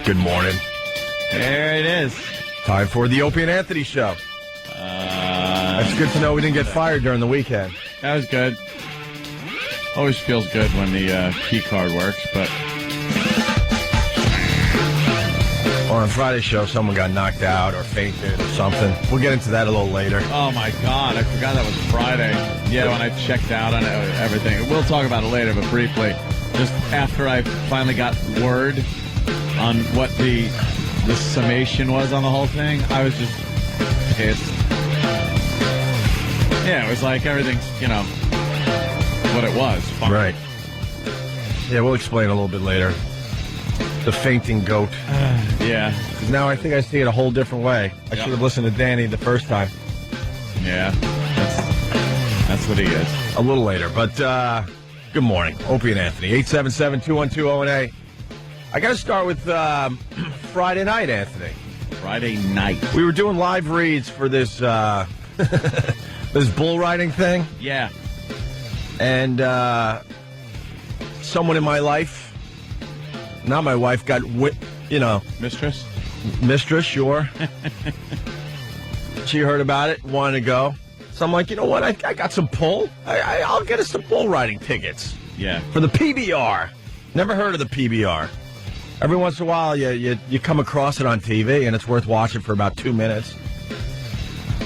Good morning. There it is. Time for the Opie and Anthony Show. That's good to know we didn't get fired during the weekend. That was good. Always feels good when the key card works, but... Or on Friday's show, someone got knocked out or fainted or something. We'll get into that a little later. Oh, my God. I forgot that was Friday. Yeah, when I checked out on everything. We'll talk about it later, but briefly. Just after I finally got word on what the summation was on the whole thing, I was just pissed. Yeah, it was like everything's, what it was. Fine. Right. Yeah, we'll explain a little bit later. The fainting goat. Yeah. Now I think I see it a whole different way. I should have listened to Danny the first time. Yeah. That's what he is. A little later, but good morning. Opie and Anthony, 877-212-0-A. I got to start with Friday night, Anthony. Friday night. We were doing live reads for this this bull riding thing. Yeah. And someone in my life, not my wife, got Mistress? Mistress, sure. She heard about it, wanted to go. So I'm like, you know what? I got some pull. I'll get us some bull riding tickets. Yeah. For the PBR. Never heard of the PBR. Every once in a while, you come across it on TV, and it's worth watching for about 2 minutes.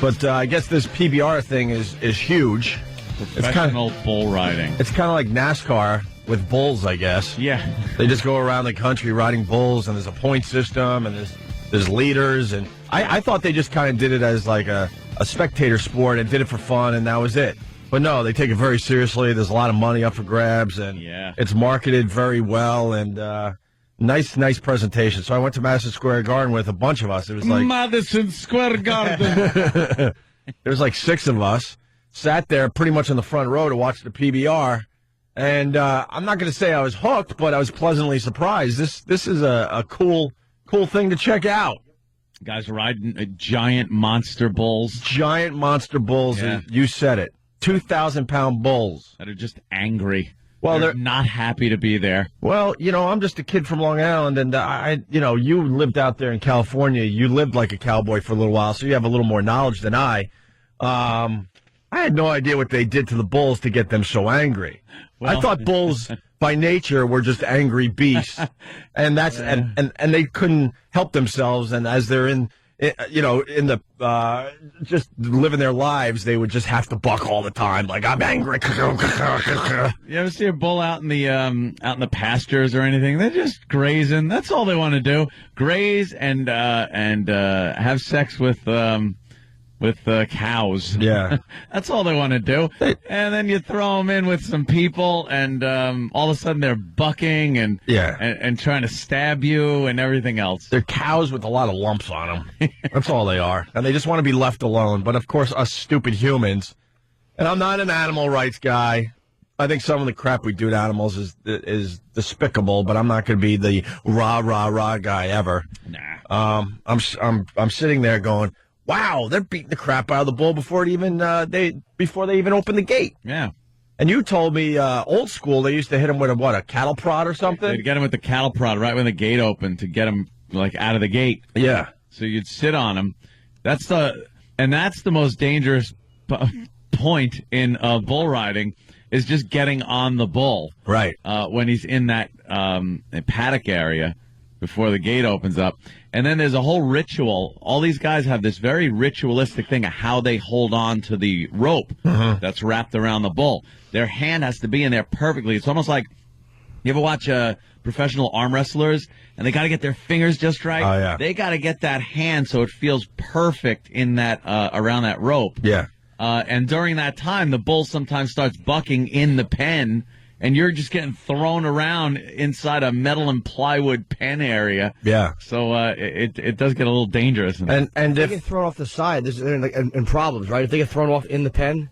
But I guess this PBR thing is huge. Professional bull riding. It's kind of like NASCAR with bulls, I guess. Yeah. They just go around the country riding bulls, and there's a point system, and there's leaders. And I thought they just kind of did it as like a spectator sport and did it for fun, and that was it. But no, they take it very seriously. There's a lot of money up for grabs, and It's marketed very well, and nice presentation. So I went to Madison Square Garden with a bunch of us. It was like Madison Square Garden. There was like 6 of us, sat there pretty much in the front row to watch the PBR. And I'm not going to say I was hooked, but I was pleasantly surprised. This is a cool thing to check out. Guys riding giant monster bulls. Giant monster bulls. Yeah. You said it. 2,000-pound bulls. That are just angry. Well, they're not happy to be there. Well, I'm just a kid from Long Island, and you lived out there in California. You lived like a cowboy for a little while, so you have a little more knowledge than I. I had no idea what they did to the bulls to get them so angry. Well, I thought bulls by nature were just angry beasts, and that's and they couldn't help themselves. And as they're in the just living their lives, they would just have to buck all the time, like I'm angry. You ever see a bull out in the pastures or anything? They're just grazing. That's all they want to do: graze and have sex with cows. Yeah. That's all they want to do. And then you throw them in with some people, and all of a sudden they're bucking and trying to stab you and everything else. They're cows with a lot of lumps on them. That's all they are. And they just want to be left alone. But, of course, us stupid humans, and I'm not an animal rights guy. I think some of the crap we do to animals is despicable, but I'm not going to be the rah guy ever. Nah. I'm sitting there going, wow, they're beating the crap out of the bull before they even open the gate. Yeah. And you told me old school they used to hit him with a cattle prod or something? They'd get him with the cattle prod right when the gate opened to get him like out of the gate. Yeah. So you'd sit on him. That's the most dangerous point in bull riding is just getting on the bull. Right. When he's in that paddock area before the gate opens up. And then there's a whole ritual. All these guys have this very ritualistic thing of how they hold on to the rope that's wrapped around the bull. Their hand has to be in there perfectly. It's almost like, you ever watch professional arm wrestlers, and they got to get their fingers just right? Oh, yeah. They got to get that hand so it feels perfect in that around that rope. Yeah. And during that time, the bull sometimes starts bucking in the pen, and you're just getting thrown around inside a metal and plywood pen area. Yeah. So it does get a little dangerous. And if they get thrown off the side, there's and problems, right? If they get thrown off in the pen.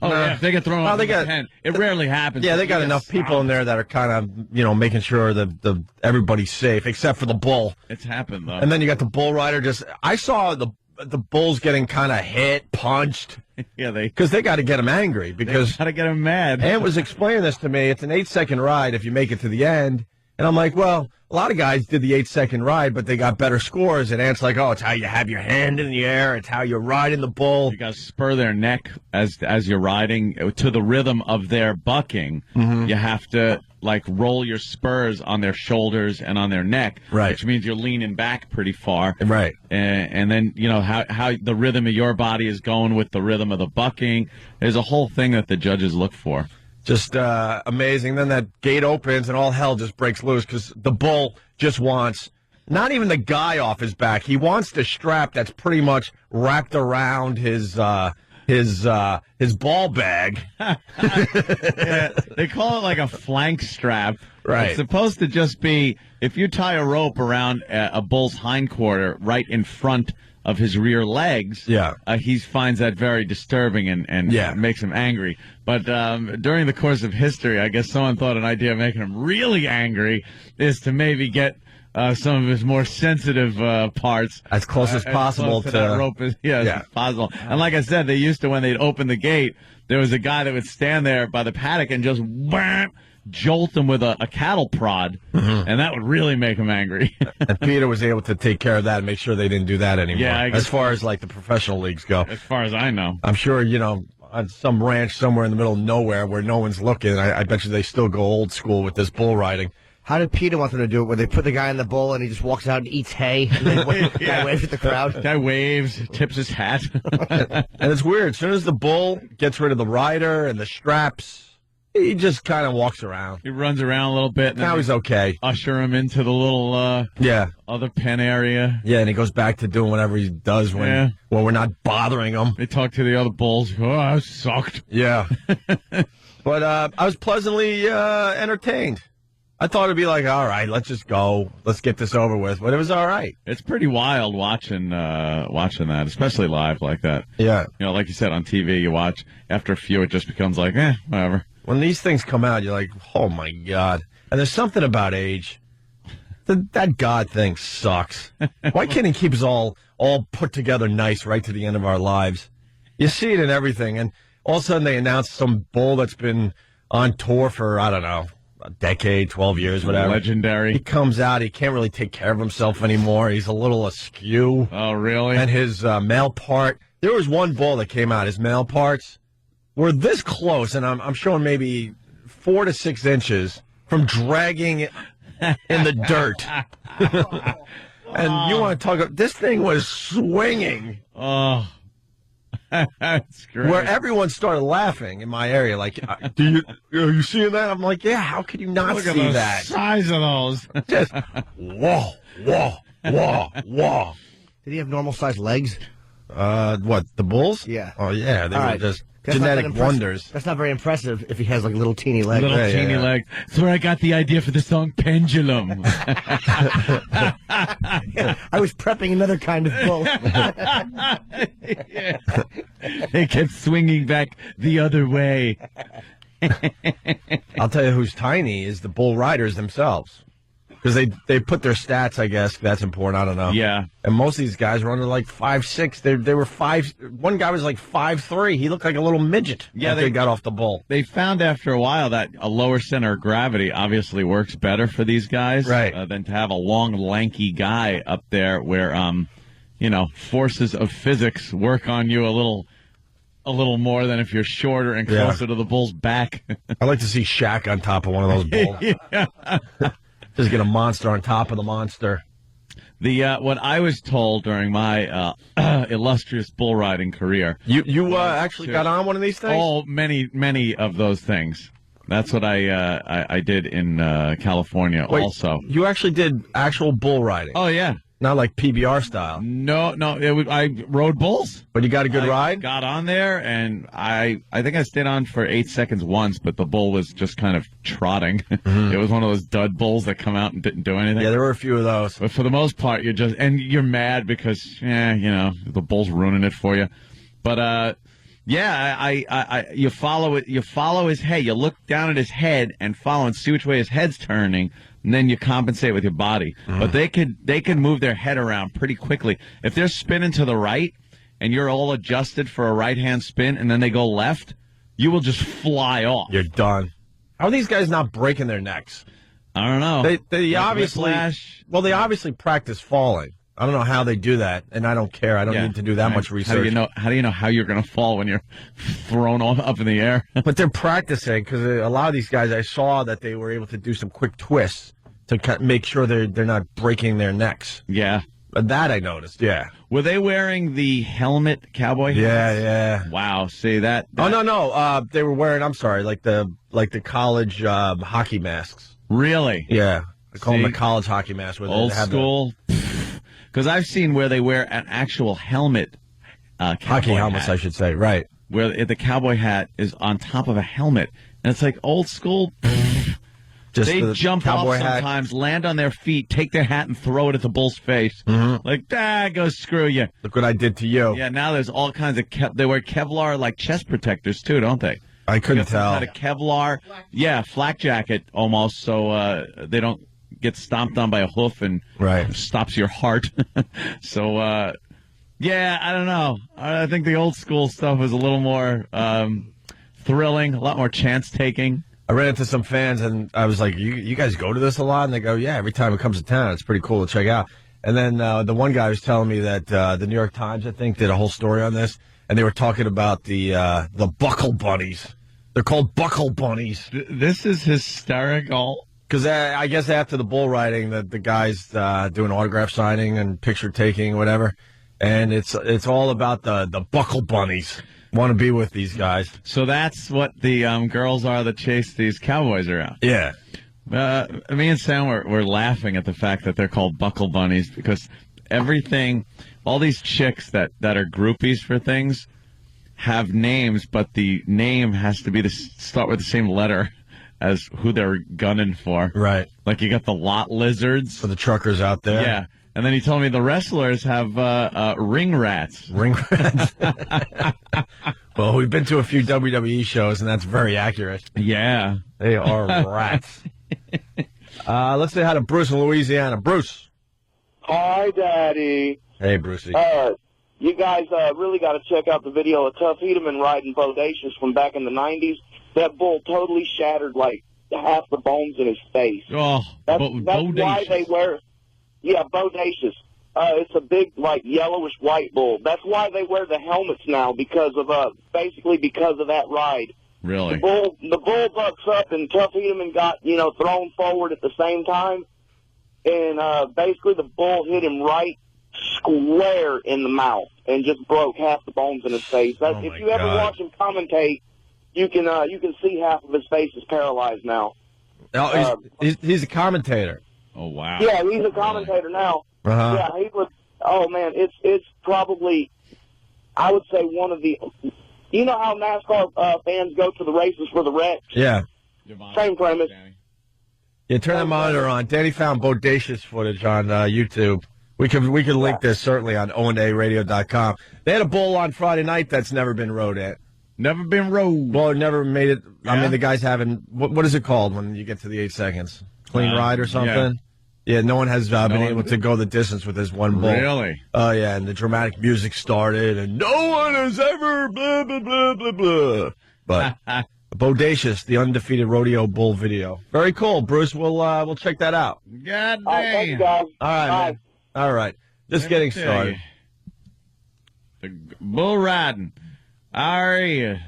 Oh, yeah, if they get thrown off in the pen, it rarely happens. Yeah, they got enough people in there that are kind of, making sure that everybody's safe, except for the bull. It's happened, though. And then you got the bull rider I saw the bulls getting kind of hit, punched. Yeah, because they got to get them angry. Because got to get them mad. Ant was explaining this to me. It's an 8-second ride if you make it to the end, And I'm like, well, a lot of guys did the 8-second ride, but they got better scores. And Ant's like, oh, it's how you have your hand in the air. It's how you're riding the bull. You got to spur their neck as you're riding to the rhythm of their bucking. You have to like roll your spurs on their shoulders and on their neck, Right. which means you're leaning back pretty far. Right. And then, you know, how the rhythm of your body is going with the rhythm of the bucking. There's a whole thing that the judges look for. Just amazing. Then that gate opens and all hell just breaks loose because the bull just wants not even the guy off his back. He wants the strap that's pretty much wrapped around his ball bag. Yeah, they call it like a flank strap. Right. It's supposed to just be if you tie a rope around a bull's hindquarter right in front of his rear legs. Yeah. He finds that very disturbing and Yeah. makes him angry. But during the course of history, I guess someone thought an idea of making him really angry is to maybe get some of his more sensitive parts As close as possible close to that rope as possible. And like I said, they used to, when they'd open the gate, there was a guy that would stand there by the paddock and just wham, jolt him with a cattle prod, and that would really make him angry. And Peter was able to take care of that and make sure they didn't do that anymore. Yeah, I guess as far as like the professional leagues go. As far as I know. I'm sure, you know, on some ranch somewhere in the middle of nowhere where no one's looking, I bet you they still go old school with this bull riding. How did Peter want them to do it? Where they put the guy in the bull and he just walks out and eats hay, and then guy waves at the crowd. Guy waves, tips his hat. And it's weird. As soon as the bull gets rid of the rider and the straps, he just kind of walks around. He runs around a little bit. And Now then he's okay. usher him into the little Yeah. other pen area. Yeah, and he goes back to doing whatever he does when we're not bothering him. They talk to the other bulls. Oh, I sucked. Yeah. But I was pleasantly entertained. I thought it'd be like, all right, let's just go. Let's get this over with. But it was all right. It's pretty wild watching that, especially live like that. Yeah. You know, like you said, on TV, you watch. After a few, it just becomes like, whatever. When these things come out, you're like, oh, my God. And there's something about age. That God thing sucks. Why can't he keep us all put together nice right to the end of our lives? You see it in everything. And all of a sudden they announce some bull that's been on tour for, I don't know, a decade, 12 years, whatever. Legendary. He comes out. He can't really take care of himself anymore. He's a little askew. Oh, really? And his male part. There was one bull that came out. His male parts were this close, and I'm showing maybe 4 to 6 inches from dragging in the dirt. And you want to talk about this thing was swinging. Oh. That's great. Where everyone started laughing in my area, like, are you seeing that? I'm like, yeah. How could you not Look at see the that? size of those. Just whoa, whoa, whoa, whoa. Did he have normal sized legs? What, the bulls? Yeah. Oh yeah, they All were right. just That's not that genetic impressive. wonders. That's not very impressive if he has like little teeny legs. Little Yeah, teeny yeah. legs. That's where I got the idea for the song Pendulum. I was prepping another kind of bull. Yeah. They kept swinging back the other way. I'll tell you who's tiny is the bull riders themselves. Because they put their stats, I guess. That's important. I don't know. Yeah. And most of these guys were under like 5'6". They were 5. One guy was like 5'3". He looked like a little midget. Yeah, after they he got off the bull. They found after a while that a lower center of gravity obviously works better for these guys, Right. Than to have a long, lanky guy up there where, forces of physics work on you a little more than if you're shorter and Yeah. closer to the bull's back. I'd like to see Shaq on top of one of those bulls. Just get a monster on top of the monster. What I was told during my illustrious bull riding career. You actually got on one of these things? Oh, many of those things. That's what I did in California Wait, also. You actually did actual bull riding, Oh yeah. not like PBR style, No, I rode bulls. but you got a good I ride. Got on there, and I think I stayed on for 8 seconds once, but the bull was just kind of trotting. It was one of those dud bulls that come out and didn't do anything. Yeah, there were a few of those. But for the most part, you're mad because, the bull's ruining it for you. But, you follow it. You follow his head. You look down at his head and follow and see which way his head's turning, and then you compensate with your body. But they can move their head around pretty quickly. If they're spinning to the right and you're all adjusted for a right-hand spin, and then they go left, you will just fly off. You're done. How are these guys not breaking their necks? I don't know. They Like obviously whiplash. they obviously practice falling. I don't know how they do that, and I don't care. I don't need to do that Right. much research. How do you know how you're going to fall when you're thrown up in the air? But they're practicing because a lot of these guys, I saw that they were able to do some quick twists to make sure they're not breaking their necks. Yeah. That I noticed. Yeah. Were they wearing the helmet, cowboy helmets? Yeah. Wow. See that? Oh no. They were wearing. I'm sorry, like the college hockey masks. Really? Yeah. They call them See? the college hockey mask. Where Old they have school. Because I've seen where they wear an actual helmet. hockey helmets, hat, I should say. Right. where the cowboy hat is on top of a helmet, and it's like old school. Just They the jump cowboy off hat. sometimes, land on their feet, take their hat, and throw it at the bull's face. Like, go screw you. Look what I did to you. Yeah, now there's all kinds of they wear Kevlar like chest protectors too, don't they? I couldn't Got some tell. kind of Kevlar, flak jacket almost, so they don't get stomped on by a hoof and Right. stops your heart. So, I don't know. I think the old school stuff is a little more thrilling, a lot more chance taking. I ran into some fans and I was like, you guys go to this a lot? And they go, yeah, every time it comes to town, it's pretty cool to check out. And then the one guy was telling me that the New York Times, I think, did a whole story on this, and they were talking about the buckle bunnies. They're called buckle bunnies. This is hysterical. Because I guess after the bull riding, the guy's doing autograph signing and picture taking or whatever, and it's all about the buckle bunnies. Want to be with these guys. So that's what the girls are that chase these cowboys around. Yeah. Me and Sam were laughing at the fact that they're called buckle bunnies because all these chicks that are groupies for things have names, but the name has to be start with the same letter as who they're gunning for. Right. Like you got the lot lizards. For the truckers out there. Yeah. And then he told me the wrestlers have ring rats. Ring rats. Well, we've been to a few WWE shows, and that's very accurate. Yeah. They are rats. Let's say hi to Bruce in Louisiana. Bruce. Hi, Daddy. Hey, Brucey. You guys really got to check out the video of Tuff Hedeman riding Bodacious from back in the 90s. That bull totally shattered, like, half the bones in his face. Oh, That's why they wear... Yeah, Bodacious. It's a big, like, yellowish white bull. That's why they wear the helmets now, because of that ride. Really? The bull bucks up, and Tuff Hedeman got, thrown forward at the same time. And basically the bull hit him right square in the mouth and just broke half the bones in his face. If you ever watch him commentate, you can see half of his face is paralyzed now. Oh, he's a commentator. Oh, wow. Yeah, he's a commentator now. Uh-huh. Yeah, he was. Oh man, it's probably, I would say, one of the. You know how NASCAR fans go to the races for the wrecks? Yeah. Same premise. Yeah, turn the monitor on. Danny found Bodacious footage on YouTube. We could link this certainly on ONARadio.com. They had a bull on Friday night that's never been rode at. Never been rode. Well, it never made it. Yeah. I mean, the guys haven't. What is it called when you get to the 8 seconds? Clean ride or something? Yeah, no one has been able to go the distance with this one bull. Really? Oh, yeah, and the dramatic music started, and no one has ever blah, blah, blah, blah, blah. But Bodacious, the undefeated rodeo bull video. Very cool, Bruce. We'll check that out. God All right, thank you, damn. guys. All right, Bye. man. All right. Just getting started. The bull riding. Ari.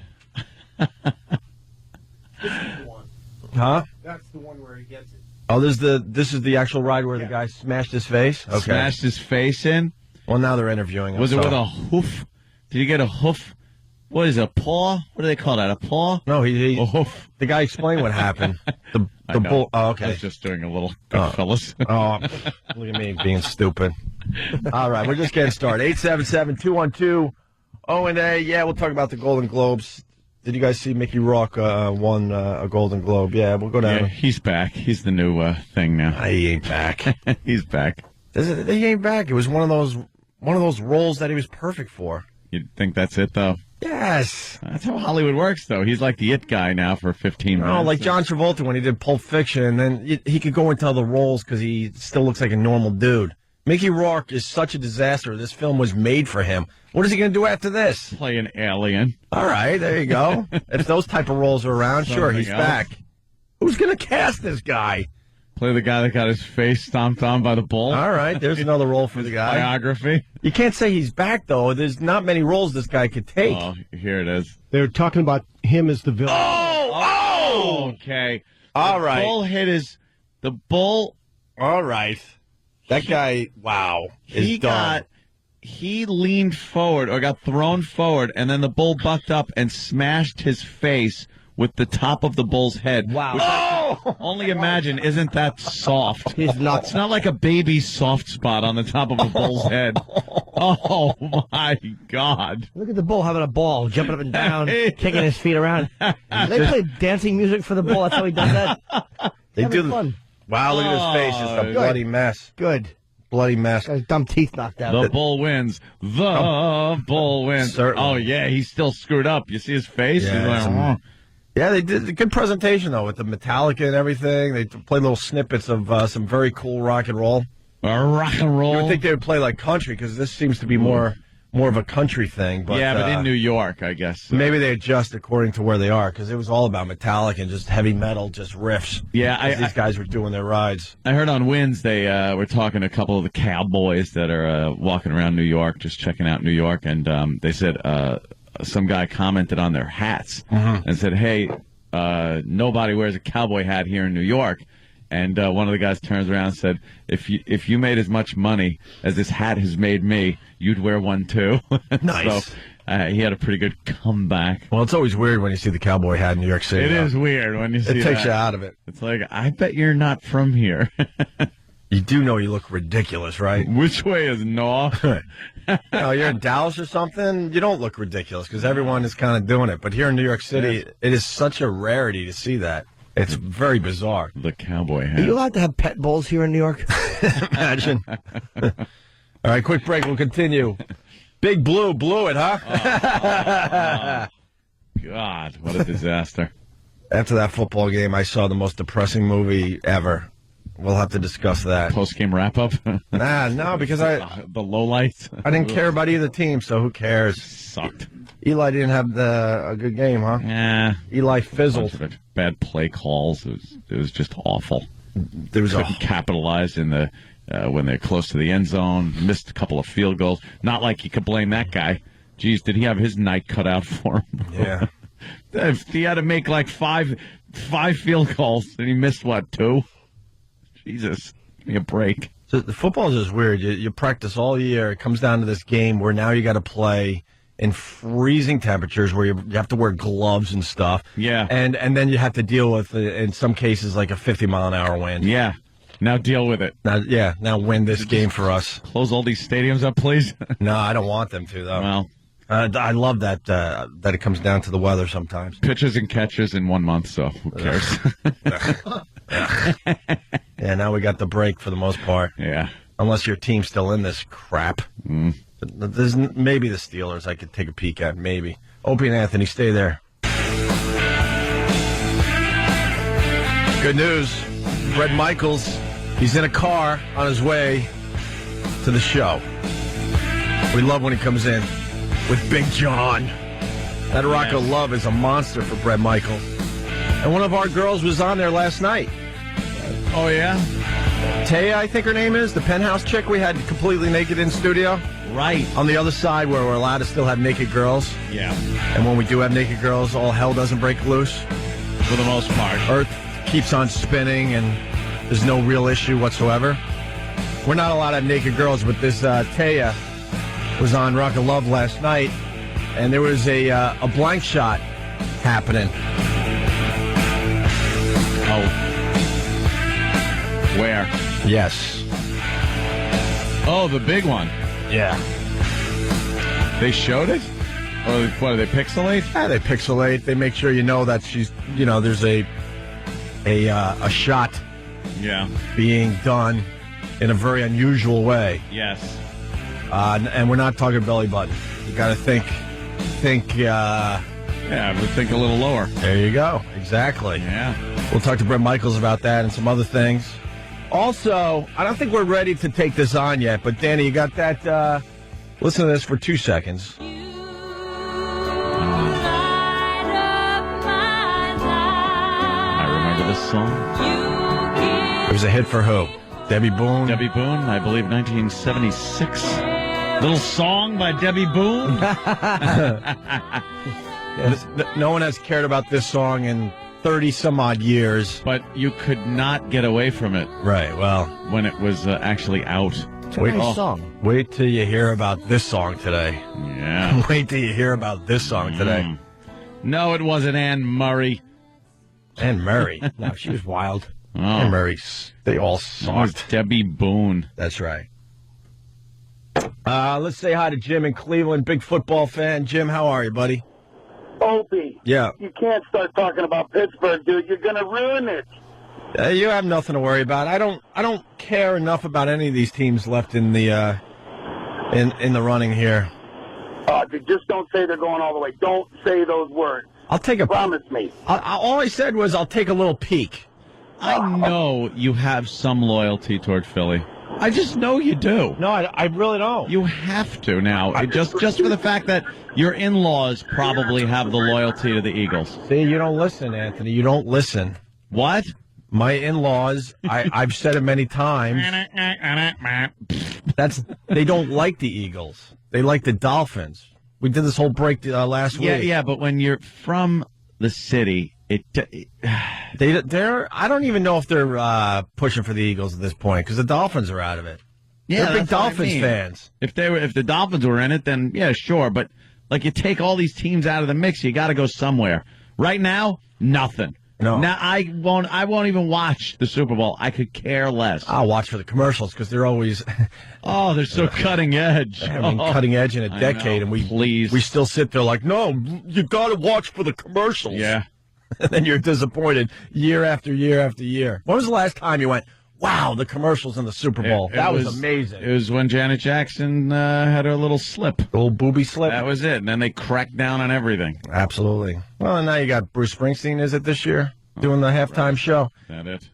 Huh? That's the one where he gets it. Oh, this is the actual ride where the guy smashed his face? Okay. Smashed his face in. Well, now they're interviewing him. Was it so- with a hoof? Did you get a hoof? What is it, a paw? What do they call that? A paw? No, A hoof. the guy explained what happened. The I know. bull. Oh, I okay. was just doing a little Oh. fellas. Oh, look at me being stupid. All right, we're just getting started. 877-212-ONA. Yeah, we'll talk about the Golden Globes. Did you guys see Mickey Rourke won a Golden Globe? Yeah, we'll go down. Yeah, he's back. He's the new thing now. He ain't back. He's back. He ain't back. It was one of those roles that he was perfect for. You think that's it, though? Yes. That's how Hollywood works, though. He's like the it guy now for 15 minutes. Oh, like John Travolta when he did Pulp Fiction, and then he could go into other roles because he still looks like a normal dude. Mickey Rourke is such a disaster. This film was made for him. What is he going to do after this? Play an alien. All right, there you go. If those type of roles are around, sure, he's Something else. back. Who's going to cast this guy? Play the guy that got his face stomped on by the bull. All right, there's another role for the guy. Biography. You can't say he's back, though. There's not many roles this guy could take. Oh, here it is. They're talking about him as the villain. Oh, okay. All right. The bull. All right. That guy, wow, is done. He leaned forward or got thrown forward, and then the bull bucked up and smashed his face with the top of the bull's head. Wow. Which I can only imagine, isn't that soft? He's nuts. It's not like a baby's soft spot on the top of a bull's head. Oh, my God. Look at the bull having a ball, jumping up and down, kicking his feet around. They play dancing music for the bull. That's how he does that. They Having do. fun. Wow, look at his face. It's a Oh, bloody mess. Good. Bloody mess. Got his dumb teeth knocked out. The bull wins. The bull wins. Certainly. Oh, yeah, he's still screwed up. You see his face? Yeah, He's like, some- "Oh." Yeah, they did a good presentation, though, with the Metallica and everything. They played little snippets of some very cool rock and roll. Rock and roll. You would think they would play like country, because this seems to be more of a country thing. But, but in New York, I guess. maybe they adjust according to where they are, because it was all about Metallica and just heavy metal, just riffs. Yeah, as these guys were doing their rides. I heard on Winds they were talking to a couple of the cowboys that are walking around New York, just checking out New York, and they said some guy commented on their hats and said, "Hey, nobody wears a cowboy hat here in New York." And one of the guys turns around and said, "If you made as much money as this hat has made me, you'd wear one too." Nice. So he had a pretty good comeback. Well, it's always weird when you see the cowboy hat in New York City. It though. is weird when you see It takes that. you out of it. It's like, I bet you're not from here. You do know you look ridiculous, right? Which way is north? You're in Dallas or something, you don't look ridiculous because everyone is kind of doing it. But here in New York City, it is such a rarity to see that. It's very bizarre. The cowboy Are hat. you allowed to have pet bulls here in New York? Imagine. All right, quick break. We'll continue. Big Blue blew it, huh? God, what a disaster. After that football game, I saw the most depressing movie ever. We'll have to discuss that. Post-game wrap-up? No, because I The lowlights? didn't care about either team, so who cares? Sucked. Eli didn't have a good game, huh? Yeah. Eli Bunch fizzled. of bad play calls. It was just awful. There was Couldn't capitalize in the when they're close to the end zone. Missed a couple of field goals. Not like you could blame that guy. Geez, did he have his night cut out for him? Yeah. He had to make like five field goals, and he missed, what, 2? Jesus, give me a break. So the football is just weird. You practice all year. It comes down to this game where now you got to play in freezing temperatures where you have to wear gloves and stuff. Yeah. And then you have to deal with, in some cases, like a 50-mile-an-hour wind. Yeah. Now deal with it. Now win this game for us. Close all these stadiums up, please. No, I don't want them to, though. Well, I love that it comes down to the weather sometimes. pitchers and catchers in 1 month, so who cares? Yeah, now we got the break for the most part. Yeah. Unless your team's still in this crap. There's maybe the Steelers I could take a peek at, maybe. Opie and Anthony, stay there. Good news. Bret Michaels, he's in a car on his way to the show. We love when he comes in with Big John. That Rock of Love is a monster for Bret Michaels. And one of our girls was on there last night. Oh, yeah? Taya, I think her name is, the Penthouse chick we had completely naked in studio. Right. On the other side where we're allowed to still have naked girls. Yeah. And when we do have naked girls, all hell doesn't break loose. For the most part. Earth keeps on spinning and there's no real issue whatsoever. We're not allowed to have naked girls, but this Taya was on Rock of Love last night, and there was a blank shot happening. Oh. Where? Yes. Oh, the big one. Yeah. They showed it? Or what, do they pixelate? Yeah, they pixelate. They make sure you know that she's, there's a shot Yeah. being done in a very unusual way. Yes. And we're not talking belly button. You got to think. Yeah, but think a little lower. There you go. Exactly. Yeah. We'll talk to Bret Michaels about that and some other things. Also, I don't think we're ready to take this on yet, but Danny, you got that? Listen to this for 2 seconds. I remember this song. It was a hit for who? Debbie Boone? Debbie Boone, I believe 1976. Little song by Debbie Boone. No one has cared about this song in 30 some odd years. But you could not get away from it Right, well, when it was actually out. It's a nice song. wait till you hear about this song today. Yeah. Wait till you hear about this song today. No, it wasn't Anne Murray. And Murray. No, she was wild. Oh, And Murray, they all it was sucked. Debbie Boone. That's right. Let's say hi to Jim in Cleveland, big football fan. Jim, how are you, buddy? Opie, Yeah. you can't start talking about Pittsburgh, dude. You're going to ruin it. You have nothing to worry about. I don't care enough about any of these teams left in the in the running here. Dude, just don't say they're going all the way. Don't say those words. I'll take a. Promise me. All I said was I'll take a little peek. I know you have some loyalty toward Philly. I just know you do. No, I really don't. You have to now, just for the fact that your in-laws probably have the loyalty to the Eagles. See, you don't listen, Anthony. You don't listen. What? My in-laws, I've said it many times. They don't like the Eagles. They like the Dolphins. We did this whole break last week. Yeah, but when you're from the city, They're. I don't even know if they're pushing for the Eagles at this point because the Dolphins are out of it. They're big that's what I Dolphins mean. fans. If the Dolphins were in it, then yeah, sure. But like you take all these teams out of the mix, you got to go somewhere. Right now, nothing. No. Now I won't even watch the Super Bowl. I could care less. I'll watch for the commercials because they're always Oh, they're so cutting edge. cutting edge in a I decade, know. and Please. we still sit there like, no, you got to watch for the commercials. Yeah. And then you're disappointed year after year after year. When was the last time you went, wow, the commercials in the Super Bowl? That was amazing. It was when Janet Jackson had her little slip. Old booby slip. That was it. And then they cracked down on everything. Absolutely. Well, and now you got Bruce Springsteen, is it this year? Doing the halftime show. Is that it?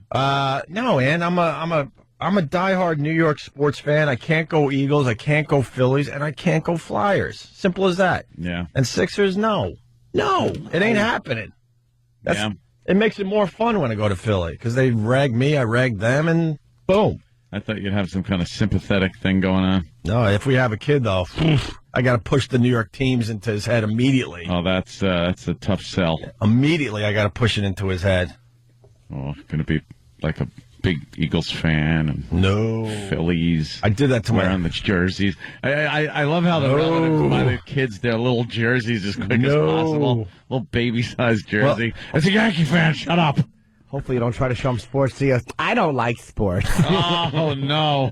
No, Ann, I'm a diehard New York sports fan. I can't go Eagles, I can't go Phillies, and I can't go Flyers. Simple as that. Yeah. And Sixers, no. No, it ain't happening. Yeah. It makes it more fun when I go to Philly because they rag me, I rag them, and boom. I thought you'd have some kind of sympathetic thing going on. No, if we have a kid, though, I got to push the New York teams into his head immediately. Oh, that's a tough sell. Immediately, I got to push it into his head. Oh, going to be like a big Eagles fan and No. Phillies. I did that to wearing my... the jerseys. I love how the relatives buy their kids their little jerseys as quick as possible. Little baby-sized jersey. As a Yankee fan, shut up. Hopefully you don't try to show him sports to you. I don't like sports. Oh, no.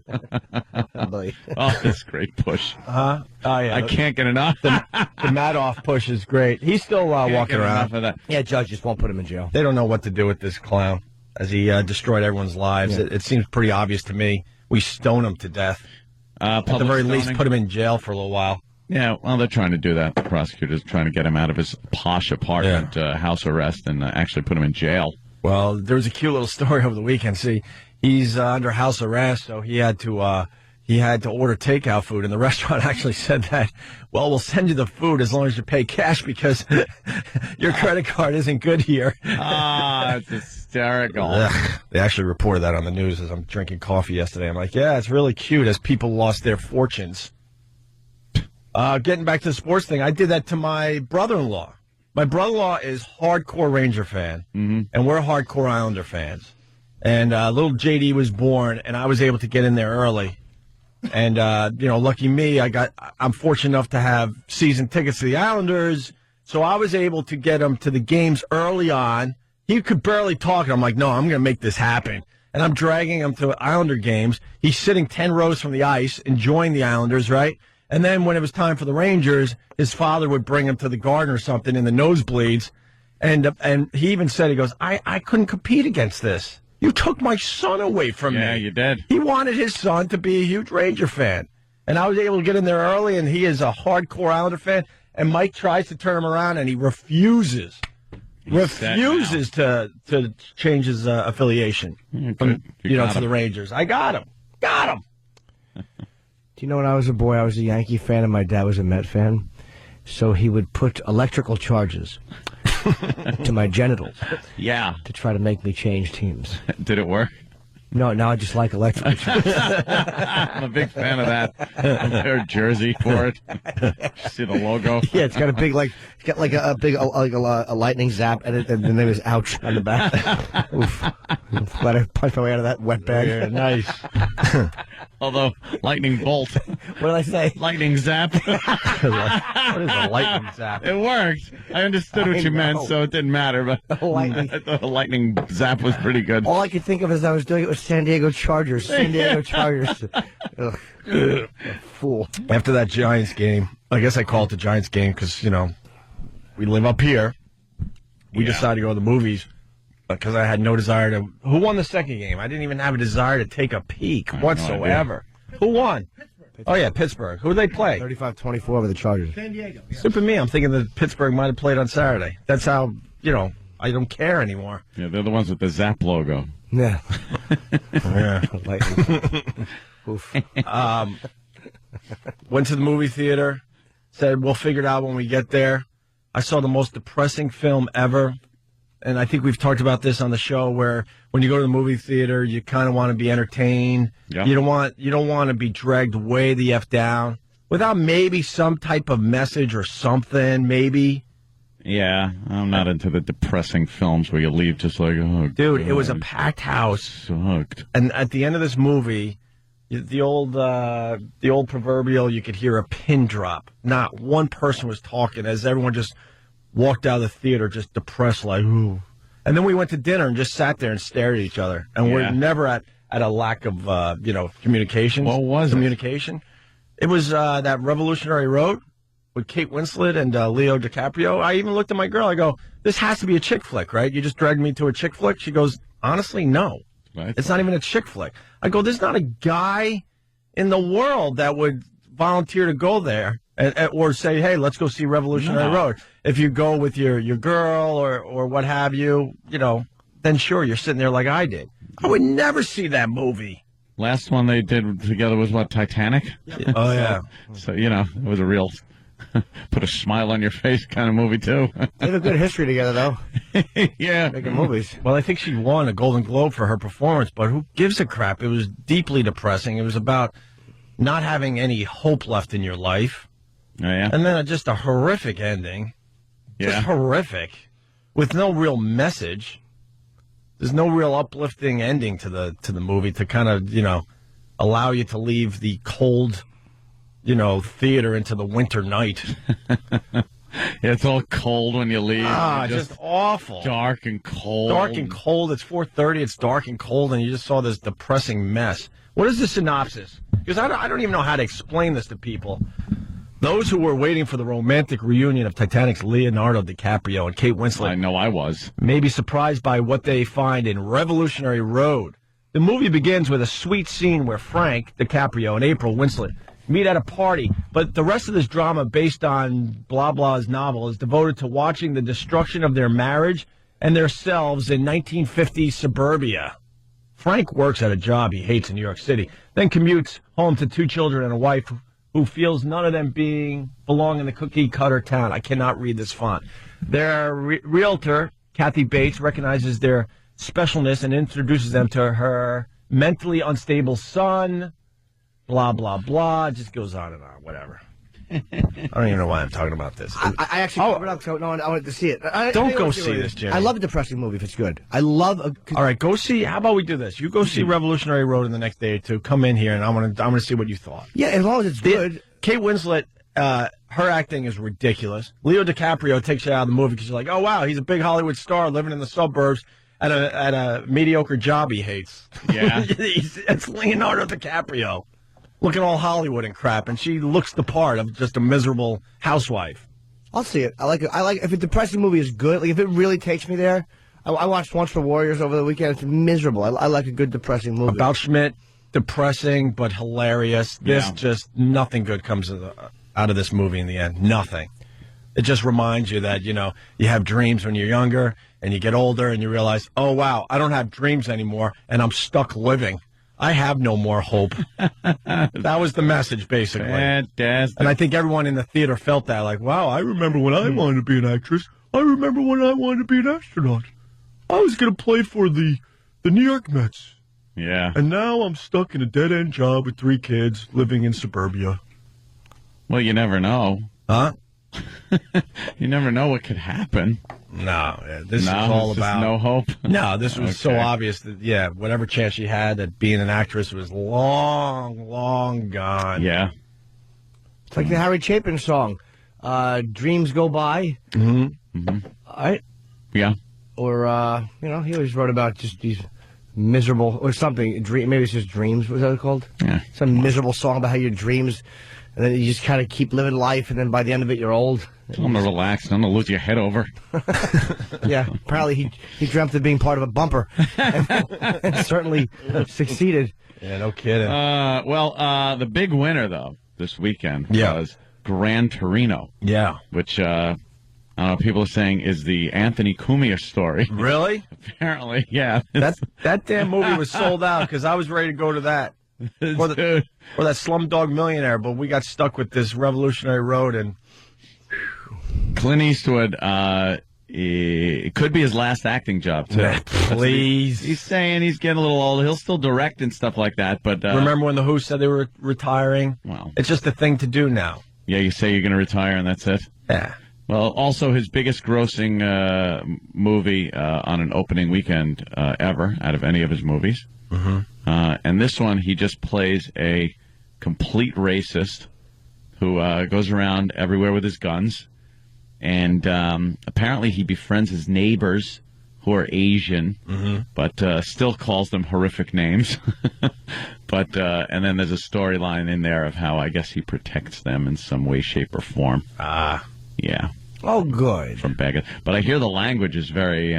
Boy. Oh, that's great push. Oh, yeah. I can't get enough. The Madoff push is great. He's still Can't walking get around. enough of that. Yeah, Judge just won't put him in jail. They don't know what to do with this clown as he destroyed everyone's lives. Yeah. It seems pretty obvious to me. We stone him to death. At the very least, put him in jail for a little while. Yeah, well, they're trying to do that. The prosecutor's trying to get him out of his posh apartment, house arrest, and actually put him in jail. Well, there was a cute little story over the weekend. See, he's under house arrest, so he had to order takeout food, and the restaurant actually said that, well, we'll send you the food as long as you pay cash because your credit card isn't good here. Ah, it's hysterical. Ugh. They actually reported that on the news as I'm drinking coffee yesterday. I'm like, yeah, it's really cute as people lost their fortunes. Getting back to the sports thing, I did that to my brother-in-law. My brother-in-law is hardcore Ranger fan, and we're hardcore Islander fans. And little JD was born, and I was able to get in there early. And, lucky me, I'm fortunate enough to have season tickets to the Islanders, so I was able to get him to the games early on. He could barely talk, and I'm like, no, I'm going to make this happen. And I'm dragging him to Islander games. He's sitting 10 rows from the ice, enjoying the Islanders, right? And then when it was time for the Rangers, his father would bring him to the Garden or something in the nosebleeds. And he even said, he goes, I couldn't compete against this. You took my son away from me. Yeah, you did. He wanted his son to be a huge Ranger fan. And I was able to get in there early, and he is a hardcore Islander fan. And Mike tries to turn him around, and he refuses to change his affiliation from, to the Rangers. I got him. Do you know when I was a boy, I was a Yankee fan and my dad was a Met fan? So he would put electrical charges to my genitals Yeah. to try to make me change teams. Did it work? No, now I just like electric. I'm a big fan of that. Their jersey for it. See the logo? Yeah, it's got a big it's got like a big a lightning zap, and the name is Ouch on the back. Oof! Glad I punched my way out of that wet bag. Yeah, nice. Although lightning bolt, What did I say? lightning zap. What is a lightning zap? It worked. I understood what I you meant, know. so it didn't matter. But Lightning. I thought the lightning zap was pretty good. All I could think of as I was doing it was San Diego Chargers. San Diego Chargers. Ugh. A fool. After that Giants game, I guess I call it the Giants game because, we live up here. We Yeah. decided to go to the movies because I had no desire to. Who won the second game? I didn't even have a desire to take a peek have no whatsoever. Who won? Oh, yeah, Pittsburgh. Who did they play? 35-24 over the Chargers. Super me. I'm thinking that Pittsburgh might have played on Saturday. That's how, I don't care anymore. Yeah, they're the ones with the zap logo. Yeah. Yeah. Lightning. Oof. Went to the movie theater. Said, we'll figure it out when we get there. I saw the most depressing film ever. And I think we've talked about this on the show where when you go to the movie theater, you kind of want to be entertained. Yeah. You don't want to be dragged way the F down without maybe some type of message or something, maybe. Yeah, I'm not into the depressing films where you leave just like, oh, Dude, God, it was a packed house. sucked. And at the end of this movie, the old proverbial, you could hear a pin drop. Not one person was talking as everyone just walked out of the theater just depressed, like, ooh. And then we went to dinner and just sat there and stared at each other. And Yeah. we're never at a lack of, communication. What was it? Communication. It was that Revolutionary Road with Kate Winslet and Leo DiCaprio. I even looked at my girl. I go, this has to be a chick flick, right? You just dragged me to a chick flick? She goes, honestly, no. Right? It's not even a chick flick. I go, there's not a guy in the world that would volunteer to go there or say, hey, let's go see Revolutionary No. Road. If you go with your girl or what have you, then sure, you're sitting there like I did. I would never see that movie. Last one they did together was what, Titanic? Oh, yeah. So, it was a real put a smile on your face kind of movie, too. They have a good history together, though. Yeah. Making movies. Well, I think she won a Golden Globe for her performance, but who gives a crap? It was deeply depressing. It was about not having any hope left in your life. Oh, yeah? And then just a horrific ending. Just Yeah. horrific. With no real message. There's no real uplifting ending to the movie to kind of, allow you to leave the cold, theater into the winter night. It's all cold when you leave. Just awful. dark and cold. Dark and cold. It's 4:30. It's dark and cold, and you just saw this depressing mess. What is the synopsis? Because I don't even know how to explain this to people. Those who were waiting for the romantic reunion of Titanic's Leonardo DiCaprio and Kate Winslet I know I was. may be surprised by what they find in Revolutionary Road. The movie begins with a sweet scene where Frank DiCaprio and April Winslet meet at a party, but the rest of this drama, based on blah blah's novel, is devoted to watching the destruction of their marriage and their selves in 1950s suburbia. Frank works at a job he hates in New York City, then commutes home to 2 children and a wife who feels none of them belong in the cookie-cutter town. I cannot read this font. Their realtor, Kathy Bates, recognizes their specialness and introduces them to her mentally unstable son. Blah, blah, blah. It just goes on and on. Whatever. I don't even know why I'm talking about this. I actually covered up, so no, I wanted to see it. Don't go see this, Jimmy. I love a depressing movie if it's good. I love a. All right, go see. How about we do this? You go see Revolutionary Road in the next day or two. Come in here, and I'm gonna see what you thought. Yeah, as long as it's good. Kate Winslet, her acting is ridiculous. Leo DiCaprio takes you out of the movie because you're like, oh wow, he's a big Hollywood star living in the suburbs at a mediocre job he hates. Yeah. It's Leonardo DiCaprio, looking all Hollywood and crap, and she looks the part of just a miserable housewife. I'll see it. I like it. If a depressing movie is good, like if it really takes me there. I watched Once for Warriors over the weekend. It's miserable. I like a good depressing movie. About Schmidt, depressing but hilarious. This Yeah. just nothing good comes out of this movie in the end. Nothing. It just reminds you that, you have dreams when you're younger and you get older and you realize, oh, wow, I don't have dreams anymore and I'm stuck living. I have no more hope. That was the message, basically. Fantastic. And I think everyone in the theater felt that, like, wow, I remember when I wanted to be an actress. I remember when I wanted to be an astronaut. I was going to play for the New York Mets. Yeah. And now I'm stuck in a dead-end job with 3 kids living in suburbia. Well, you never know. Huh? You never know what could happen. No, this is No, all it's just about no hope. No, this was so Okay. obvious that whatever chance she had at being an actress was long, long gone. Yeah. It's like the Harry Chapin song, "Dreams Go By." Mm-hmm. All right. Yeah. Or he always wrote about just these miserable or something. Maybe it's just dreams. What's that called? Yeah. Some miserable song about how your dreams, and then you just kind of keep living life, and then by the end of it, you're old. Tell them to relax. Don't lose your head over. Yeah, apparently he dreamt of being part of a bumper, and certainly succeeded. Yeah, no kidding. The big winner, though, this weekend Yeah. was Gran Torino, Yeah. which I don't know, people are saying is the Anthony Cumia story. Really? Apparently, yeah. That damn movie was sold out because I was ready to go to that. Or Dude. that Slumdog Millionaire, but we got stuck with this Revolutionary Road and Clint Eastwood, it could be his last acting job, too. please. He's saying he's getting a little old. He'll still direct and stuff like that, but... Remember when the Who said they were retiring? Well, It's just a thing to do now. yeah, you say you're going to retire and that's it? Yeah. Well, also his biggest grossing movie on an opening weekend ever out of any of his movies. Mm-hmm. And this one, he just plays a complete racist who goes around everywhere with his guns. And apparently he befriends his neighbors who are Asian, but still calls them horrific names. But and then there's a storyline in there of how I guess he protects them in some way, shape, or form. Ah. Yeah. Oh, good. From Beckett. But I hear the language is very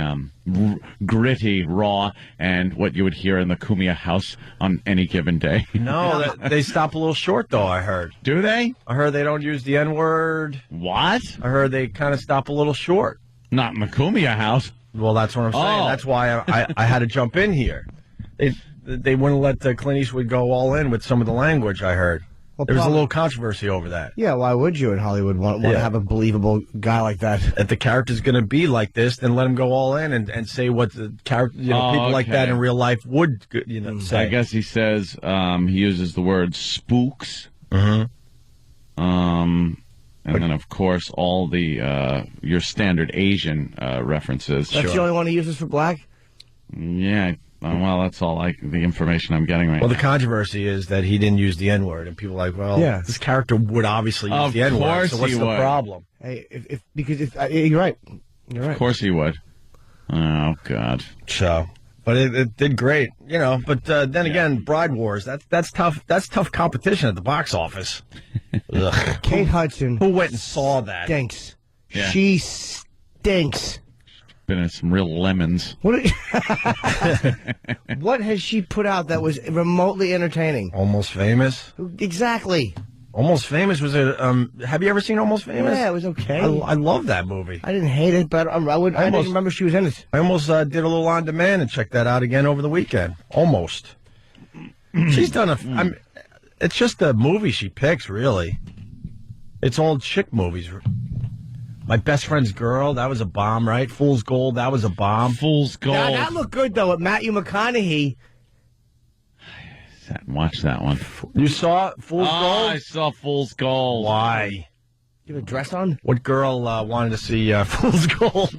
gritty, raw, and what you would hear in the Cumia house on any given day. No, they stop a little short, though, I heard. Do they? I heard they don't use the N-word. What? I heard they kind of stop a little short. Not in the Cumia house. Well, that's what I'm saying. Oh. That's why I had to jump in here. They wouldn't let Clint Eastwood go all in with some of the language, I heard. Well, There was a probably- little controversy over that. Yeah, why would you in Hollywood want to Yeah. have a believable guy like that? If the character's going to be like this, then let him go all in and say what the character, people like that in real life would, say. I guess he says he uses the word spooks. Mm-hmm. And then, of course, all the your standard Asian references. That's the only one he uses for black? Yeah. Well, that's all the information I'm getting right Well, the now. controversy is that he didn't use the N-word, and people are like, well, Yeah. this character would obviously use Of the N-word, course so what's he the would. problem? Hey, you're right. You're right. Of course he would. Oh, God. So, but it did great, But then again, Bride Wars, that's tough. That's tough competition at the box office. Ugh. Kate Hudson Who went and saw that? stinks. Yeah. She stinks. Been in some real lemons. What what has she put out that was remotely entertaining? Almost Famous. Exactly. Almost Famous was a. Have you ever seen Almost Famous? Yeah, it was okay. I love that movie. I didn't hate it, but I didn't remember she was in it. I almost did a little on demand and checked that out again over the weekend. Almost. She's done it's just the movie she picks, really. It's all chick movies. My Best Friend's Girl, that was a bomb, right? Fool's Gold, that was a bomb. Fool's Gold. Now, that looked good, though, with Matthew McConaughey. Watch that one. You saw Fool's Oh, Gold? I saw Fool's Gold. Why? You have a dress on? What girl wanted to see Fool's Gold?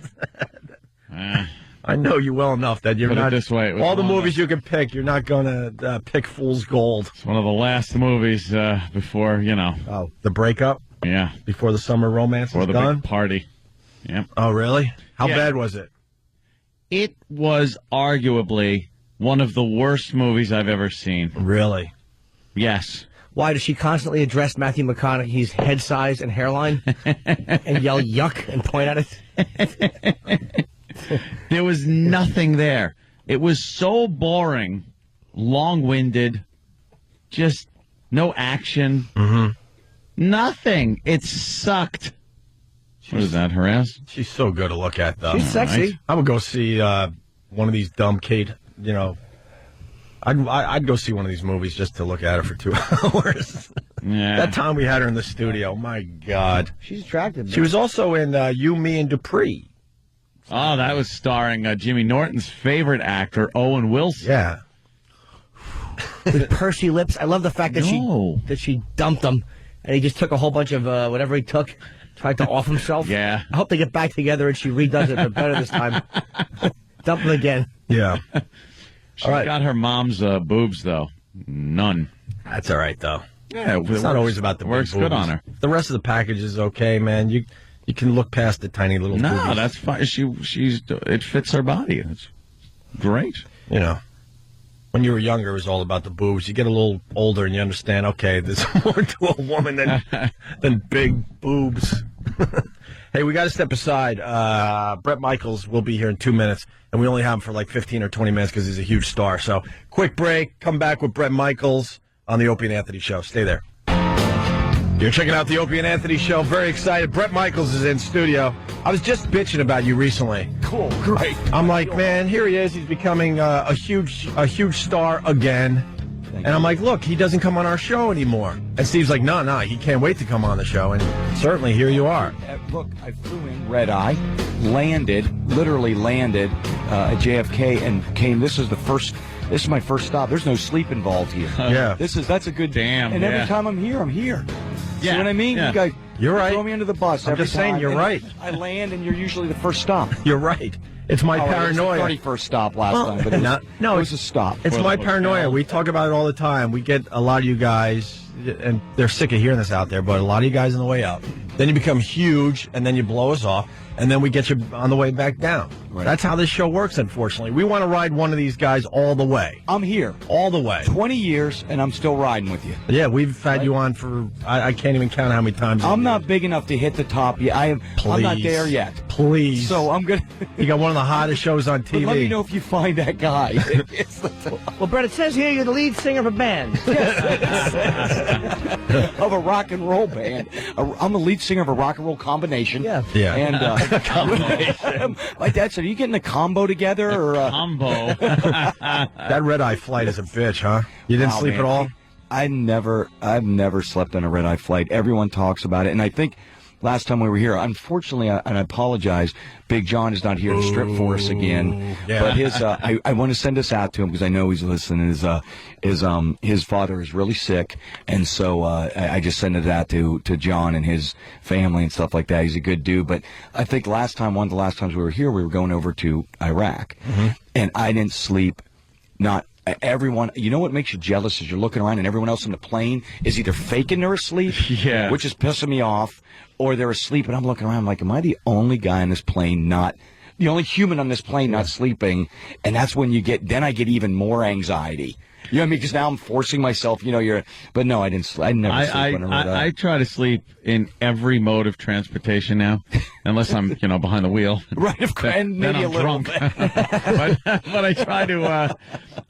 I know you well enough that you're Put it not. this way, it was all the one of movies you can pick, you're not going to pick Fool's Gold. It's one of the last movies before, Oh. The breakup yeah, before the summer romance or is the done. big party. Yep. Oh, really? How Yeah. bad was it? It was arguably one of the worst movies I've ever seen. Really? Yes. Why does she constantly address Matthew McConaughey's head size and hairline and yell yuck and point at it? There was nothing there. It was so boring, long-winded, just no action. Mm-hmm. Nothing. It sucked. What is that, her ass? She's so good to look at, though. She's sexy. right. I would go see one of these dumb Kate, I'd go see one of these movies just to look at her for 2 hours. Yeah. That time we had her in the studio, my God. She's attractive. She was also in You, Me, and Dupree. Oh, that was starring Jimmy Norton's favorite actor, Owen Wilson. Yeah. with pursy lips. I love the fact that No. she dumped him, and he just took a whole bunch of whatever he took, tried to off himself. Yeah. I hope they get back together and she redoes it, but better this time. Dump him again. Yeah. She All right. got her mom's boobs, though. None. That's all right, though. Yeah, It's not always about the works big good boobies. on her. The rest of the package is okay, man. You can look past the tiny little No, boobies. that's fine. It fits her body. It's great. You know, when you were younger, it was all about the boobs. You get a little older and you understand, okay, there's more to a woman than big boobs. Hey, we got to step aside. Bret Michaels will be here in 2 minutes, and we only have him for like 15 or 20 minutes because he's a huge star. So, quick break. Come back with Bret Michaels on the Opie and Anthony Show. Stay there. You're checking out the Opie and Anthony Show. Very excited. Bret Michaels is in studio. I was just bitching about you recently. Cool. Great. I'm like, man, here he is. He's becoming a huge star again. And I'm like, look, he doesn't come on our show anymore. And Steve's like, no, he can't wait to come on the show. And certainly, here you are. Look, I flew in red eye, literally landed at JFK, and came. This is my first stop. There's no sleep involved here. Yeah. That's a good. Damn, And yeah. every time I'm here, I'm here. Yeah, See what I mean? yeah. You guys, You're right. Throw me under the bus. I'm every just saying, time, you're and right. I land, and you're usually the first stop. You're right. It's my paranoia. It was the 31st stop last Well, time, but it was, no, it was a stop. It's For my the paranoia. hotel. We talk about it all the time. We get a lot of you guys, and they're sick of hearing this out there, but a lot of you guys on the way up. Then you become huge, and then you blow us off, and then we get you on the way back down. Right. That's how this show works, unfortunately. We want to ride one of these guys all the way. I'm here. All the way. 20 years, and I'm still riding with you. Yeah, we've had you on for, I can't even count how many times. I'm not big enough to hit the top yet. I'm not there yet. Please. So I'm gonna. You got one of the hottest shows on But TV. let me know if you find that guy. Well, Brett, it says here you're the lead singer of a band. Of a rock and roll band. I'm the lead singer of a rock and roll combination. Yeah. Yeah. And my dad said, "Are you getting a combo together or?" Combo. That red eye flight is a bitch, huh? You didn't Wow, sleep man. at all? I've never slept on a red eye flight. Everyone talks about it, and I think last time we were here, unfortunately, and I apologize, Big John is not here to strip for us again. yeah. But his, I want to send this out to him because I know he's listening. His father is really sick, and so I just send it out to John and his family and stuff like that. He's a good dude. But I think one of the last times we were here, we were going over to Iraq, and I didn't sleep. Not everyone. You know what makes you jealous is you're looking around and everyone else on the plane is either faking they're asleep, Yeah. which is pissing me off, or they're asleep, and I'm looking around like, am I the only guy on this plane not, the only human on this plane not sleeping? And that's when I get even more anxiety. You know what I mean? Because now I'm forcing myself. But no, I didn't. I never sleep on a red eye. I try to sleep in every mode of transportation now, unless I'm behind the wheel. Right, of course, and Then maybe I'm a little drunk. bit. but I try to.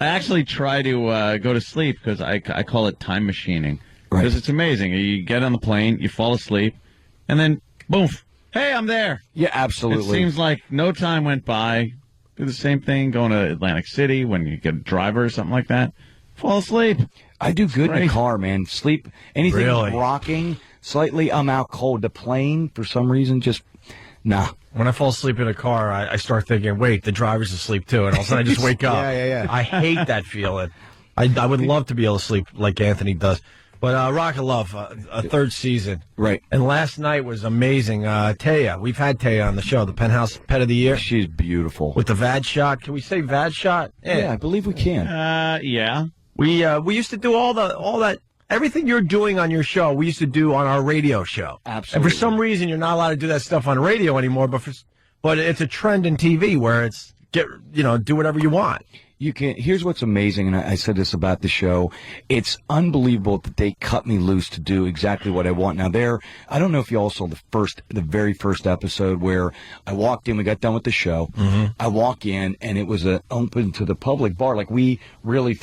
I actually try to go to sleep because I call it time machining. Right. Because it's amazing. You get on the plane, you fall asleep, and then boom, hey, I'm there. Yeah, It absolutely. seems like no time went by. Do the same thing going to Atlantic City when you get a driver or something like that. Fall asleep. I do good in Right. the car, man. Sleep, anything Really? rocking slightly, I'm out cold. The plane, for some reason, just nah. When I fall asleep in a car, I start thinking, wait, the driver's asleep too. And all of a sudden I just wake up. Yeah. I hate that feeling. I would love to be able to sleep like Anthony does. But Rock of Love, a third season. Right. And last night was amazing. Taya, we've had Taya on the show, the Penthouse Pet of the Year. She's beautiful. With the VAD shot. Can we say VAD shot? Yeah, I believe we can. Yeah. We used to do all that everything you're doing on your show. We used to do on our radio show. Absolutely. And for some reason, you're not allowed to do that stuff on radio anymore. But it's a trend in TV where it's do whatever you want. You can. Here's what's amazing, and I said this about the show. It's unbelievable that they cut me loose to do exactly what I want. Now, I don't know if you all saw the very first episode where I walked in. We got done with the show. Mm-hmm. I walk in, and it was an open to the public bar. Like we really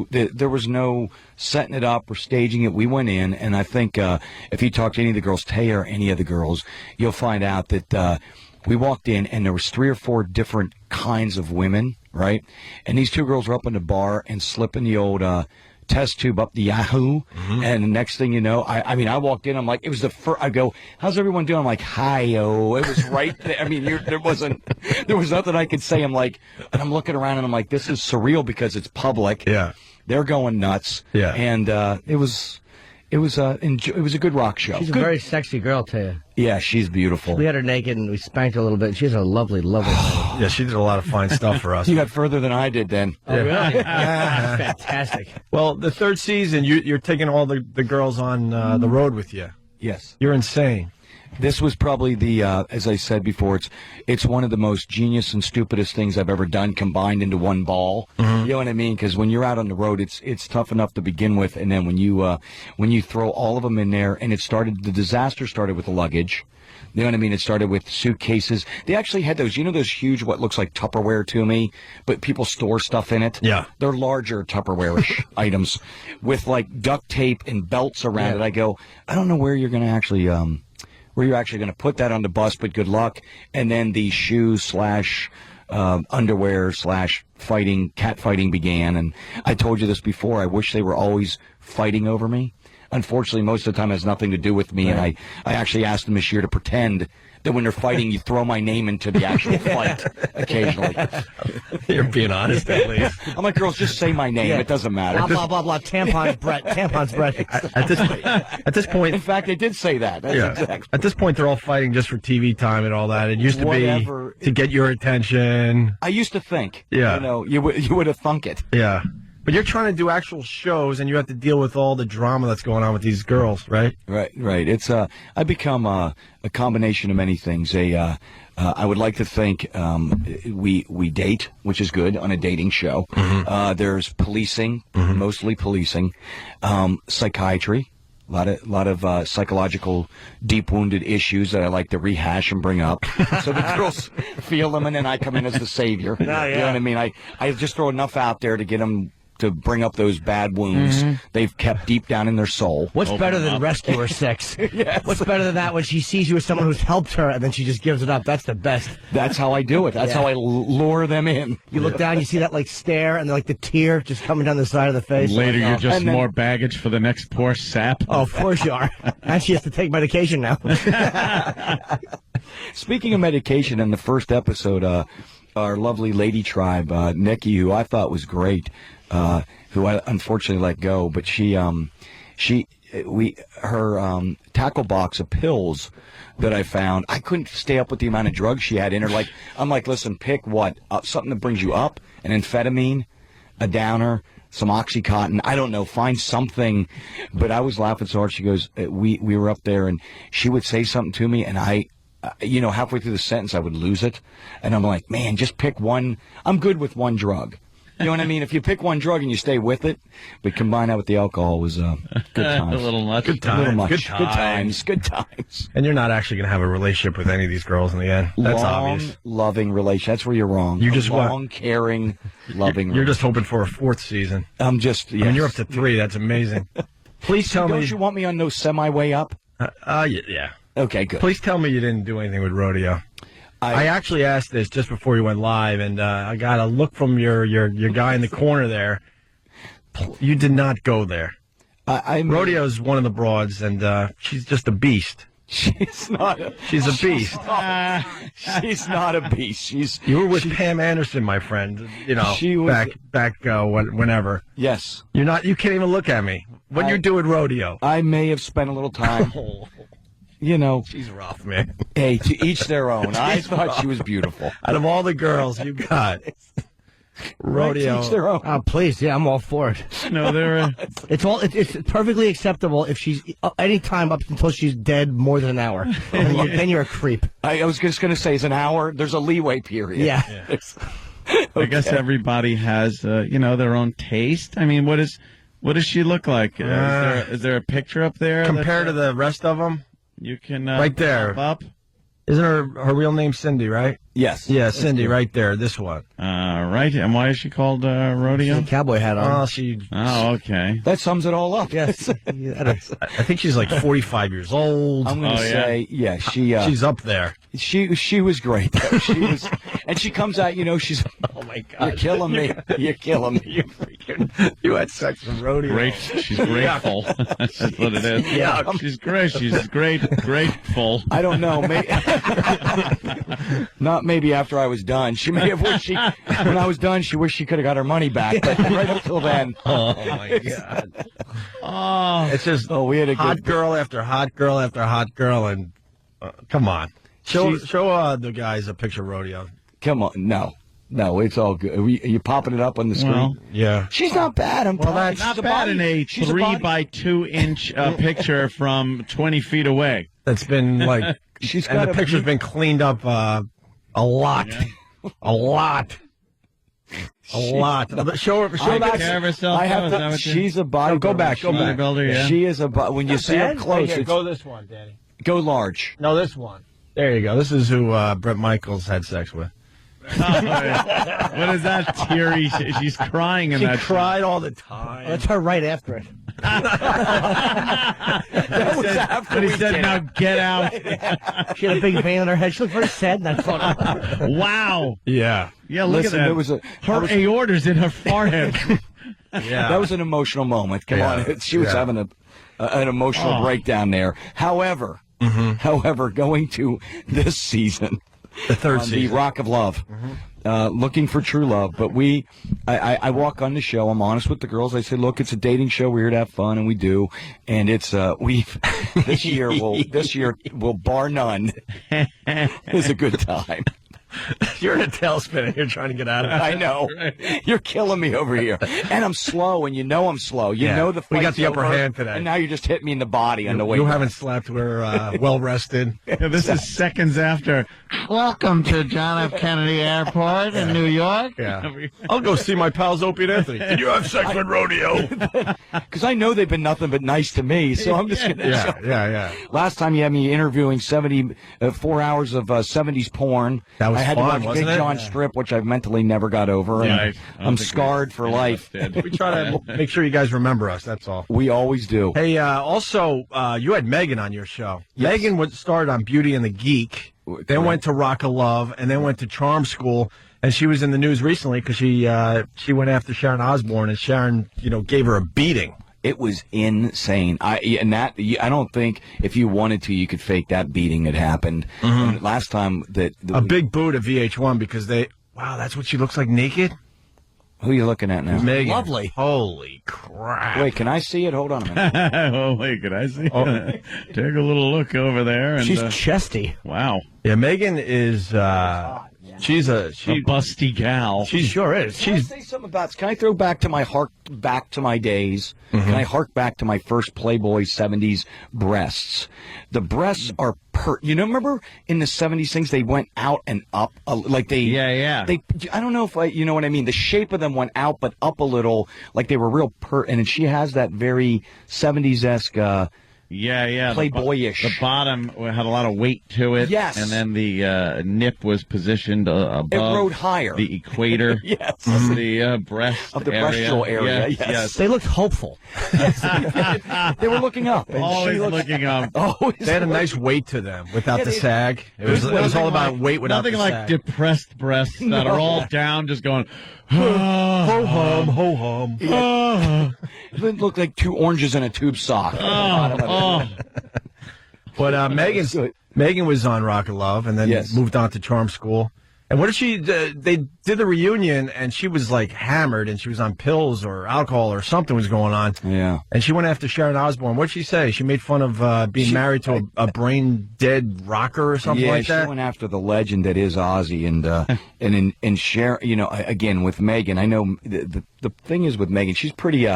there was no setting it up or staging it. We went in, and I think if you talk to any of the girls, Taya or any of the girls, you'll find out that we walked in, and there was 3 or 4 different kinds of women. Right, and these 2 girls were up in the bar and slipping the old test tube up the Yahoo, and the next thing you know, I mean, I walked in, I'm like, it was the first. I go, how's everyone doing? I'm like, hi-yo. It was right there. I mean, there was nothing I could say. I'm like, and I'm looking around and I'm like, this is surreal because it's public. Yeah. They're going nuts. Yeah. And it was a good rock show. She's a Good- very sexy girl, tell you. yeah, she's beautiful. We had her naked and we spanked her a little bit. She's a lovely, lovely lady. Yeah, she did a lot of fine stuff for us. You got further than I did then. Oh, really? Fantastic. Well, the third season, you're taking all the girls on the road with you. Yes. You're insane. This was probably the, as I said before, it's one of the most genius and stupidest things I've ever done combined into one ball. You know what I mean? Because when you're out on the road, it's tough enough to begin with, and then when you throw all of them in there, and the disaster started with the luggage. You know what I mean? It started with suitcases. They actually had those huge, what looks like Tupperware to me, but people store stuff in it. Yeah. They're larger Tupperware-ish items with like duct tape and belts around it. I go, I don't know where you're going to actually, where you're actually going to put that on the bus, but good luck. And then the shoes / underwear / cat fighting began. And I told you this before. I wish they were always fighting over me. Unfortunately, most of the time it has nothing to do with me, and I actually asked them this year to pretend that when they're fighting, you throw my name into the actual fight occasionally. You're being honest, at least. I'm like, girls, just say my name. It doesn't matter. Blah, blah, blah, blah. Tampons, Brett. Tampons, Brett. At this point, In fact, they did say that. That's yeah. exactly. At this point, they're all fighting just for TV time and all that. It used to Whatever. be to get your attention. I used to think. Yeah. You know, you would have thunk it. Yeah. But you're trying to do actual shows, and you have to deal with all the drama that's going on with these girls, right? Right. It's I become a combination of many things. I would like to think we date, which is good on a dating show. There's policing, mostly policing, psychiatry. A lot of psychological, deep wounded issues that I like to rehash and bring up, so the girls feel them, and then I come in as the savior. You know what I mean? I just throw enough out there to get them to bring up those bad wounds they've kept deep down in their soul. What's better than rescuer sex? Yes. What's better than that when she sees you as someone who's helped her and then she just gives it up? That's the best. That's how I do it. That's how I lure them in. You look down, you see that like stare and like the tear just coming down the side of the face. Later, Like, you're oh. just And then- more baggage for the next poor sap. Oh, of course you are. And she has to take medication now. Speaking of medication, in the first episode, our lovely lady tribe, Nikki, who I thought was great, who I unfortunately let go, but her tackle box of pills that I found, I couldn't stay up with the amount of drugs she had in her. I'm like, listen, pick what? Something that brings you up, an amphetamine, a downer, some Oxycontin. I don't know. Find something. But I was laughing so hard. She goes, we were up there, and she would say something to me, and halfway through the sentence, I would lose it. And I'm like, man, just pick one. I'm good with one drug. You know what I mean? If you pick one drug and you stay with it, but combine that with the alcohol was good times. A little much. Good A little times. much. Good times. Good times. And you're not actually going to have a relationship with any of these girls in the end. That's obvious. Loving relation. That's where you're wrong. You just want- long, caring, loving. You're just hoping for a fourth season. I'm just. I mean, yes. you're up to 3. That's amazing. Please tell Don't me. you want me on no semi way up? Yeah. Okay, good. Please tell me you didn't do anything with rodeo. I actually asked this just before you went live, and I got a look from your guy in the corner there. You did not go there. Rodeo's one of the broads, and she's just a beast. She's not. She's a beast. She's not a beast. You were with Pam Anderson, my friend. You know, She was- back whenever. Yes. You're not. You can't even look at me. What you do at rodeo? I may have spent a little time. You know, She's rough, man. hey, to each their own. I thought she was beautiful. Out of all the girls you got, rodeo. To each their own. Oh, please. Yeah, I'm all for it. No, they're It's perfectly acceptable if she's any time up until she's dead more than an hour. Then you're a creep. I was just going to say, it's an hour. There's a leeway period. Yeah. I guess everybody has, their own taste. I mean, what does she look like? Is there a picture up there? Compared to the rest of them, you can right there. pop up? Isn't her real name Cindy, right? Yes. Yeah, Cindy, right there. This one. Right. And why is she called Rodeo? Cowboy hat on. Oh, she. Oh, okay. That sums it all up. Yes. I think she's like 45 years old. I'm going to Oh, yeah? say, yeah, She's up there. she was great. Though. She was, and she comes out, she's. Oh my You're killing me. You're killing me. You had sex with rodeo. She's grateful. That's what it is. Yeah. She's great. She's grateful. I don't know. Not maybe after I was done. She may have wished when I was done, she wished she could have got her money back. But right up till then. Oh, my God. Oh, It's just we had a hot good girl after hot girl after hot girl. And come on. Show the guys a picture of rodeo. Come on. No, it's all good. Are you popping it up on the screen? Well, Yeah. She's not bad. that's not bad in a she's a 3 body- by 2 inch picture from 20 feet away. That's been like, She's and got the a picture's been cleaned up a lot. A lot. Show Take that. care of herself. I have is that to. what you- She's a body. Go back. Bodybuilder, yeah. She is a. When you see her close, it's, Go this one, Danny. go large. No, this one. There you go. This is who Brett Michaels had sex with. What is that teary? She's crying in She that. cried all the time. That's her right after it. That was after But he we said, did "Now it. get out!" She had a big vein on her head. She looked very sad in that photo. Wow. Yeah. Yeah, look Listen, at that. there was Her aorta's in her forehead. Yeah. That was an emotional moment. Come Yeah. on, she was Yeah. having an emotional Oh. breakdown there. However, going to this season, the third on the season. Rock of Love, looking for true love. But I walk on the show. I'm honest with the girls. I say, look, it's a dating show. We're here to have fun, and we do. And it's this year will bar none is a good time. You're in a tailspin and you're trying to get out of it. I know. You're killing me over here. And I'm slow, and you know I'm slow. You Yeah. know the We got fight's the upper over, hand today. And now you just hit me in the body on the way You back. haven't slept. We're well rested. Yeah, this is seconds after. Welcome to John F. Kennedy Airport in New York. Yeah. I'll go see my pals Opie and Anthony. Did you have sex with rodeo? Because I know they've been nothing but nice to me, so I'm just going to... Yeah. Last time you had me interviewing 4 hours of 70s porn. That was I had fun, to watch wasn't Big it? John Strip, which I've mentally never got over. Yeah, and I don't I'm think scarred for life. We try to make sure you guys remember us. That's all. We always do. Hey, also, you had Megan on your show. Yes. Megan started on Beauty and the Geek, then went to Rock of Love, and then went to Charm School. And she was in the news recently because she went after Sharon Osbourne, and Sharon, gave her a beating. It was insane. I don't think if you wanted to, you could fake that beating that happened. And last time A big boo to VH1 because that's what she looks like naked? who are you looking at now? Megan. Lovely. Holy crap. Wait, can I see it? Hold on a minute. Oh wait, could I see? Take a little look over there. And, She's chesty. wow, Yeah, Megan is, she's a busty gal. she Sure is. Can I say something about? Can I throw back to my days? Can I hark back to my first Playboy '70s breasts? The breasts are remember in the '70s things they went out and up like they Yeah. they I don't know if you know what I mean. The shape of them went out but up a little, like they were real and she has that very '70s-esque. Yeah. Playboyish. The bottom had a lot of weight to it. Yes. And then the nip was positioned above. It rode higher. The equator. Yes. Of the breast Of the area. breastral area, yes. They looked hopeful. They were looking up. And Always she looked, looking up. always They had a nice weight to them without the sag. It was Nothing all about like- weight without nothing the like sag. depressed breasts that are all down, just going. Ho hum. It looked like two oranges in a tube sock. But Megan was on Rock of Love and then Yes. moved on to Charm School. And what did she? They did the reunion, and she was like hammered, and she was on pills or alcohol or something was going on. Yeah. And she went after Sharon Osbourne. What did she say? She made fun of being married to a brain dead rocker or something like she that. went after the legend that is Ozzy, and share. Again with Megan, I know the thing is with Megan, she's pretty.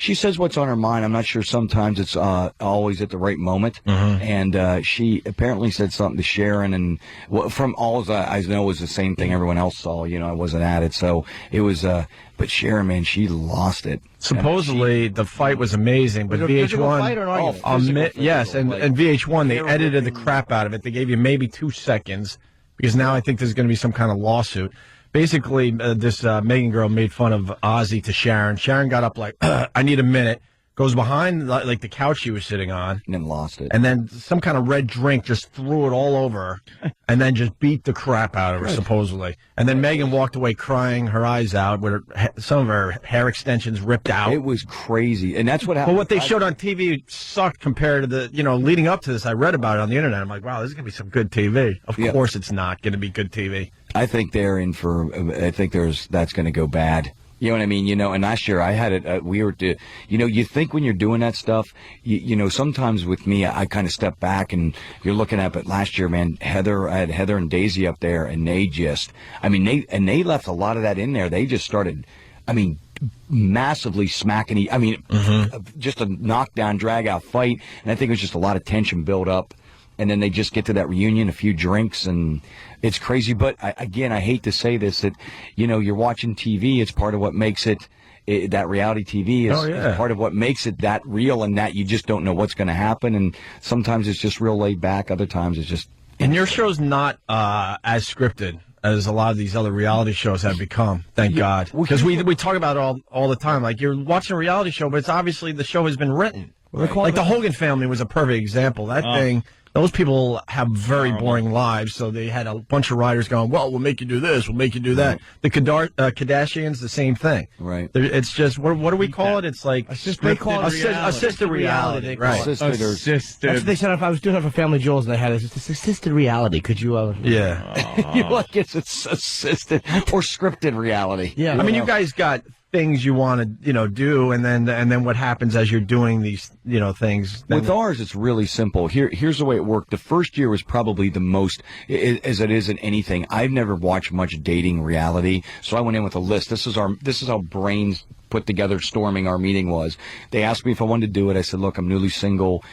She says what's on her mind. I'm not sure sometimes it's always at the right moment. And she apparently said something to Sharon, and from all I know was the same thing everyone else saw. I wasn't at it, so it was. But Sharon, man, she lost it. Supposedly, the fight was amazing, but Was it a physical VH1, fight or an argument? Physical, yes, and like, VH1, they they were edited the ripping- crap out of it. They gave you maybe 2 seconds because now I think there's going to be some kind of lawsuit. Basically, this Megan girl made fun of Ozzy to Sharon. Sharon got up like, "I need a minute." goes behind like the couch she was sitting on, And then lost it. and then some kind of red drink just threw it all over her, and then just beat the crap out of her, supposedly. And then Megan walked away crying her eyes out with some of her hair extensions ripped out. It was crazy. And that's what happened. But what they showed on TV sucked compared to the, leading up to this. I read about it on the internet. I'm like, wow, this is going to be some good TV. Of course it's not going to be good TV. I think that's going to go bad. You know what I mean? And last year I had it, you think when you're doing that stuff, sometimes with me, I kind of step back and you're looking at, but last year, man, I had Heather and Daisy up there and they left a lot of that in there. They just started, massively smacking, just a knockdown, drag out fight. And I think it was just a lot of tension built up. And then they just get to that reunion, a few drinks, and it's crazy. But I hate to say this, that, you're watching TV. It's part of what makes it that reality TV is part of what makes it that real, and that you just don't know what's going to happen. And sometimes it's just real laid back. Other times it's just. And your show's not as scripted as a lot of these other reality shows have become. Thank God. Because we talk about it all the time. Like, you're watching a reality show, but it's obviously the show has been written. Right. Like the Hogan family was a perfect example. That thing. Those people have very boring lives, so they had a bunch of writers going, well, we'll make you do this, we'll make you do that. The Kardashians, the same thing. Right. It's just, what do we call it? It's like... They call it assisted reality. Right. Assisted. That's what they said if I was doing it for Family Jewels, and they had it's assisted reality. Could you... Yeah. It's assisted or scripted reality. Yeah. You guys got things you want to, do, and then what happens as you're doing these, things. With ours, it's really simple. Here's the way it worked. The first year was probably the most, as it is in anything. I've never watched much dating reality, so I went in with a list. This is how brains put together storming our meeting was. They asked me if I wanted to do it. I said, look, I'm newly single.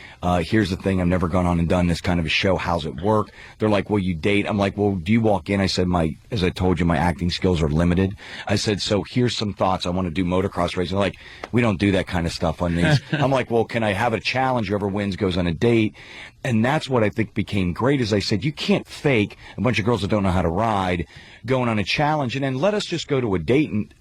Here's the thing. I've never gone on and done this kind of a show. How's it work? They're like, well, you date. I'm like, well, do you walk in? I said, as I told you, my acting skills are limited. I said, so here's some thoughts. I want to do motocross racing. They're like, we don't do that kind of stuff on these. I'm like, well, can I have a challenge? Whoever wins goes on a date. And that's what I think became great, is I said, you can't fake a bunch of girls that don't know how to ride going on a challenge, and then let us just go to a date and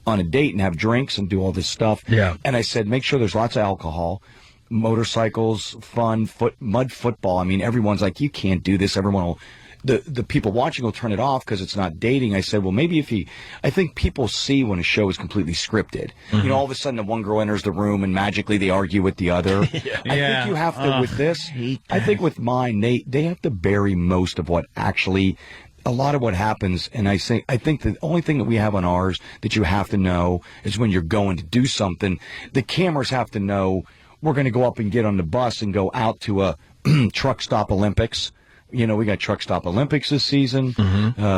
on a date and have drinks and do all this stuff. Yeah. And I said, make sure there's lots of alcohol, motorcycles, fun, mud football. Everyone's like, you can't do this. Everyone will, the people watching will turn it off because it's not dating. I said, well, maybe I think people see when a show is completely scripted. Mm-hmm. All of a sudden the one girl enters the room and magically they argue with the other. I think you have to, with this, I think with mine, they have to bury most of what actually, a lot of what happens, and I think the only thing that we have on ours that you have to know is when you're going to do something, the cameras have to know we're going to go up and get on the bus and go out to a truck stop Olympics. We got Truck Stop Olympics this season,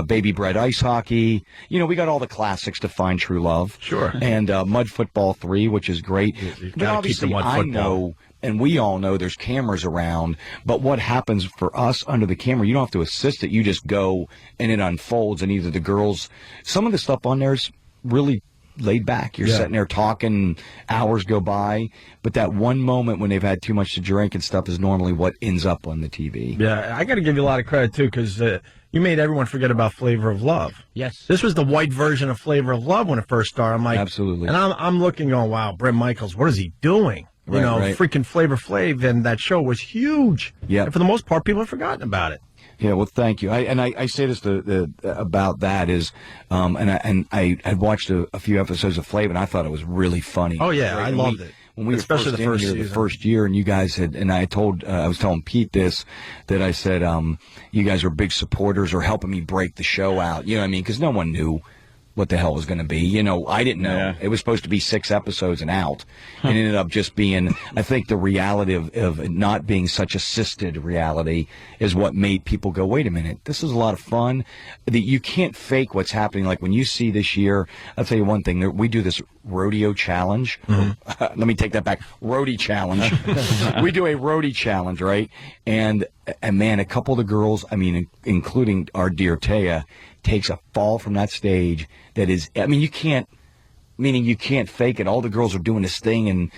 Baby Bread Ice Hockey. We got all the classics to find true love. Sure. And Mud Football 3, which is great. But keep obviously, the mud I football. know, and we all know there's cameras around, but what happens for us under the camera, you don't have to assist it. You just go, and it unfolds, and either the girls, some of the stuff on there is really laid back. You're sitting there talking, hours go by, but that one moment when they've had too much to drink and stuff is normally what ends up on the TV. Yeah, I got to give you a lot of credit, too, because you made everyone forget about Flavor of Love. Yes. This was the white version of Flavor of Love when it first started. I'm like, Absolutely. And I'm looking, going, wow, Bret Michaels, what is he doing? Right. Freaking Flavor Flav, and that show was huge. Yeah. And for the most part, people have forgotten about it. Yeah, well, thank you. I say this about that is, and I had watched a few episodes of Flav, and I thought it was really funny. Oh yeah, I loved it. When we especially were the first season. season. The first year, and you guys had, and I was telling Pete this, that I said, you guys were big supporters or helping me break the show out. You know what I mean? Because no one knew what the hell it was going to be. I didn't know. Yeah. It was supposed to be 6 episodes and out. And it ended up just being, I think the reality of it not being such assisted reality is what made people go, wait a minute, this is a lot of fun. You can't fake what's happening. Like when you see this year, I'll tell you one thing, we do this rodeo challenge. Let me take that back. Roadie challenge. We do a roadie challenge, right? And man, a couple of the girls, including our dear Taya, takes a fall from that stage that is, you can't fake it. All the girls are doing this thing, and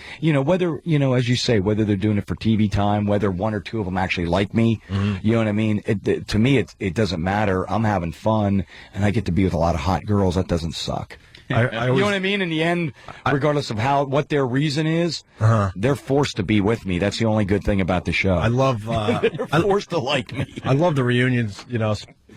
whether as you say, whether they're doing it for TV time, whether one or two of them actually like me, you know what I mean. To me, it doesn't matter. I'm having fun, and I get to be with a lot of hot girls. That doesn't suck. I You know what I mean? In the end, regardless of what their reason is, they're forced to be with me. That's the only good thing about the show. I love. They're forced to like me. I love the reunions,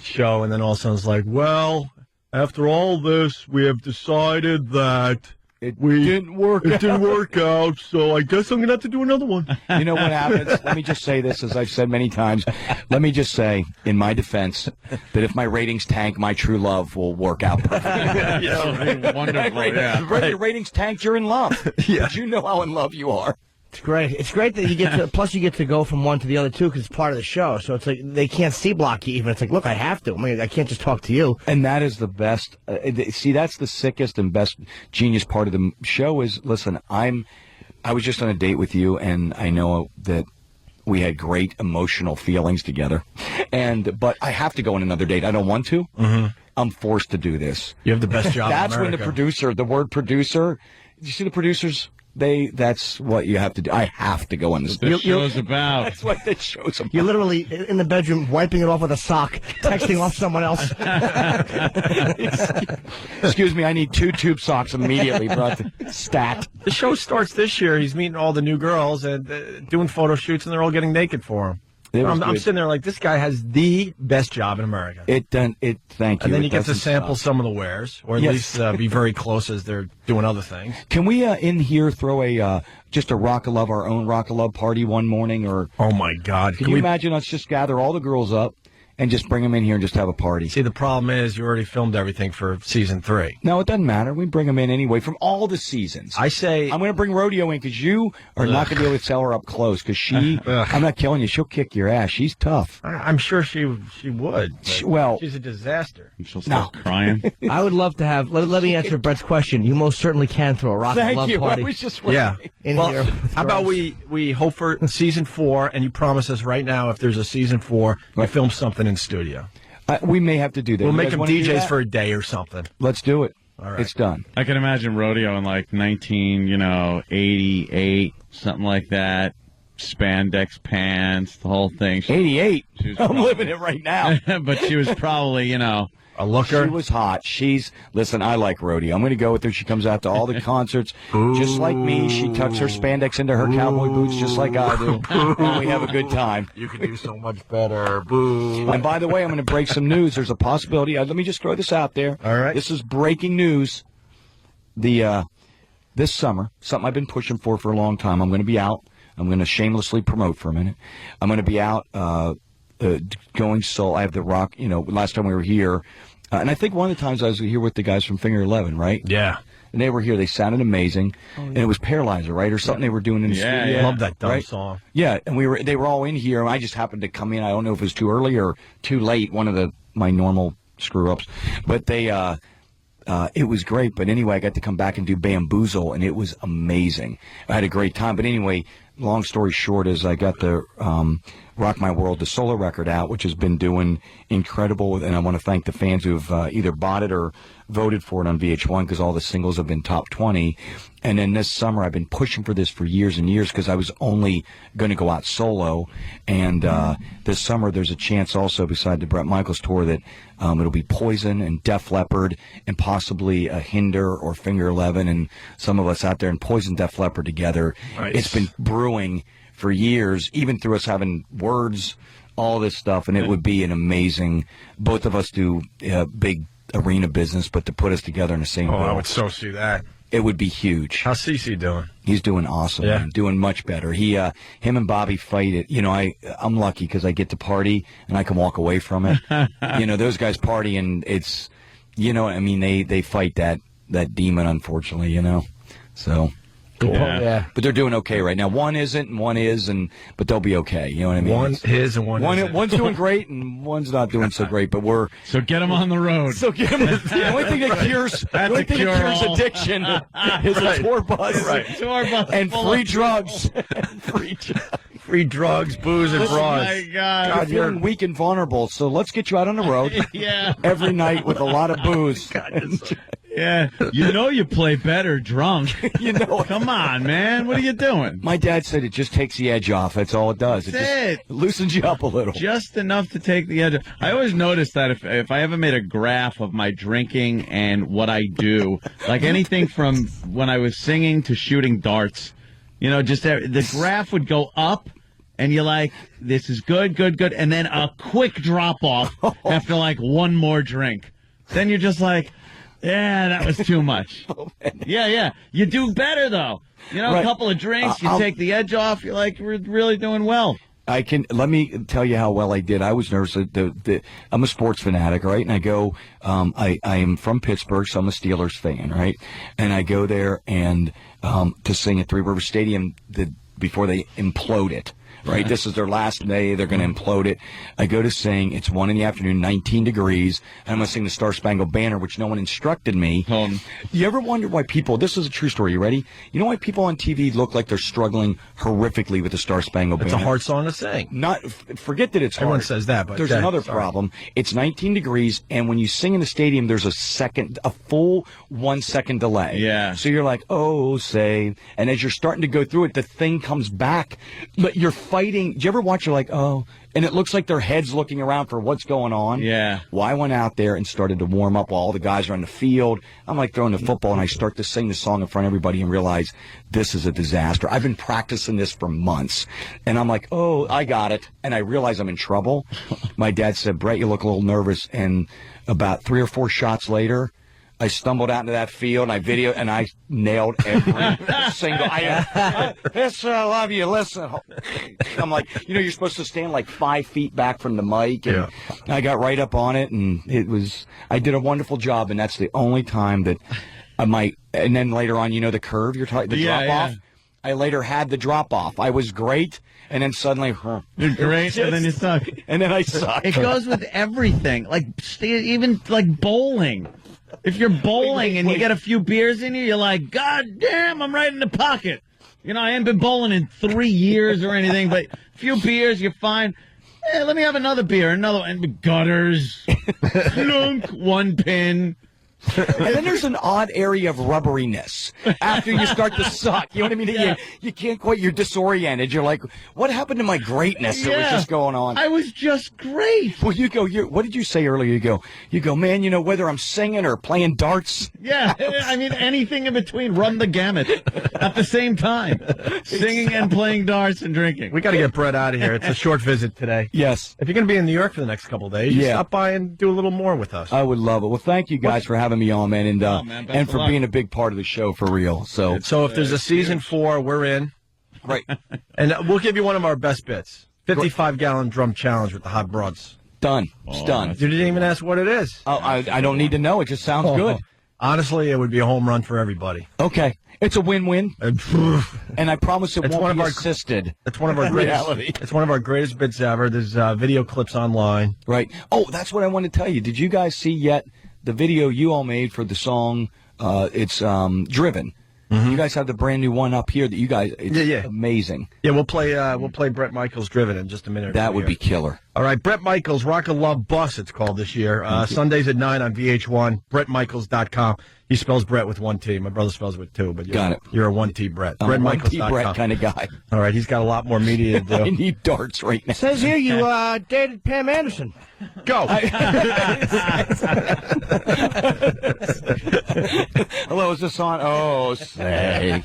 show, and then all of a sudden it's like, well, after all this, we have decided that It didn't work out, so I guess I'm gonna have to do another one. You know what happens? Let me just say this, as I've said many times. Let me just say, in my defense, that if my ratings tank, my true love will work out perfectly. Wonderful. Yeah. If your ratings tanked, you're in love. Yeah. But you know how in love you are. It's great. It's great that you get to. Plus, you get to go from one to the other too, because it's part of the show. So it's like they can't C block you. Even it's like, look, I have to. I mean, I can't just talk to you. And that is the best. See, that's the sickest and best genius part of the show. Is listen, I was just on a date with you, and I know that we had great emotional feelings together. But I have to go on another date. I don't want to. Mm-hmm. I'm forced to do this. You have the best job. That's in when the word producer. You see the producers. That's what you have to do. I have to go on this. The show's about. That's what this show's about. You're literally in the bedroom wiping it off with a sock, texting off someone else. Excuse me, I need 2 tube socks immediately, brought stat. The show starts this year. He's meeting all the new girls and doing photo shoots, and they're all getting naked for him. I'm sitting there like, this guy has the best job in America. Thank you. And then you get to doesn't sample suck. some of the wares, or at least be very close as they're doing other things. Can we in here throw just a Rock of Love, our own Rock of Love party one morning? Or Oh my God! can you imagine us just gather all the girls up and just bring them in here and just have a party? See, the problem is you already filmed everything for season 3. No, it doesn't matter. We bring them in anyway from all the seasons. I say I'm going to bring Rodeo in because you are not going to be able to tell her up close because I'm not killing you. She'll kick your ass. She's tough. I'm sure she would. Well, she's a disaster. She'll start crying. I would love to have. Let me answer Brett's question. You most certainly can throw a Rock of Thank Love you. party I was just Yeah. in Well, here. how about we hope for season 4, and you promise us right now if there's a season 4, you film something in studio. We may have to do that. We'll You make guys them wanna do DJs that? for a day or something. Let's do it. All right. It's done. I can imagine Rodeo in like 88, something like that. Spandex pants, the whole thing. 88. She was I'm probably- living it right now. But she was probably, A looker. She was hot. Listen, I like Rodeo. I'm going to go with her. She comes out to all the concerts just like me. She tucks her spandex into her cowboy boots just like I do. And we have a good time. You can do so much better. Boo. And by the way, I'm going to break some news. There's a possibility. Let me just throw this out there. All right. This is breaking news. This summer, something I've been pushing for a long time. I'm going to be out. I'm going to shamelessly promote for a minute. I'm going to be out going solo. I have the Rock, last time we were here. And I think one of the times I was here with the guys from Finger 11, right? Yeah. And they were here. They sounded amazing. And it was Paralyzer, right? Or something they were doing in the Yeah, studio. yeah. Love that dumb Right? song. Yeah, and they were all in here. And I just happened to come in. I don't know if it was too early or too late, one of my normal screw-ups. But it was great. But anyway, I got to come back and do Bamboozle, and it was amazing. I had a great time. But anyway, long story short is I got the Rock My World, the solo record out, which has been doing incredible. And I want to thank the fans who've either bought it or voted for it on VH1 because all the singles have been top 20. And then this summer, I've been pushing for this for years and years because I was only going to go out solo. And this summer, there's a chance also, beside the Bret Michaels tour, that it'll be Poison and Def Leppard and possibly a Hinder or Finger 11 and some of us out there in Poison, Def Leppard together. Nice. It's been brewing for years, even through us having words, all this stuff. And it would be an amazing, both of us do big arena business, but to put us together in the same Oh, bill, I would so see that. it would be huge. How's Cece doing? He's doing awesome. Yeah. Man, doing much better. Him and Bobby fight it. I'm lucky because I get to party and I can walk away from it. Those guys party and it's, they fight that demon, unfortunately, So, Cool. Yeah. but they're doing okay right now. One isn't and one is, but they'll be okay. You know what I mean? One is and one isn't. One's doing great and one's not doing so great, but we're. So get them on the road. So get him. The only thing that cures, cure-all. addiction is a tour bus, Tour bus and full free of- drugs. Free drugs, booze, and Oh bras. my God. You're feeling weak and vulnerable, so let's get you out on the road Yeah. every night with a lot of booze. Yeah, you play better drunk. Come on, man. What are you doing? My dad said it just takes the edge off. That's all it does. It That's just loosens you up a little. Just enough to take the edge off. I always notice that if I ever made a graph of my drinking and what I do, like anything from when I was singing to shooting darts, just the graph would go up. And you're like, this is good, good, good. And then a quick drop off after like one more drink. Then you're just like, yeah, that was too much. Yeah. You do better, though. A couple of drinks, you take the edge off. You're like, we're really doing well. Let me tell you how well I did. I was nervous. I'm a sports fanatic, right? And I go, I am from Pittsburgh, so I'm a Steelers fan, right? And I go there and to sing at Three River Stadium before they implode it. Right, this is their last day. They're going to implode it. I go to sing. It's 1 PM, 19 degrees, and I'm going to sing the Star Spangled Banner, which no one instructed me. You ever wonder why people? This is a true story. You ready? You know why people on TV look like they're struggling horrifically with the Star Spangled Banner? It's a hard song to sing. Forget that it's hard. Everyone says that, but there's another problem. It's 19 degrees, and when you sing in the stadium, there's a full 1 second delay. Yeah. So you're like, oh, say, and as you're starting to go through it, the thing comes back, but you're fighting. Do you ever watch? You're like, oh, and it looks like their heads looking around for what's going on. Yeah. Well, I went out there and started to warm up while all the guys are on the field. I'm like throwing the football, and I start to sing the song in front of everybody and realize this is a disaster. I've been practicing this for months, and I'm like, oh, I got it, and I realize I'm in trouble. My dad said, Brett, you look a little nervous, and about 3 or 4 shots later, I stumbled out into that field, and I videoed, and I nailed every single. I love you. Listen, I'm like, you're supposed to stand like 5 feet back from the mic, and I got right up on it, and I did a wonderful job, and that's the only time that and then later on, the curve you're talking, the drop off. I later had the drop off. I was great, and then suddenly, you're great, and then you suck, and then I suck. It goes with everything, even like bowling. If you're bowling and you get a few beers in you, you're like, God damn, I'm right in the pocket. I haven't been bowling in 3 years or anything, but a few beers, you're fine. Hey, let me have another beer, and gutters, clunk, 1 pin. And then there's an odd area of rubberiness after you start to suck. You know what I mean? Yeah. You can't quite, you're disoriented. You're like, what happened to my greatness that was just going on? I was just great. Well, what did you say earlier? You go, man, whether I'm singing or playing darts. Yeah, I mean, anything in between, run the gamut at the same time. Singing and playing darts and drinking. We got to get Brett out of here. It's a short visit today. Yes. If you're going to be in New York for the next couple of days, stop by and do a little more with us. I would love it. Well, thank you guys for having me on, man, and for being a big part of the show for real. So if there's a season 4, we're in. Right. And we'll give you one of our best bits. 55-gallon drum challenge with the hot broads. Done. It's done. You didn't even ask what it is. Oh, I don't need to know. It just sounds good. Honestly, it would be a home run for everybody. Okay. It's a win-win. And I promise it won't be assisted. It's one of our greatest. It's one of our greatest bits ever. There's video clips online. Right. Oh, that's what I want to tell you. Did you guys see yet the video you all made for the song? It's Driven. Mm-hmm. You guys have the brand new one up here that you guys. It's amazing. Yeah, we'll play Bret Michaels' Driven in just a minute. That would be killer. All right, Bret Michaels Rock and Love Bus. It's called this year. Sundays at 9 on VH1. BretMichaels.com. He spells Brett with 1 T. My brother spells it with 2, but you're a 1 T Brett. I'm a 1 T Brett kind of guy. All right, he's got a lot more media to do. I need darts right now. It says here you dated Pam Anderson. Go. Hello, is this on? Oh, say.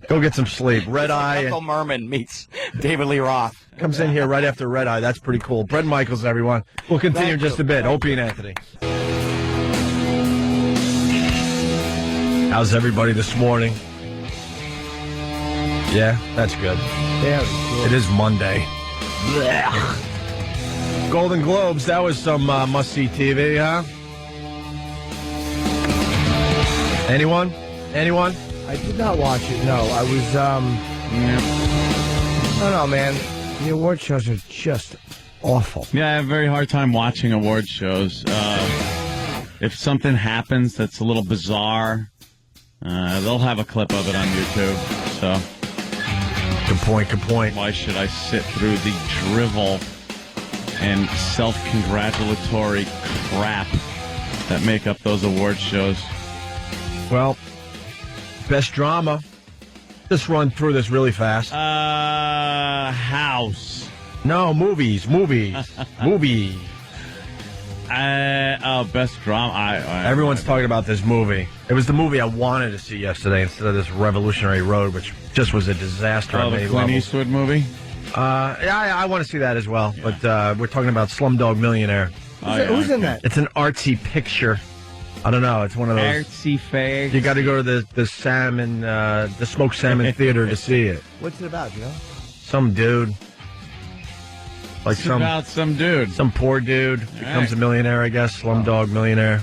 Go get some sleep. Red Eye. Ethel Merman meets David Lee Roth. Comes in here right after Red Eye. That's pretty cool. Bret Michaels, everyone. We'll continue in just a bit. Opie and Anthony. How's everybody this morning? Yeah, that's good. Very cool. It is Monday. Golden Globes, that was some must-see TV, huh? Anyone? I did not watch it, no. I was, I don't know, man. The award shows are just awful. Yeah, I have a very hard time watching award shows. If something happens that's a little bizarre, they'll have a clip of it on YouTube, so... Good point. Why should I sit through the drivel and self-congratulatory crap that make up those award shows? Well, best drama. Just run through this really fast. House. No, movies. Movie. Best drama. Everyone's talking about this movie. It was the movie I wanted to see yesterday instead of this Revolutionary Road, which just was a disaster on the many Clint levels. Eastwood movie. I want to see that as well. Yeah. But we're talking about Slumdog Millionaire. Who's in that? It's an artsy picture. I don't know. It's one of those Artsy face. You got to go to the smoked salmon theater to see it. What's it about, you know? Some dude, like It's about some dude. some poor dude becomes a millionaire. I guess Slumdog Millionaire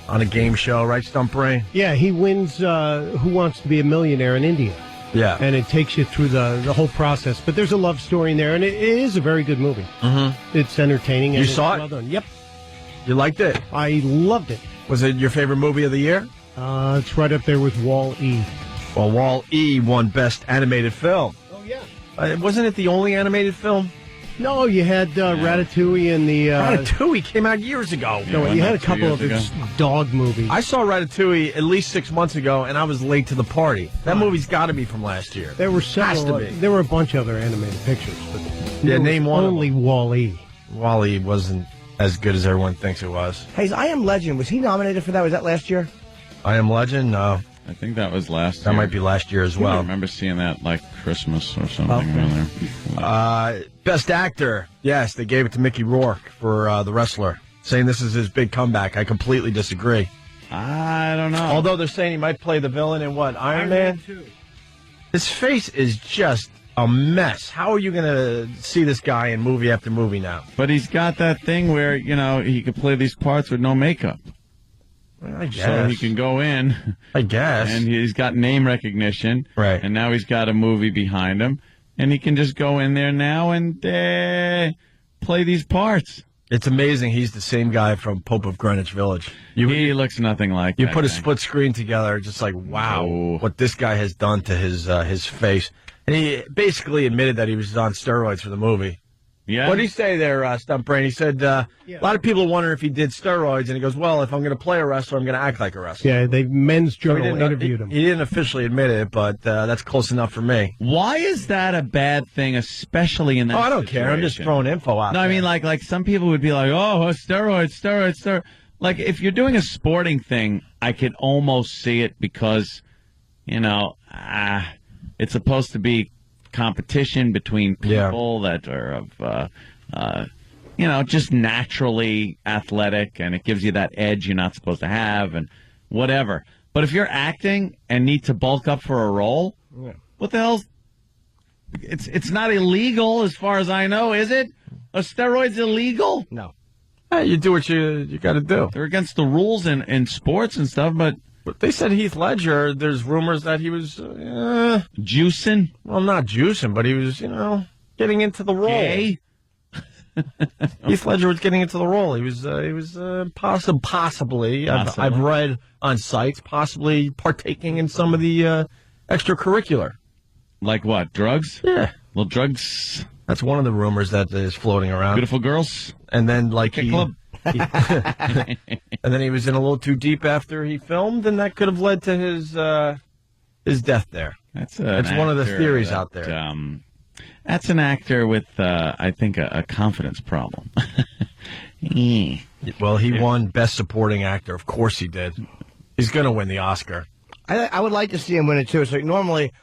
on a game show, right? Stump Ray. Yeah, he wins Who Wants to Be a Millionaire in India. Yeah, And it takes you through the whole process. But there's a love story in there, and it is a very good movie. Mm-hmm. It's entertaining. And You saw it? Well done. Yep. You liked it. I loved it. Was it your favorite movie of the year? It's right up there with Wall-E. Well, Wall-E won Best Animated Film. Oh, yeah. Wasn't it the only animated film? No, you had Ratatouille and the... Ratatouille came out years ago. No, you had a 2 couple of years dog movies. I saw Ratatouille at least 6 months ago, and I was late to the party. That movie's got to be from last year. There were Has several. to be. There were a bunch of other animated pictures, but Yeah, there name was one of only Wall-E. Wall-E wasn't as good as everyone thinks it was. Hey, I Am Legend, was he nominated for that? Was that last year? I Am Legend? No. I think that was last That year. might be last year as I well. remember seeing that like Christmas or something around there. Best Actor. Yes, they gave it to Mickey Rourke for The Wrestler, saying this is his big comeback. I completely disagree. I don't know. Although they're saying he might play the villain in what? Iron Man? His face is just a mess. How are you going to see this guy in movie after movie now? But he's got that thing where, he could play these parts with no makeup. I guess. So he can go in, I guess. and he's got name recognition. Right. And now he's got a movie behind him. And he can just go in there now and play these parts. It's amazing. He's the same guy from Pope of Greenwich Village. He looks nothing like You that put a guy. split screen together, just like, wow, Oh. what this guy has done to his face. And he basically admitted that he was on steroids for the movie. Yeah. What did he say there, Stump Brain? He said, a lot of people wonder if he did steroids, and he goes, well, if I'm going to play a wrestler, I'm going to act like a wrestler. Yeah, the Men's So Journal interviewed him. He didn't officially admit it, but that's close enough for me. Why is that a bad thing, especially in that I don't care. I'm just situation? throwing info out No, I there. mean, like some people would be like, oh, steroids. Like, if you're doing a sporting thing, I could almost see it because, it's supposed to be competition between people that are of, just naturally athletic, and it gives you that edge you're not supposed to have and whatever. But if you're acting and need to bulk up for a role, what the hell's... It's not illegal as far as I know, is it? Are steroids illegal? No. You do what you got to do. They're against the rules in sports and stuff, but But they said Heath Ledger, there's rumors that he was, juicing? well, not juicing, but he was, getting into the role. Gay? Heath Ledger was getting into the role. He was possibly. I've read on sites, possibly partaking in some of the extracurricular. Like what, drugs? Yeah. Well, drugs, That's one of the rumors that is floating around. beautiful girls, And then, like, kick club. and then he was in a little too deep after he filmed, and that could have led to his death there. That's one of the theories out there. That's an actor with, I think, a confidence problem. Well, he won Best Supporting Actor. Of course he did. He's going to win the Oscar. I would like to see him win it, too. So normally,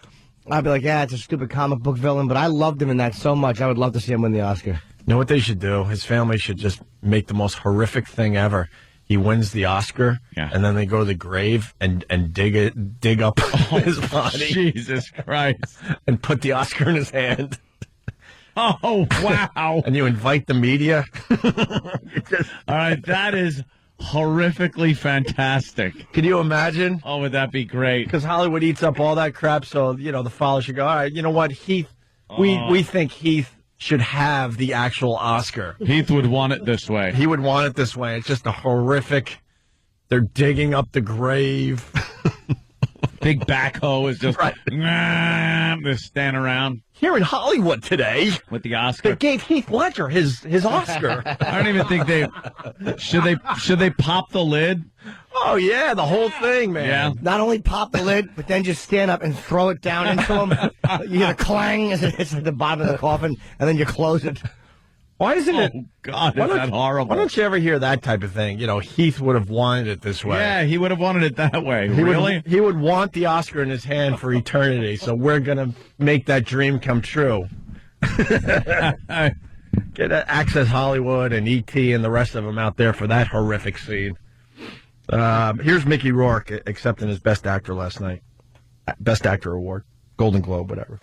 I'd be like, it's a stupid comic book villain, but I loved him in that so much. I would love to see him win the Oscar. You know what they should do? His family should just make the most horrific thing ever. He wins the Oscar, and then they go to the grave and dig up his body. Jesus Christ. And put the Oscar in his hand. Oh, wow. And you invite the media. All right, that is horrifically fantastic. Can you imagine? Oh, would that be great? Because Hollywood eats up all that crap, so, the followers should go, all right, you know what, Heath, we think Heath should have the actual Oscar. Heath would want it this way. He would want it this way. It's just a horrific, they're digging up the grave. big backhoe is just they're standing around Here in Hollywood today, with the they Oscar. gave Heath Ledger his Oscar. I don't even think should they pop the lid? Oh yeah, the whole thing, man. Yeah. Not only pop the lid, but then just stand up and throw it down into him. You hear the clang as it hits like the bottom of the coffin, and then you close it. Why isn't it? Oh God, Why is don't- that horrible? Why don't you ever hear that type of thing? You know, Heath would have wanted it this way. Yeah, he would have wanted it that way. He Really? he would want the Oscar in his hand for eternity. So we're gonna make that dream come true. Get Access Hollywood and E.T. and the rest of them out there for that horrific scene. Here's Mickey Rourke accepting his Best Actor last night. Best Actor award. Golden Globe, whatever.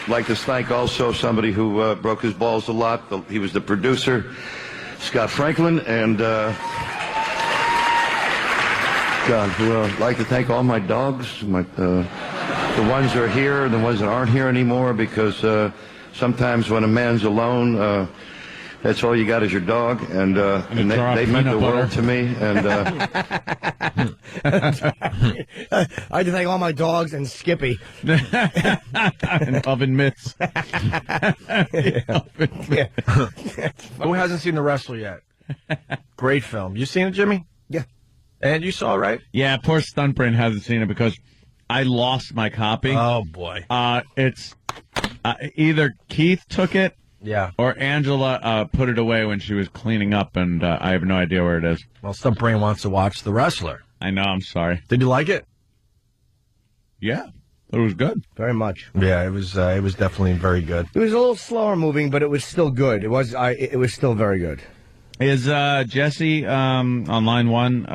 Like to thank also somebody who broke his balls a lot. He was the producer, Scott Franklin, and I'd like to thank all my dogs, the ones that are here and the ones that aren't here anymore, because sometimes when a man's alone, that's all you got is your dog, and they meant the world to me. And I had to thank all my dogs and Skippy. And oven mitts. Who hasn't seen The Wrestler yet? Great film. You seen it, Jimmy? Yeah. And you saw it, right? Yeah, poor Stuntbrain hasn't seen it because I lost my copy. Oh, boy. It's either Keith took it Yeah. or Angela put it away when she was cleaning up, and I have no idea where it is. Well, Stumpbrain wants to watch The Wrestler. I know, I'm sorry. Did you like it? Yeah, it was good. Very much. Yeah, it was definitely very good. It was a little slower moving, but it was still good. It was still very good. Is Jesse on line one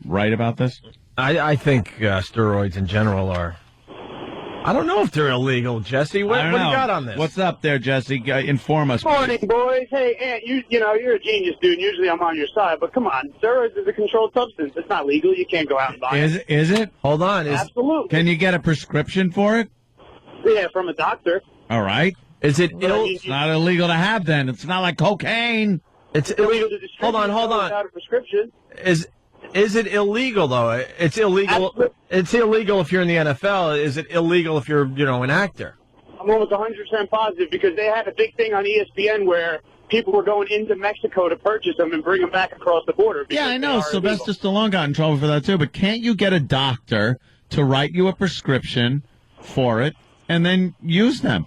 right about this? I think steroids in general are. I don't know if they're illegal, Jesse. What do you got on this? What's up there, Jesse? Inform us. Morning, boys. Hey, Ant, you're a genius, dude. Usually I'm on your side, but come on. Steroids is a controlled substance. It's not legal. You can't go out and buy it. Is it? Hold on. Absolutely. Can you get a prescription for it? Yeah, from a doctor. All right. Is it ill? It's not illegal to have then. It's not like cocaine. It's Illegal to distribute Hold on. without a prescription. Is it illegal though? It's illegal. Absolutely. It's illegal if you're in the NFL. Is it illegal if you're, an actor? I'm almost 100% positive because they had a big thing on ESPN where people were going into Mexico to purchase them and bring them back across the border. Yeah, I because know. they are Sylvester illegal. Stallone got in trouble for that too. But can't you get a doctor to write you a prescription for it and then use them?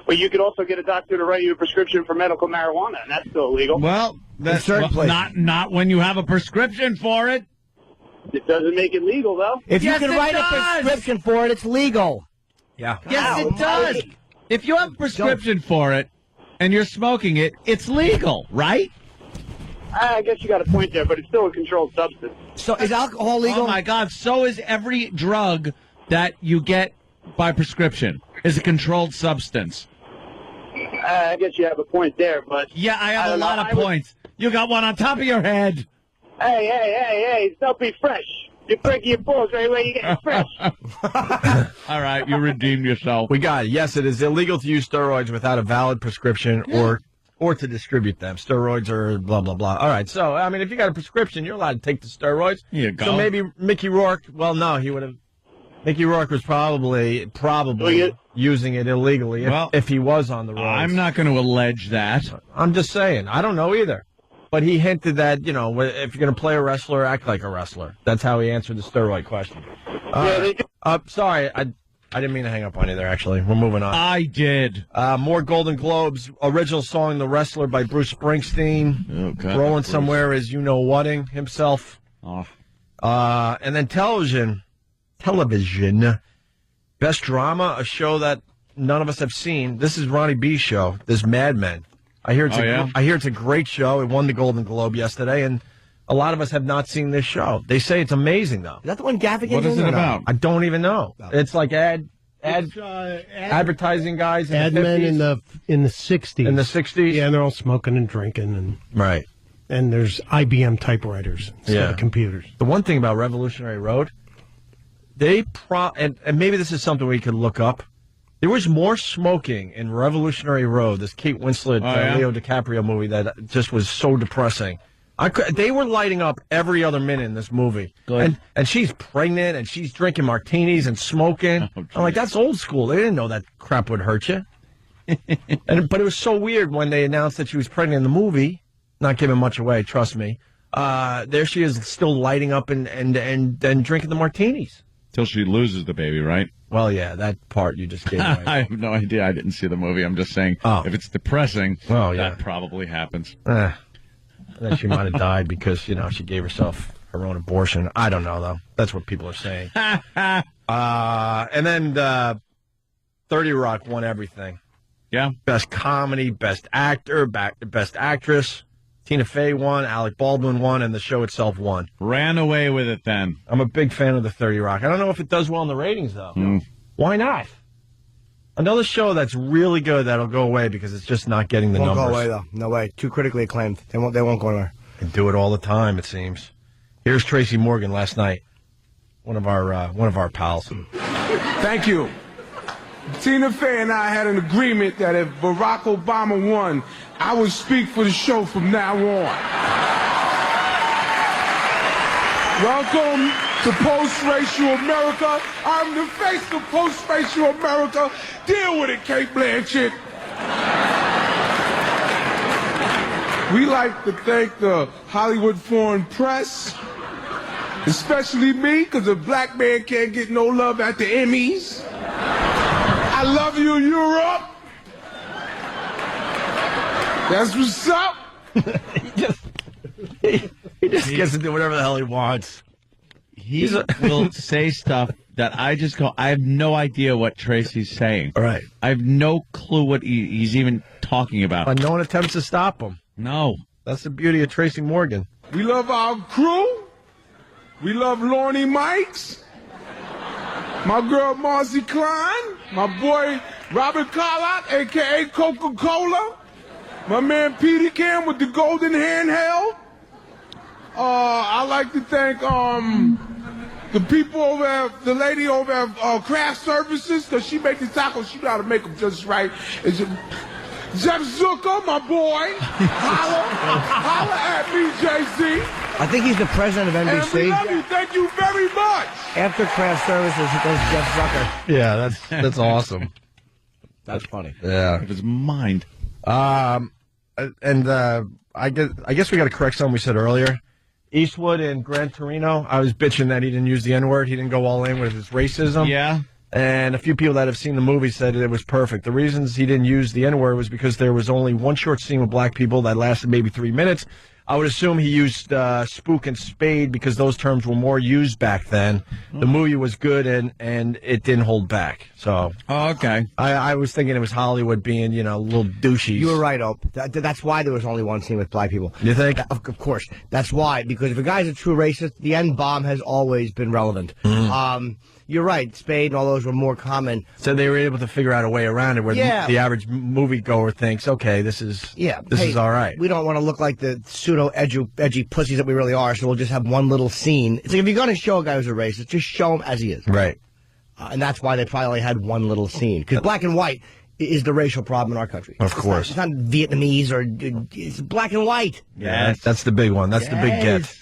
But you could also get a doctor to write you a prescription for medical marijuana, and that's still illegal. Well, that's certain places. not when you have a prescription for it. It doesn't make it legal, though. If Yes, you can it write does. a prescription for it, it's legal. Yeah. Yes, it does. Mike. If you have a prescription for it and you're smoking it, it's legal, right? I guess you got a point there, but it's still a controlled substance. So is alcohol legal? Oh my God! So is every drug that you get by prescription is a controlled substance. I guess you have a point there, but Yeah, I have a don't lot know. of points. You got one on top of your head. Hey, don't be fresh. You're breaking your balls right away. You get fresh. All right, you redeemed yourself. We got it. Yes, it is illegal to use steroids without a valid prescription or to distribute them. Steroids are blah, blah, blah. All right. So, I mean, if you got a prescription, you're allowed to take the steroids. Here you go. So maybe Mickey Rourke, well, no, he would have. Mickey Rourke was probably using it illegally if he was on the road. I'm not going to allege that. I'm just saying. I don't know either. But he hinted that, if you're going to play a wrestler, act like a wrestler. That's how he answered the steroid question. Sorry, I didn't mean to hang up on you there, actually. We're moving on. I did. More Golden Globes. Original song, The Wrestler by Bruce Springsteen. Oh, God. Rolling Somewhere is you-know-whatting himself. Oh. And then television. Best drama, a show that none of us have seen. This is Ronnie B's show, this Mad Men. I hear it's a great show. It won the Golden Globe yesterday, and a lot of us have not seen this show. They say it's amazing, though. Is that the one Gaffigan's What is in it or no? about? I don't even know. It's like advertising guys in Ad the 50s. men in the 60s. In the 60s? Yeah, and they're all smoking and drinking, Right. and there's IBM typewriters instead of computers. The one thing about Revolutionary Road, and maybe this is something we could look up. There was more smoking in Revolutionary Road, this Kate Winslet, Leo DiCaprio movie that just was so depressing. They were lighting up every other minute in this movie. Good. And she's pregnant, and she's drinking martinis and smoking. Oh, I'm like, that's old school. They didn't know that crap would hurt you. But it was so weird when they announced that she was pregnant in the movie. Not giving much away, trust me. There she is, still lighting up and drinking the martinis. Till she loses the baby, right? Well, yeah, that part you just gave away. I have no idea. I didn't see the movie. I'm just saying, if it's depressing, that probably happens. Then she might have died because, she gave herself her own abortion. I don't know, though. That's what people are saying. And then 30 Rock won everything. Yeah. Best comedy, best actor, best actress. Tina Fey won, Alec Baldwin won, and the show itself won. Ran away with it then. I'm a big fan of the 30 Rock. I don't know if it does well in the ratings, though. Why not? Another show that's really good that'll go away because it's just not getting the Won't numbers. go away, though. No way. Too critically acclaimed. They won't go anywhere. They do it all the time, it seems. Here's Tracy Morgan last night. One of our pals. Thank you. Tina Fey and I had an agreement that if Barack Obama won, I would speak for the show from now on. Welcome to post-racial America. I'm the face of post-racial America. Deal with it, Kate Blanchett. We like to thank the Hollywood Foreign Press, especially me, because a black man can't get no love at the Emmys. I love you, Europe. That's what's up. He just gets to do whatever the hell he wants. He will say stuff that I just go, I have no idea what Tracy's saying. All right. I have no clue what he's even talking about. But no one attempts to stop him. No. That's the beauty of Tracy Morgan. We love our crew. We love Lorne Mikes. My girl Marcy Klein. My boy Robert Carlock, a.k.a. Coca-Cola. My man Peter Cam with the golden handheld. I'd like to thank the people over at, the lady over at Craft Services, because she makes the tacos. She know how to make them just right. Jeff Zucker, my boy. Holla at me, JC. I think he's the president of NBC. And we love you. Thank you very much. After Craft Services, it goes Jeff Zucker. Yeah, that's awesome. That's funny. Yeah. Of his mind. I guess we got to correct something we said earlier. Eastwood and Gran Torino, I was bitching that he didn't use the N-word. He didn't go all in with his racism. Yeah. And a few people that have seen the movie said it was perfect. The reasons he didn't use the N-word was because there was only one short scene with black people that lasted maybe 3 minutes. I would assume he used spook and spade because those terms were more used back then. The movie was good and it didn't hold back. So, okay. I was thinking it was Hollywood being, little douchies. You were right, Ope. That's why there was only one scene with black people. You think? Of course. That's why. Because if a guy's a true racist, the N-bomb has always been relevant. You're right. Spade and all those were more common. So they were able to figure out a way around it where the average moviegoer thinks, okay, this is all right. We don't want to look like the pseudo-edgy pussies that we really are, so we'll just have one little scene. It's like if you're going to show a guy who's a racist, just show him as he is. Right. And that's why they probably only had one little scene. Because black and white is the racial problem in our country. Of course. It's not Vietnamese or it's black and white. Yeah, that's the big one. That's the big get.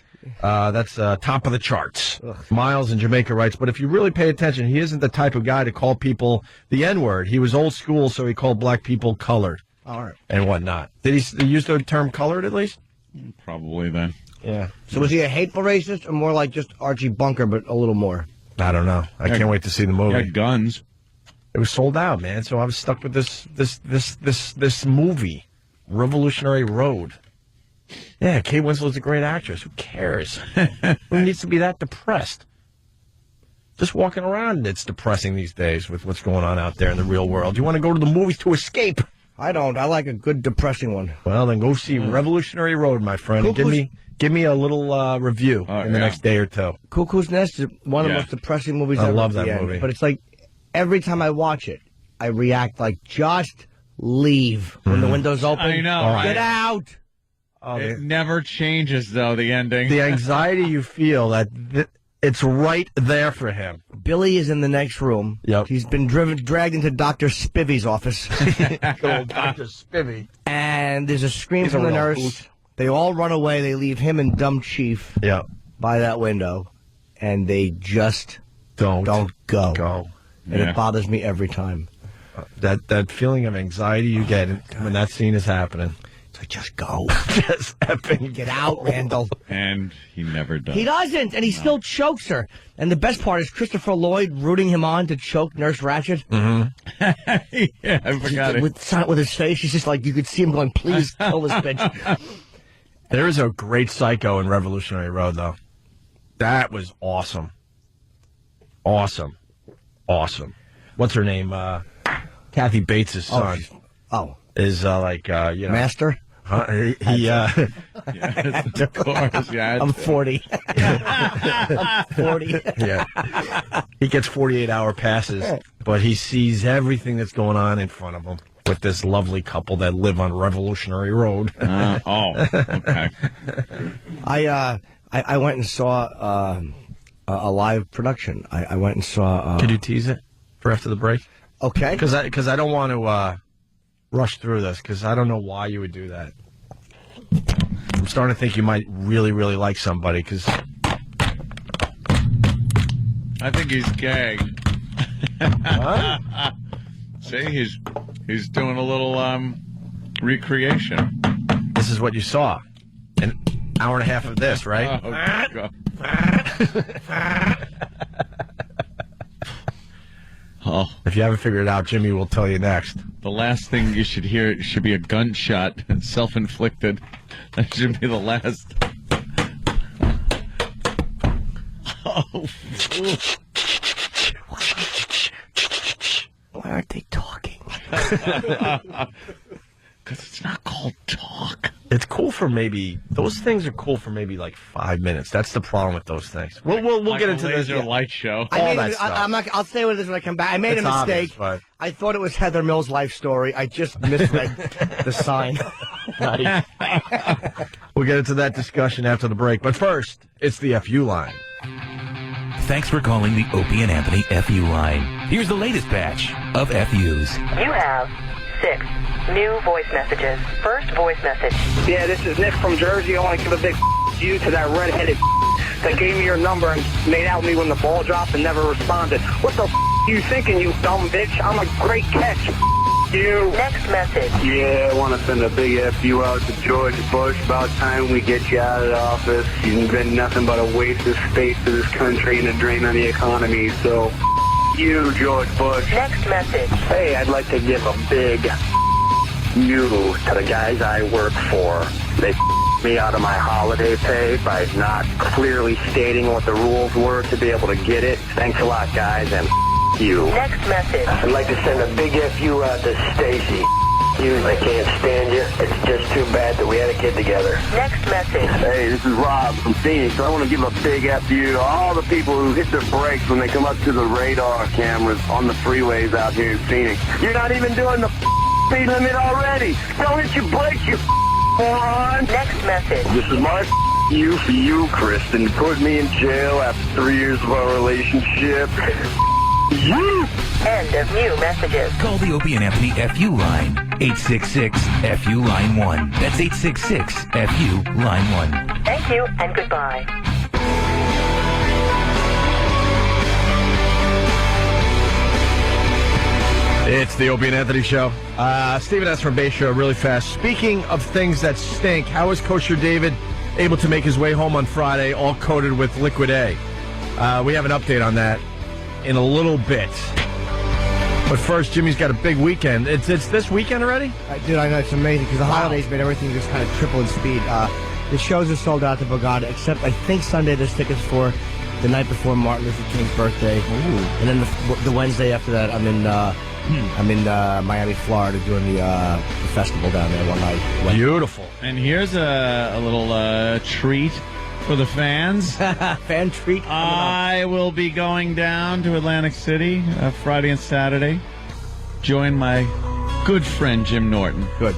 That's top of the charts. Miles in Jamaica writes, but if you really pay attention, he isn't the type of guy to call people the N-word. He was old school, so he called black people colored. All right. And whatnot. Did he use the term colored at least? Probably then. Yeah. So was he a hateful racist or more like just Archie Bunker, but a little more? I don't know. I can't wait to see the movie. He had guns. It was sold out, man. So I was stuck with this movie, Revolutionary Road. Yeah, Kate Winslet's a great actress. Who cares? Who needs to be that depressed? Just walking around, it's depressing these days with what's going on out there in the real world. You want to go to the movies to escape. I don't. I like a good depressing one. Well, then go see Revolutionary Road, my friend. And give me a little review in the next day or two. Cuckoo's Nest is one of the most depressing movies I ever. love that movie. But it's like every time I watch it, I react like, just leave when the window's open. I know. Get out. It never changes, though, the ending. The anxiety you feel that it's right there for him. Billy is in the next room. Yep. He's been dragged into Dr. Spivvy's office. Good old Dr. Spivvy. And there's a scream He's from a the real nurse. hoot. They all run away. They leave him and dumb Chief Yeah. by that window, and they just Don't go. And Yeah. it bothers me every time. That feeling of anxiety you get when that scene is happening. It's like, just go. Just effing Get out, Randall. And he never does. He doesn't, and he still chokes her. And the best part is Christopher Lloyd rooting him on to choke Nurse Ratched. Yeah, I forgot it. With his face, he's just like, you could see him going, please kill this bitch. There is a great Psycho in Revolutionary Road, though. That was awesome. Awesome. What's her name? Kathy Bates' son is Master? He Of course, yeah. I'm 40. I'm 40. Yeah. He gets 48-hour passes, but he sees everything that's going on in front of him with this lovely couple that live on Revolutionary Road. Okay. I went and saw a live production. I went and saw... Could you tease it for after the break? Okay. Because I don't want to rush through this, because I don't know why you would do that. I'm starting to think you might really, really like somebody, because... I think he's gay. What? See, he's doing a little recreation. This is what you saw. An hour and a half of this, right? Oh, God. Oh, If you haven't figured it out, Jimmy will tell you next. the last thing you should hear should be a gunshot, self-inflicted. That should be the last. Oh, Why aren't they talking? because it's not called talk. It's cool for those things are cool for maybe like 5 minutes. That's the problem with those things. We'll Like get a into this. laser light show. All that stuff. I'll say what it is when I come back. I made It's a obvious, mistake. but- I thought it was Heather Mills' life story. I just misread the sign. We'll get into that discussion after the break. But first, it's the FU line. Thanks for calling the Opie and Anthony FU line. Here's the latest batch of FUs. You have 6 new voice messages. First voice message. Yeah, this is Nick from Jersey. I want to give a big you to that redheaded that gave me your number and made out with me when the ball dropped and never responded. What the you thinking, you dumb bitch? I'm a great catch. You. Next message. Yeah, I want to send a big F you out to George Bush. About time we get you out of the office. You've been nothing but a waste of space to this country and a drain on the economy. So, you, George Bush. Next message. Hey, I'd like to give a big you to the guys I work for. They me out of my holiday pay by not clearly stating what the rules were to be able to get it. Thanks a lot, guys, and you. Next message. I'd like to send a big F-you out to Stacy. You, I can't stand you. It's just too bad that we had a kid together. Next message. Hey, this is Rob from Phoenix. I want to give a big F-you to all the people who hit their brakes when they come up to the radar cameras on the freeways out here in Phoenix. You're not even doing the speed limit already. Don't hit your brakes, you moron. Next message. This is my you for you, Kristen. Put me in jail after 3 years of our relationship. You! End of new messages. Call the Opie and Anthony FU line. 866-FU line 1. That's 866-FU line 1. Thank you and goodbye. It's the Opie and Anthony Show. Stephen S. from Bay Show, really fast. Speaking of things that stink, how was Kosher David able to make his way home on Friday all coated with Liquid A? We have an update on that in a little bit. But first, Jimmy's got a big weekend. It's this weekend already? Dude, I know, it's amazing because the holidays made everything just kind of triple in speed. The shows are sold out to Bogota, except I think Sunday there's tickets for the night before Martin Luther King's birthday. Ooh. And then the Wednesday after that, I'm in Miami, Florida, doing the festival down there one night. Beautiful. And here's a little treat for the fans. Fan treat. I will be going down to Atlantic City Friday and Saturday. Join my good friend Jim Norton. Good.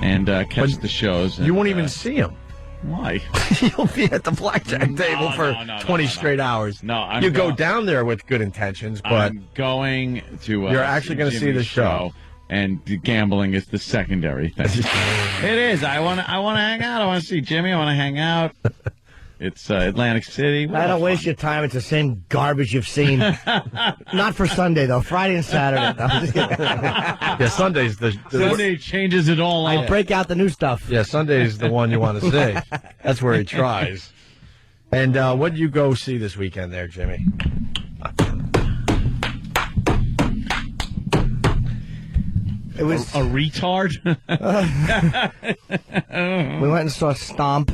And catch the shows. You won't even see him. Why? You'll be at the blackjack table for 20 straight hours. No, I'm you go down there with good intentions, but I'm going to. you're actually going to see the show. and gambling is the secondary thing. It is. I want to hang out. I want to see Jimmy. I want to hang out. It's Atlantic City. I don't waste your time. It's the same garbage you've seen. Not for Sunday, though. Friday and Saturday. No, I'm just kidding. Yeah, Sunday's the Sunday changes it all I up. break out the new stuff. Yeah, Sunday's the one you want to see. That's where he tries. And what did you go see this weekend there, Jimmy? It was a retard. We went and saw Stomp.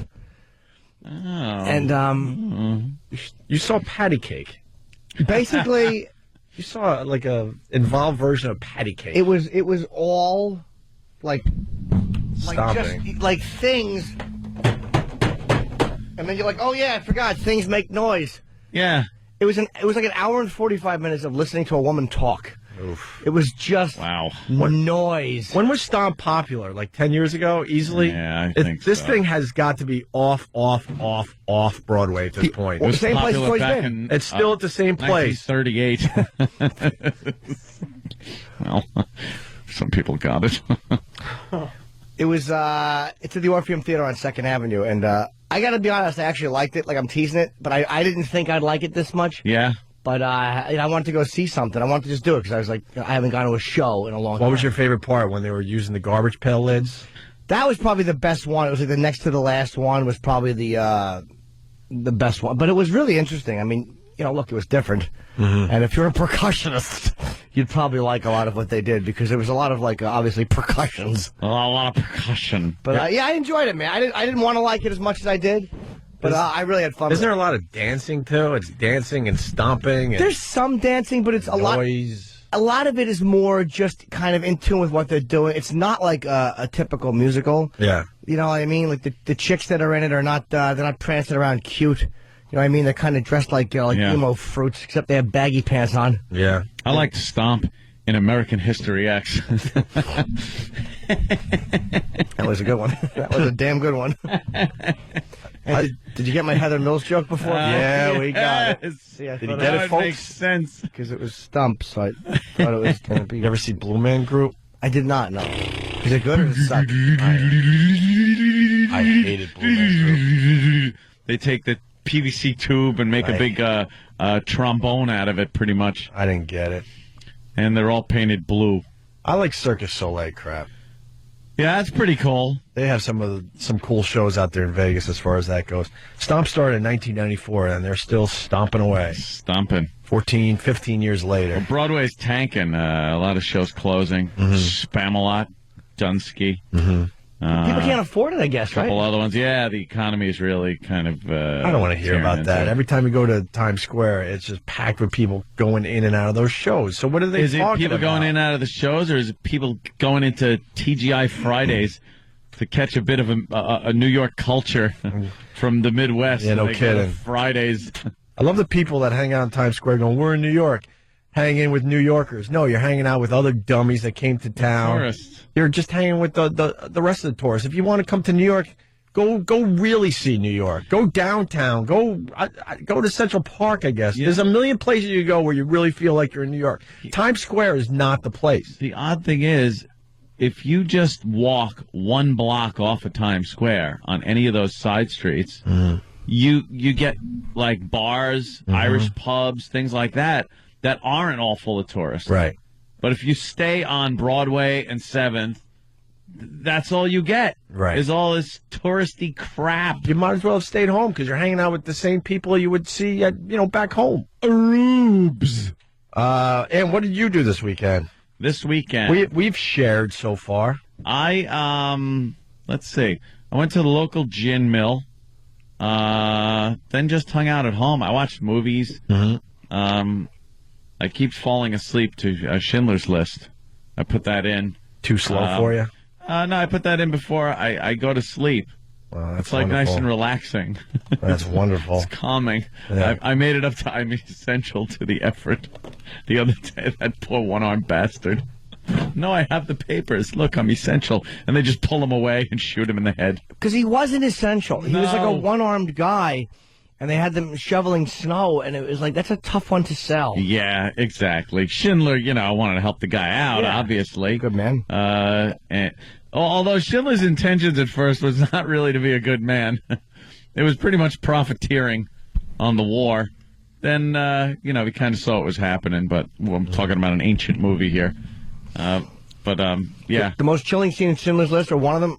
Oh. And you saw Patty Cake. Basically, you saw like a involved version of Patty Cake. it was all like Stomping. just like things. And then you're like, oh yeah, I forgot. Things make noise. Yeah. It was like an hour and 45 minutes of listening to a woman talk. Oof. It was just noise. When was Stomp popular? Like 10 years ago, easily? Yeah, I think this so. thing has got to be off Broadway at this point. It was Same place it's popular always back been. in, It's still at the same place. 1938. Well, some people got it. It was it's at the Orpheum Theater on 2nd Avenue, and I got to be honest, I actually liked it. Like, I'm teasing it, but I didn't think I'd like it this much. Yeah. But I wanted to go see something. I wanted to just do it because I was like, I haven't gone to a show in a long time. What was your favorite part when they were using the garbage pail lids? That was probably the best one. It was like the next to the last one was probably the best one. But it was really interesting. I mean, look, it was different. Mm-hmm. And if you're a percussionist, you'd probably like a lot of what they did because there was a lot of obviously percussions. A lot of percussion. But I enjoyed it, man. I didn't want to like it as much as I did. But I really had fun. Isn't there a lot of dancing too? It's dancing and stomping. And There's some dancing, but it's a lot. A lot of it is more just kind of in tune with what they're doing. It's not like a typical musical. Yeah. You know what I mean? Like the chicks that are in it are not they're not prancing around cute. You know what I mean? They're kind of dressed like emo fruits, except they have baggy pants on. Yeah. I like to stomp in American History X. That was a good one. That was a damn good one. Hey, did you get my Heather Mills joke before? Yeah, we got it. Yes. See, I Did you thought get it, That folks? makes sense. because it was Stump, so I thought it was going to be. You ever see Blue Man Group? I did not know. Is it good or does it suck? I hated Blue Man Group. They take the PVC tube and make a big trombone out of it, pretty much. I didn't get it. And they're all painted blue. I like Circus Soleil crap. Yeah, that's pretty cool. They have some cool shows out there in Vegas as far as that goes. Stomp started in 1994, and they're still stomping away. Stomping. 14, 15 years later. Well, Broadway's tanking. A lot of shows closing. Spamalot, Dunsky. People can't afford it, I guess, A couple right? other ones. Yeah, the economy is really kind of... I don't want to hear about that. Every time you go to Times Square, it's just packed with people going in and out of those shows. So what are they Is it talking people about? going in and out of the shows, or is it people going into TGI Fridays to catch a bit of a New York culture from the Midwest? Yeah, no and they go to kidding. Fridays. I love the people that hang out in Times Square going, we're in New York. Hang in with New Yorkers. No, you're hanging out with other dummies that came to town. Tourists. You're just hanging with the rest of the tourists. If you want to come to New York, go really see New York. Go downtown. Go to Central Park, I guess. Yeah. There's a million places you go where you really feel like you're in New York. Times Square is not the place. The odd thing is, if you just walk one block off of Times Square on any of those side streets, you get like bars, Irish pubs, things like that aren't all full of tourists. Right. But if you stay on Broadway and 7th, that's all you get. Right. Is all this touristy crap. You might as well have stayed home because you're hanging out with the same people you would see at, back home. Rubes. And what did you do this weekend? This weekend, We've shared so far. let's see. I went to the local gin mill. Then just hung out at home. I watched movies. I keep falling asleep to Schindler's List. I put that in. Too slow for you? No, I put that in before I go to sleep. Well, that's It's like wonderful. nice and relaxing. That's wonderful. It's calming. Yeah. I made it up to I'm essential to the effort. The other day, that poor one-armed bastard. No, I have the papers. Look, I'm essential. And they just pull him away and shoot him in the head. Because he wasn't essential. He was like a No. one-armed guy, and they had them shoveling snow, and it was like, that's a tough one to sell. Yeah, exactly. Schindler, wanted to help the guy out, obviously. Good man. And, although Schindler's intentions at first was not really to be a good man. It was pretty much profiteering on the war. Then, we kind of saw what was happening, but I'm talking about an ancient movie here. Yeah. The most chilling scene in Schindler's List, or one of them,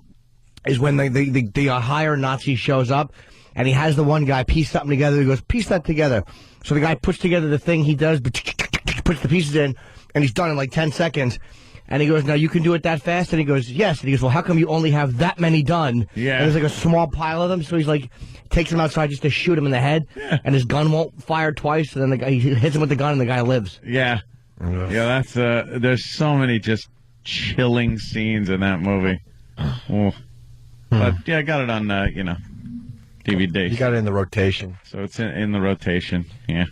is when the higher Nazi shows up, and he has the one guy piece something together. He goes, piece that together. So the guy puts together the thing he does, puts the pieces in, and he's done in like 10 seconds. And he goes, now you can do it that fast? And he goes, yes. And he goes, well, how come you only have that many done? Yeah. And there's like a small pile of them. So he's like, takes him outside just to shoot him in the head. Yeah. And his gun won't fire twice. And then the guy, he hits him with the gun and the guy lives. Yeah. Yeah, that's, there's so many just chilling scenes in that movie. Oh. But, yeah, I got it on, DVD. You got it in the rotation. So it's in the rotation, yeah.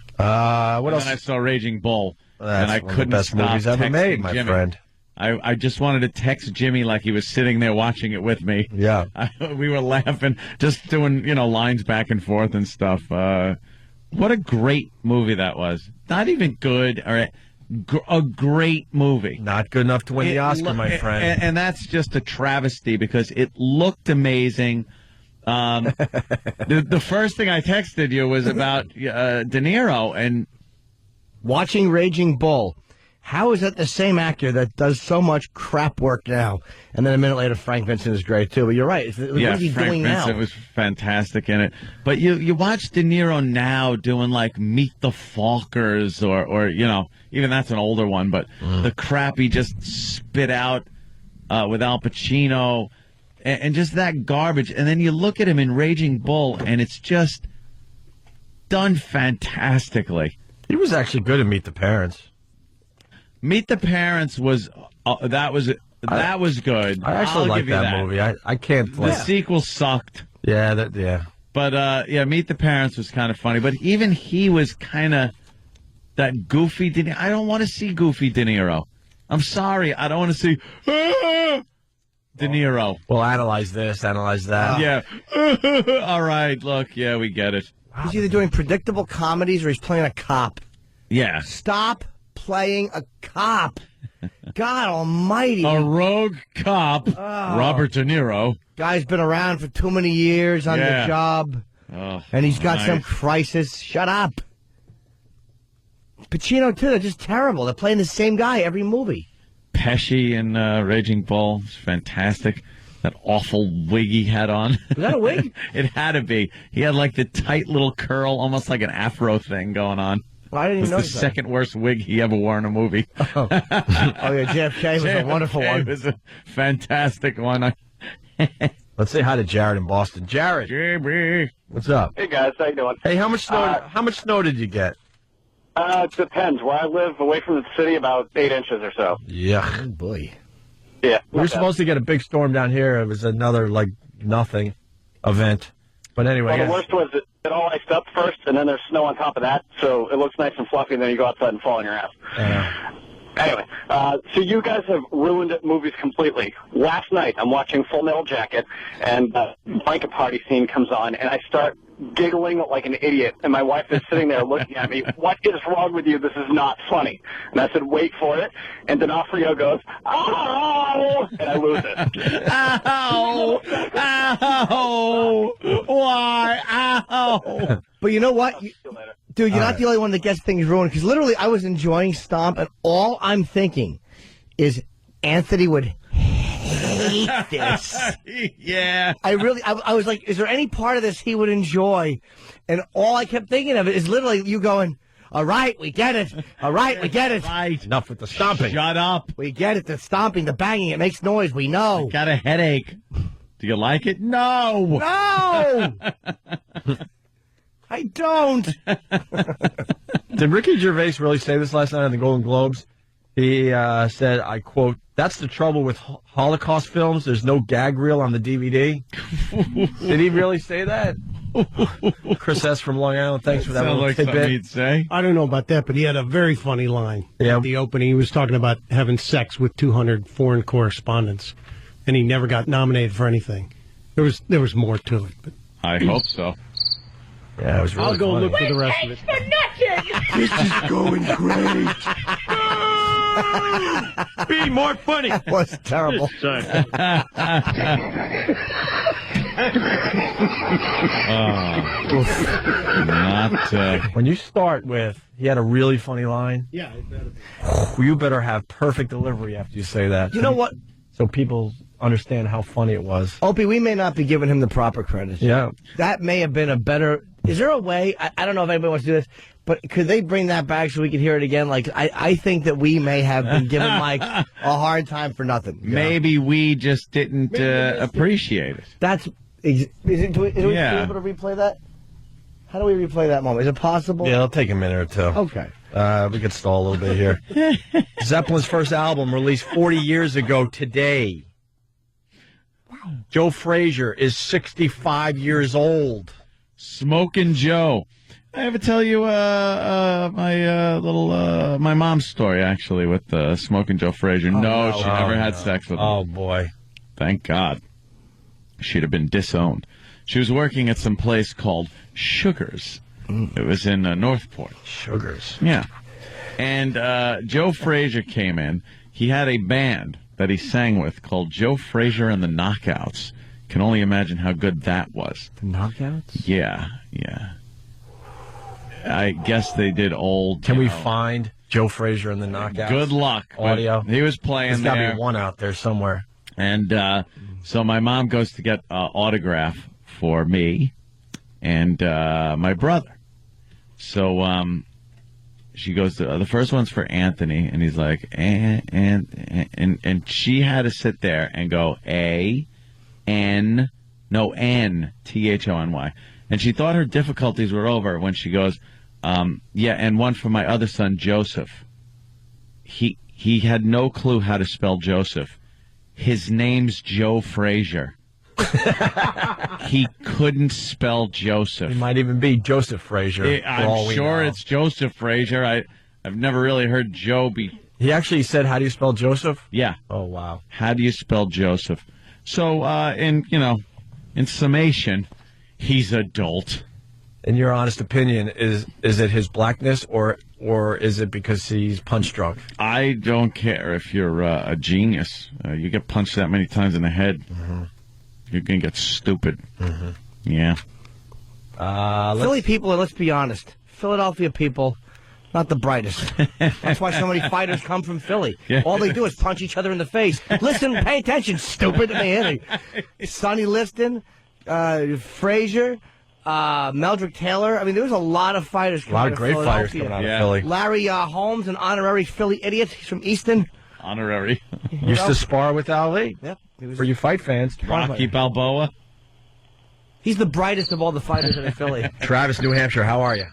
What else? And I saw Raging Bull, and I couldn't best stop movies ever made, my Jimmy. friend. I just wanted to text Jimmy like he was sitting there watching it with me. Yeah. We were laughing, just doing, lines back and forth and stuff. What a great movie that was. Not even good, or a great movie. Not good enough to win the Oscar, my friend. And that's just a travesty because it looked amazing. The first thing I texted you was about De Niro and watching Raging Bull. How is that the same actor that does so much crap work now? And then a minute later, Frank Vincent is great too. But you're right. What is he Frank doing Vincent now? was fantastic in it. But you watch De Niro now doing like Meet the Fockers or even that's an older one. But the crap he just spit out with Al Pacino. And just that garbage. And then you look at him in Raging Bull, and it's just done fantastically. He was actually good in Meet the Parents. Meet the Parents was that was good. I actually like that movie. I can't. The sequel sucked. Yeah, But Meet the Parents was kind of funny. But even he was kind of that goofy. I don't want to see goofy De Niro. I'm sorry, I don't want to see. De Niro. We'll analyze this, analyze that. Yeah. All right, look, we get it. He's either doing predictable comedies or he's playing a cop. Yeah. Stop playing a cop. God almighty. A rogue cop, Robert De Niro. Guy's been around for too many years on the job. Oh, and he's got some crisis. Shut up. Pacino, too. They're just terrible. They're playing the same guy every movie. Pesci in Raging Bull was fantastic. That awful wig he had on. Was that a wig? It had to be. He had like the tight little curl, almost like an afro thing going on. Well, I didn't even notice the second worst wig he ever wore in a movie. Oh, yeah, JFK was a wonderful one. It was a fantastic one. Let's say hi to Jared in Boston. Jared. JB. What's up? Hey, guys. How you doing? Hey, how much snow did you get? It depends. Where I live, away from the city, about 8 inches or so. Yeah. Oh, boy. Yeah. We were supposed to get a big storm down here. It was another, nothing event. But anyway. Well, the worst was it all iced up first, and then there's snow on top of that, so it looks nice and fluffy, and then you go outside and fall on your ass. Anyway, so you guys have ruined movies completely. Last night, I'm watching Full Metal Jacket, and the blanket party scene comes on, and I start giggling like an idiot, and my wife is sitting there looking at me. What is wrong with you? This is not funny. And I said, wait for it. And D'Onofrio goes, ow! And I lose it. Ow! Ow! Why? Ow! But you know what? Dude, you're not the only one that gets things ruined, because literally I was enjoying Stomp, and all I'm thinking is Anthony would hate this. Yeah. I was like, is there any part of this he would enjoy? And all I kept thinking of is literally you going, all right, we get it. All right, we get it. Right. Enough with the stomping. Shut up. We get it. The stomping, the banging, it makes noise. We know. I got a headache. Do you like it? No. No. I don't. Did Ricky Gervais really say this last night on the Golden Globes? He said, I quote, "That's the trouble with Holocaust films. There's no gag reel on the DVD." Did he really say that? Chris S. from Long Island, thanks for that Sounds little like something tidbit. he'd say. I don't know about that, but he had a very funny line at the opening. He was talking about having sex with 200 foreign correspondents, and he never got nominated for anything. There was more to it. But I hope so. Yeah, it was really I'll go funny. look for the rest of it. This is going great. Be more funny. That was terrible. When you start with, he had a really funny line. Yeah, it better be. You better have perfect delivery after you say that. You know what? So people understand how funny it was. Opie, we may not be giving him the proper credit. Yeah. That may have been a better... Is there a way? I don't know if anybody wants to do this, but could they bring that back so we could hear it again? Like, I think that we may have been giving Mike a hard time for nothing. Maybe we just didn't appreciate it. That's... Is we able to replay that? How do we replay that moment? Is it possible? Yeah, it'll take a minute or two. Okay. We could stall a little bit here. Zeppelin's first album released 40 years ago today. Wow. Joe Frazier is 65 years old. Smoking Joe. I ever tell you my mom's story, actually, with Smoking Joe Frazier? No, she never had sex with him. Oh, boy. Thank God. She'd have been disowned. She was working at some place called Sugars. It was in Northport. Sugars. Yeah. And Joe Frazier came in. He had a band that he sang with called Joe Frazier and the Knockouts. Can only imagine how good that was. The Knockouts? Yeah, yeah. I guess they did old... Can we find Joe Frazier and the Knockouts? Good luck. Audio. He was playing There's got there. to be one out there somewhere. And so my mom goes to get autograph for me and my brother. So she goes to the first one's for Anthony, and he's like, and she had to sit there and go N T H O N Y, and she thought her difficulties were over when she goes, yeah, and one for my other son Joseph. He had no clue how to spell Joseph. His name's Joe Frazier. He couldn't spell Joseph. It might even be Joseph Frazier. I'm sure it's Joseph Frazier. I've never really heard Joe be... He actually said, how do you spell Joseph? Yeah. Oh, wow. How do you spell Joseph? So, in summation, he's adult. In your honest opinion, is it his blackness or is it because he's punch drunk? I don't care if you're a genius. You get punched that many times in the head, you're going to get stupid. Yeah. Philly people, let's be honest. Philadelphia people, not the brightest. That's why so many fighters come from Philly. Yeah. All they do is punch each other in the face. Listen, pay attention, stupid. Sonny Liston, Frazier, Meldrick Taylor. I mean, there was a lot of fighters coming out of great fighters Philadelphia. coming out of Philly. Larry Holmes, an honorary Philly idiot. He's from Easton. Honorary. Used to spar with Ali. Yep. For you fight fans. Rocky Balboa. He's the brightest of all the fighters in Philly. Travis, New Hampshire, how are you?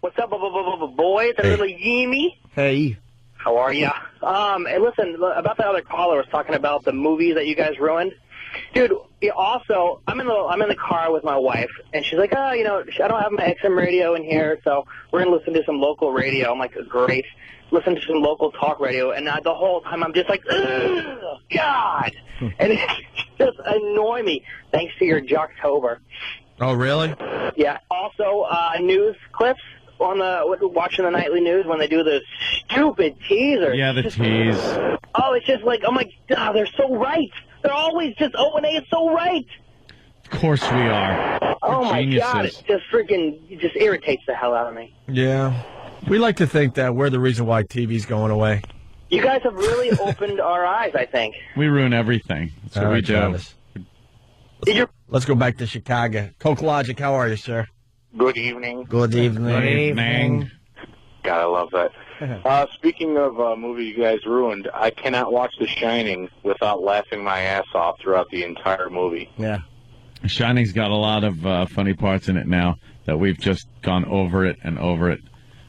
What's up, boys? A little Jimmy. Hey. How are ya? Hey, listen, about that other caller was talking about the movies that you guys ruined. Dude, also, I'm in the car with my wife, and she's like, I don't have my XM radio in here, so we're going to listen to some local radio. I'm like, great. Listen to some local talk radio, and the whole time I'm just like, ugh, God! And it just annoy me, thanks to your Jocktober. Oh, really? Yeah. Also, news clips on watching the nightly news when they do the stupid teasers. Yeah, the tease. Oh, it's just like, oh my God, they're so right. They're always just O&A is so right. Of course we are. Oh We're my geniuses. God, it just irritates the hell out of me. Yeah. We like to think that we're the reason why TV's going away. You guys have really opened our eyes, I think. We ruin everything. That's what All we right, do. Travis. Let's go back to Chicago. Coke Logic, how are you, sir? Good evening. Good evening. Good evening. God, I love that. Speaking of movies you guys ruined, I cannot watch The Shining without laughing my ass off throughout the entire movie. Yeah. Shining's got a lot of funny parts in it now that we've just gone over it and over it.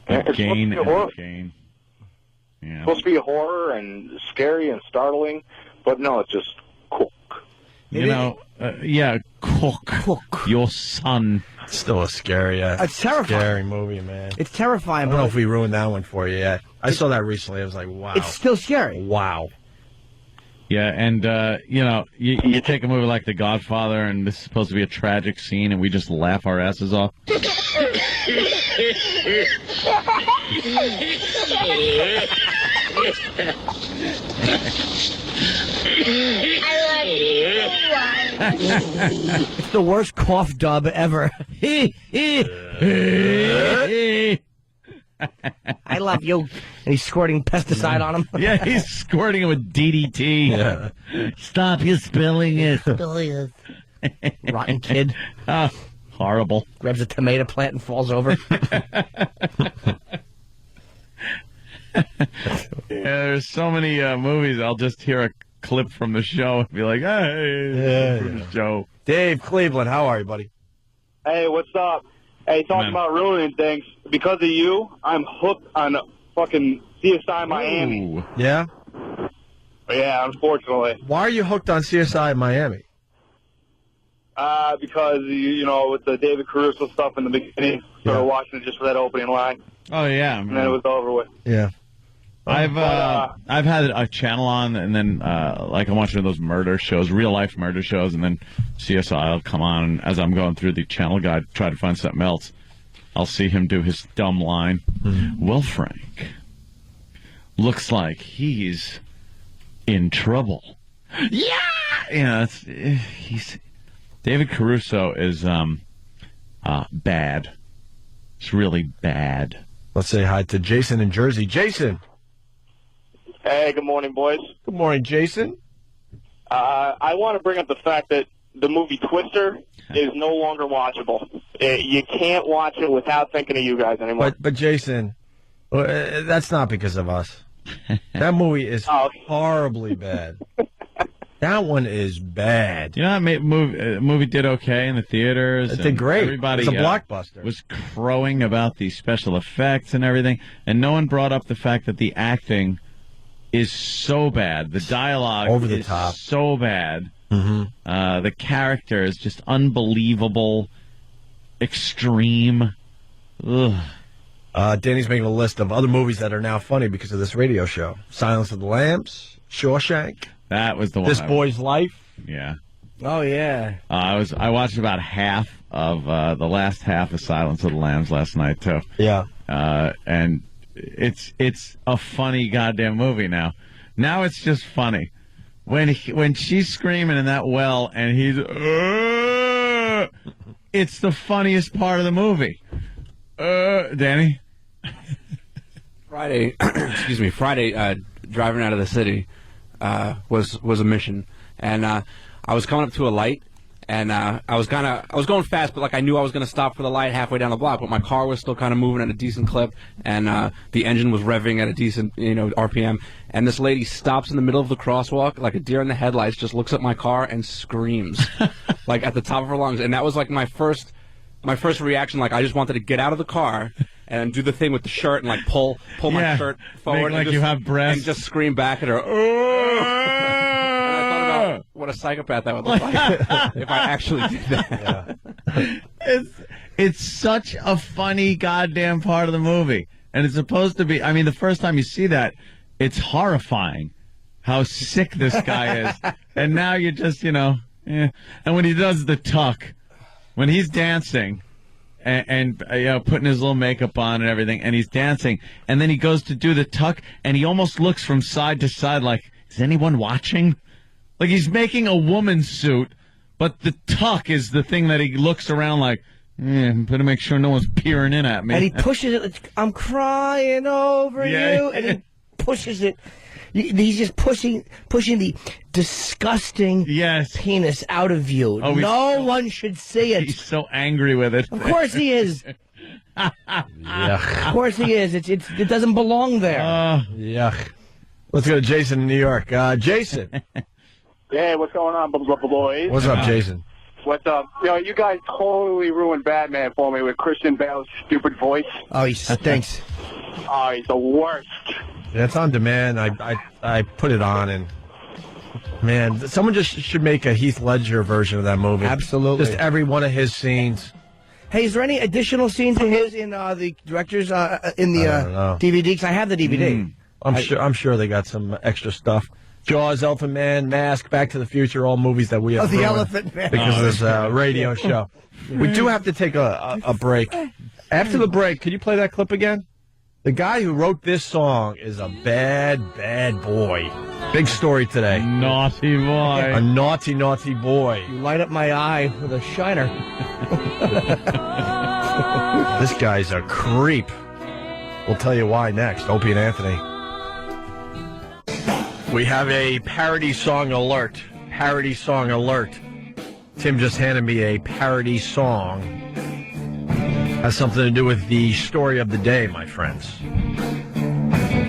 It's Again supposed to be horror. and again. Yeah. It's supposed to be horror and scary and startling, but no, it's just cool. Cook. Your son. It's still a scary, It's terrifying. scary movie, man. It's terrifying. I don't know but if we ruined that one for you yet. I saw that recently. I was like, wow. It's still scary. Wow. Yeah, and, you take a movie like The Godfather, and this is supposed to be a tragic scene, and we just laugh our asses off. It's the worst cough dub ever. I love you. And he's squirting pesticide on him. Yeah, he's squirting it with DDT. Yeah. Stop you spilling it. Rotten kid. Oh, horrible. Grabs a tomato plant and falls over. Yeah, there's so many movies. I'll just hear a clip from the show and be like, hey, from the show. Dave Cleveland, how are you, buddy? Hey, what's up? Hey, talking about ruining things. Because of you, I'm hooked on fucking CSI Miami. Ooh. Yeah? Yeah, unfortunately. Why are you hooked on CSI Miami? Because, you know, with the David Caruso stuff in the beginning, started watching it just for that opening line. Oh, yeah. And then it was over with. Yeah. I've had a channel on, and then like I'm watching those murder shows, real life murder shows, and then CSI will come on as I'm going through the channel guide, try to find something else. I'll see him do his dumb line. Well, Frank, looks like he's in trouble. Yeah, he's David Caruso is bad. It's really bad. Let's say hi to Jason in Jersey. Jason. Hey, good morning, boys. Good morning, Jason. I want to bring up the fact that the movie Twister is no longer watchable. You can't watch it without thinking of you guys anymore. But Jason, that's not because of us. That movie is horribly bad. That one is bad. You know, that movie did okay in the theaters. It did great. Everybody It's a blockbuster. Was crowing about the special effects and everything, and no one brought up the fact that the acting is so bad. The dialogue over the is top, so bad. Mm-hmm. The character is just unbelievable, extreme. Ugh. Danny's making a list of other movies that are now funny because of this radio show. Silence of the Lambs, Shawshank. That was the one. This Boy's Life. Yeah. Oh yeah. I watched about half of the last half of Silence of the Lambs last night too. Yeah. And it's a funny goddamn movie now. Now it's just funny. When she's screaming in that well and he's it's the funniest part of the movie. Danny? Friday, excuse me, driving out of the city was a mission. And I was coming up to a light, and I was going fast, but like I knew I was going to stop for the light halfway down the block, but my car was still kind of moving at a decent clip, and the engine was revving at a decent, RPM. And this lady stops in the middle of the crosswalk, like a deer in the headlights, just looks at my car and screams, like at the top of her lungs. And that was like my first reaction. Like I just wanted to get out of the car and do the thing with the shirt and like pull my shirt forward, like and you have breasts, and just scream back at her. And I thought about what a psychopath that would look like if I actually did that. Yeah. It's such a funny goddamn part of the movie, and it's supposed to be. I mean, the first time you see that, it's horrifying how sick this guy is, and now you're just And when he does the tuck, when he's dancing. And putting his little makeup on and everything, and he's dancing, and then he goes to do the tuck, and he almost looks from side to side like, is anyone watching? Like he's making a woman's suit, but the tuck is the thing that he looks around like, better make sure no one's peering in at me. And he pushes it. I'm crying over you, and he pushes it. He's just pushing the disgusting penis out of you. Oh, no one should see it. He's so angry with it. Of course he is. Of course he is. It doesn't belong there. Yuck. Let's go to Jason in New York. Jason. Hey, what's going on, boys? What's up, Jason? What's up? You guys totally ruined Batman for me with Christian Bale's stupid voice. Oh, he stinks. Oh, he's the worst. Yeah, it's on demand. I put it on, and man, someone just should make a Heath Ledger version of that movie. Absolutely. Just every one of his scenes. Hey, is there any additional scenes of his in the director's in the DVD? Because I have the DVD. I'm sure they got some extra stuff. Jaws, Elephant Man, Mask, Back to the Future, all movies that we have. The ruined Elephant Man. because of this radio show. We do have to take a break. After the break, can you play that clip again? The guy who wrote this song is a bad, bad boy. Big story today. Naughty boy. A naughty, naughty boy. You light up my eye with a shiner. This guy's a creep. We'll tell you why next. Opie and Anthony. We have a parody song alert. Parody song alert. Tim just handed me a parody song. Has something to do with the story of the day, my friends.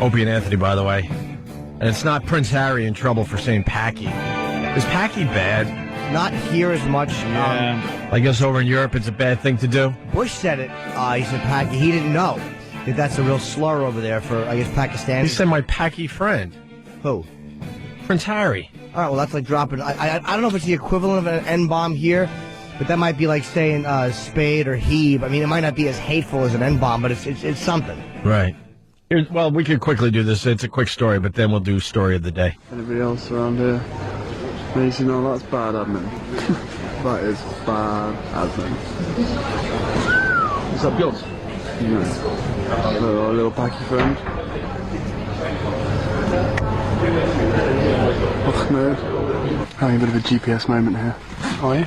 Opie and Anthony, by the way. And it's not Prince Harry in trouble for saying Packy. Is Packy bad? Not here as much. I guess over in Europe it's a bad thing to do. Bush said it. He said Packy. He didn't know that that's a real slur over there for, I guess, Pakistani. He said my Packy friend. Who? Prince Harry. All right, well, that's like dropping. I don't know if it's the equivalent of an N-bomb here, but that might be like saying spade or heave. I mean, it might not be as hateful as an N-bomb, but it's something. Right. Well, we could quickly do this. It's a quick story, but then we'll do story of the day. Anybody else around here? Makes you know that's bad admin. That is bad admin. What's up, Gills? Yeah. Our little Packy friend. Ahmed. Having a bit of a GPS moment here. Are you?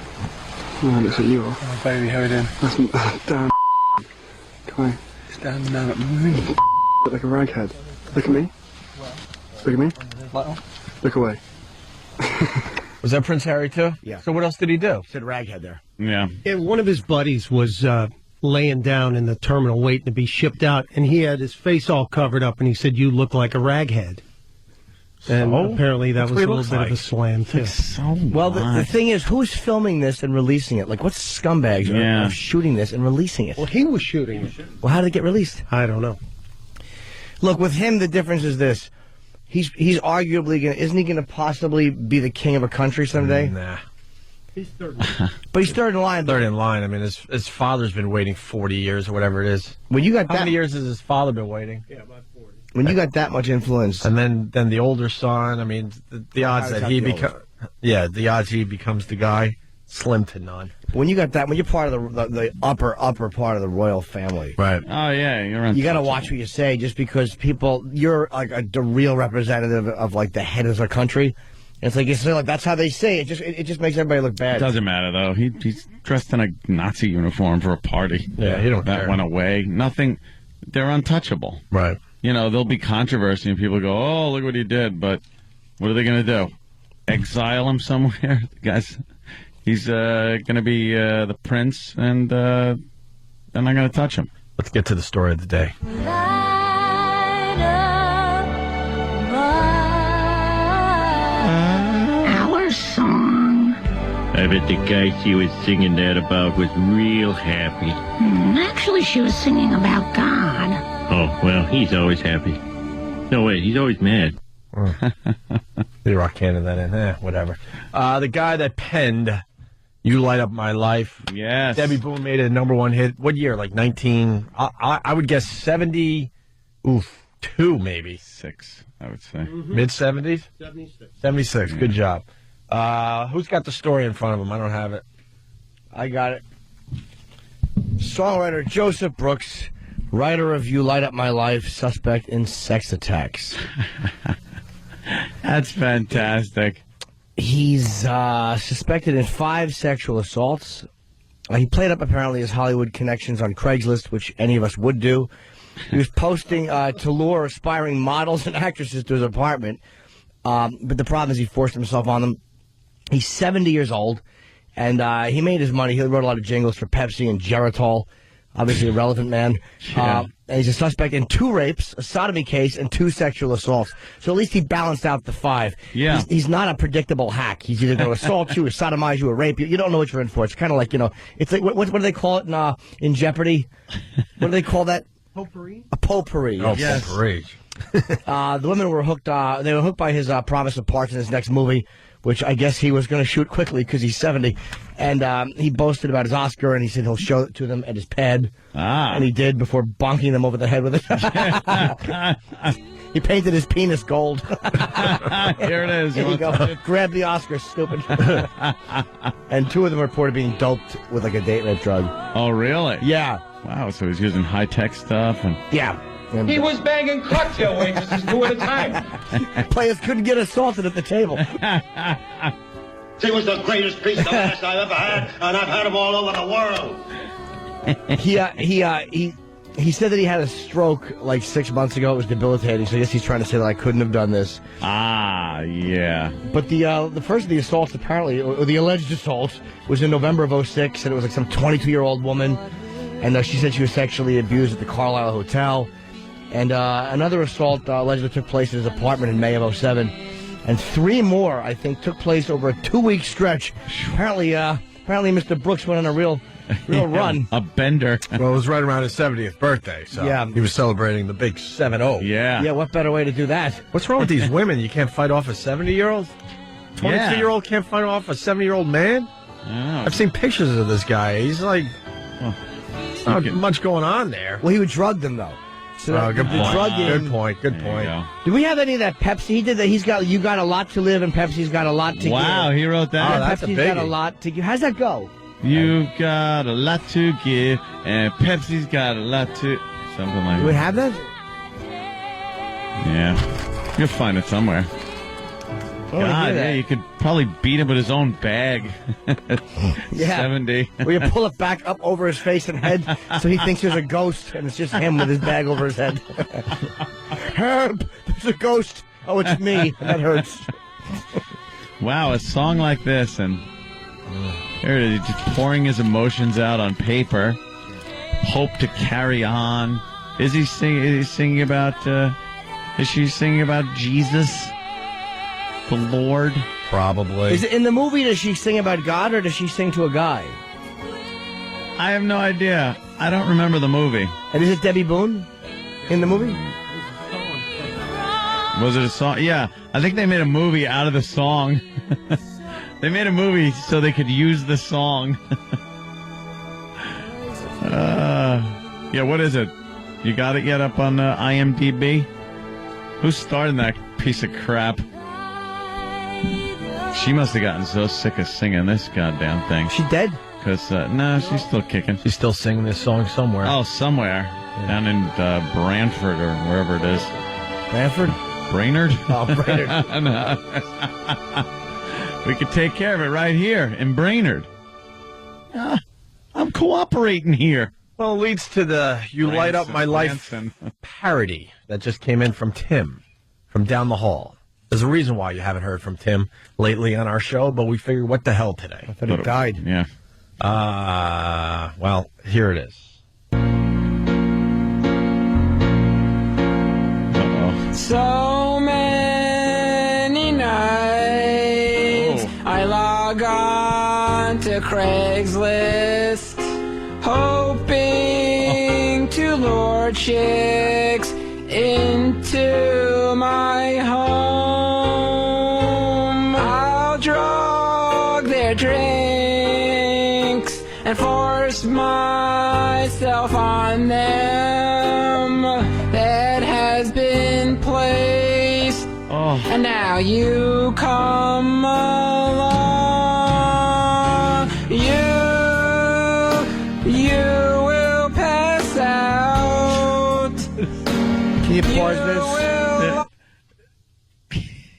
Oh, looks like you are. Oh, baby, how are you doing? That's damn. Come on. Stand down at me. Look like a raghead. Look at me. Look at me. Look away. Was that Prince Harry too? Yeah. So what else did he do? Said raghead there. Yeah. And one of his buddies was laying down in the terminal waiting to be shipped out, and he had his face all covered up, and he said, "You look like a raghead." And apparently that was a little bit of a slam, too. Well, the thing is, who's filming this and releasing it? Like, what scumbags are shooting this and releasing it? Well, he was shooting it. Well, how did it get released? I don't know. Look, with him, the difference is this. He's arguably going to... Isn't he going to possibly be the king of a country someday? Nah. He's third. But he's third in line. Third in line. I mean, his father's been waiting 40 years or whatever it is. When you got How many years has his father been waiting? Yeah, about 40. When you got that much influence... And then the older son, I mean, the odds that he becomes... Yeah, the odds he becomes the guy, slim to none. When you got that, when you're part of the upper part of the royal family... Right. Oh, yeah, you're You got to watch what you say, just because you're like the real representative of like the head of the country. And it's like, that's how they say it. It just makes everybody look bad. It doesn't matter, though. He's dressed in a Nazi uniform for a party. Yeah, he don't That care. went away. Nothing. They're untouchable. Right. You know, there'll be controversy and people go, oh, look what he did. But what are they going to do? Exile him somewhere? Guys, he's going to be the prince, and they're not going to touch him. Let's get to the story of the day. Our song. I bet the guy she was singing that about was real happy. Actually, she was singing about God. Oh, well, he's always happy. No, wait, he's always mad. They rock handed that in. Whatever. The guy that penned You Light Up My Life. Yes. Debbie Boone made it a #1 hit. What year? Like 19... I would guess 70... Oof. 2, maybe. 6, I would say. Mid-70s? 76. 76. Good job. Who's got the story in front of him? I don't have it. I got it. Songwriter Joseph Brooks, writer of You Light Up My Life, suspect in sex attacks. That's fantastic. He's suspected in 5 sexual assaults. He played up apparently his Hollywood connections on Craigslist, which any of us would do. He was posting to lure aspiring models and actresses to his apartment. But the problem is he forced himself on them. He's 70 years old, and he made his money. He wrote a lot of jingles for Pepsi and Geritol. Obviously a relevant man. And he's a suspect in 2 rapes, a sodomy case, and 2 sexual assaults. So at least he balanced out the 5. Yeah. He's not a predictable hack. He's either going to assault you, or sodomize you, or rape you. You don't know what you're in for. It's kind of like, it's like, what do they call it in Jeopardy? What do they call that? Potpourri? A potpourri. Oh, Yes. potpourri. The women were hooked. They were hooked by his promise of parts in his next movie, which I guess he was going to shoot quickly because he's 70. And he boasted about his Oscar, and he said he'll show it to them at his pad. And he did before bonking them over the head with it. He painted his penis gold. Here it is. Here you go. Grab the Oscar, stupid. And 2 of them reported being doped with like a date rape drug. Oh, really? Yeah. Wow, so he's using high-tech stuff. And Yeah. And, He was banging cocktail waitresses 2 at a time. players couldn't get assaulted at the table. He was the greatest piece of ass I've ever had, and I've had him all over the world. He said that he had a stroke like 6 months ago. It was debilitating. So I guess he's trying to say that I couldn't have done this. Ah, yeah. But the first of the assaults, apparently, or the alleged assault, was in November of 2006, and it was like some 22-year-old woman, and she said she was sexually abused at the Carlisle Hotel. And another assault allegedly took place at his apartment in May of 2007, and 3 more, I think, took place over a 2-week stretch. Apparently, Mr. Brooks went on a real run. A bender. Well, it was right around his 70th birthday, so Yeah. he was celebrating the big 7-0. Yeah. Yeah, what better way to do that? What's wrong with these women? You can't fight off a 70-year-old? 22-year-old can't fight off a 70-year-old man? I've seen pictures of this guy. He's like, not much going on there. Well, he would drug them, though. So Good the point. drugging- Good point. Good point. Do we have any of that Pepsi? He did that. He's got You Got a Lot to Live, and Pepsi's got a lot to give. Wow, he wrote that? Yeah, Oh, that's a Pepsi's got a biggie. lot to give. How's that go? You got a lot to give, and Pepsi's got a lot to... Something like Do we that. have that? Yeah. You'll find it somewhere. I wanna God, hear yeah, that. you could probably beat him with his own bag. Yeah. 70. Where you pull it back up over his face and head so he thinks there's a ghost, and it's just him with his bag over his head. Help! There's a ghost. Oh, it's me. That hurts. Wow, a song like this, and here it is, just pouring his emotions out on paper. Hope to carry on. Is he singing about? Is she singing about Jesus, the Lord? Probably. Is it in the movie? Does she sing about God, or does she sing to a guy? I have no idea. I don't remember the movie. And is it Debbie Boone in the movie? Was it a song? Yeah, I think they made a movie out of the song. They made a movie so they could use the song. Yeah, what is it? You got it yet up on IMDb? Who starred in that piece of crap? She must have gotten so sick of singing this goddamn thing. She dead? Because, no, she's still kicking. She's still singing this song somewhere. Oh, somewhere. Down in Brantford or wherever it is. Brantford? Brainerd? Oh, Brainerd. No. We could take care of it right here in Brainerd. I'm cooperating here. Well, it leads to the You Light Up My Life parody that just came in from Tim from down the hall. There's a reason why you haven't heard from Tim lately on our show, but we figured, what the hell today? I thought he died. Yeah. Well, here it is. So many nights I log on to Craigslist, hoping to lure chicks into my home. I'll drug their drinks and force myself on them. That has been placed, and now you come along. You will pass out. Can you pause this?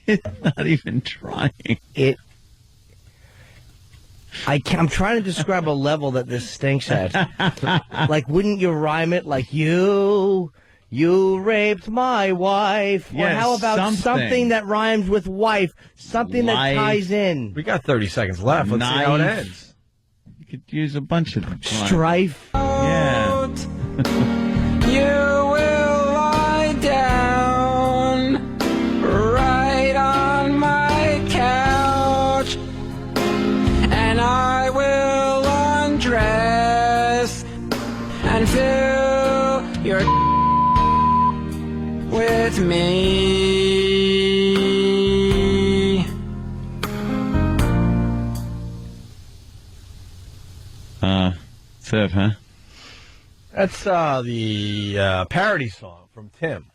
It's not even trying. I'm trying to describe a level that this stinks at. Like, wouldn't you rhyme it like you raped my wife? Or Yes, how about something that rhymes with wife? Something that Wife. ties in. We got 30 seconds left. Let's see how it Knife. ends. You could use a bunch of Strife. Yeah. You will lie down right on my couch, and I will undress and fill your with me. That's it, huh? That's the parody song from Tim.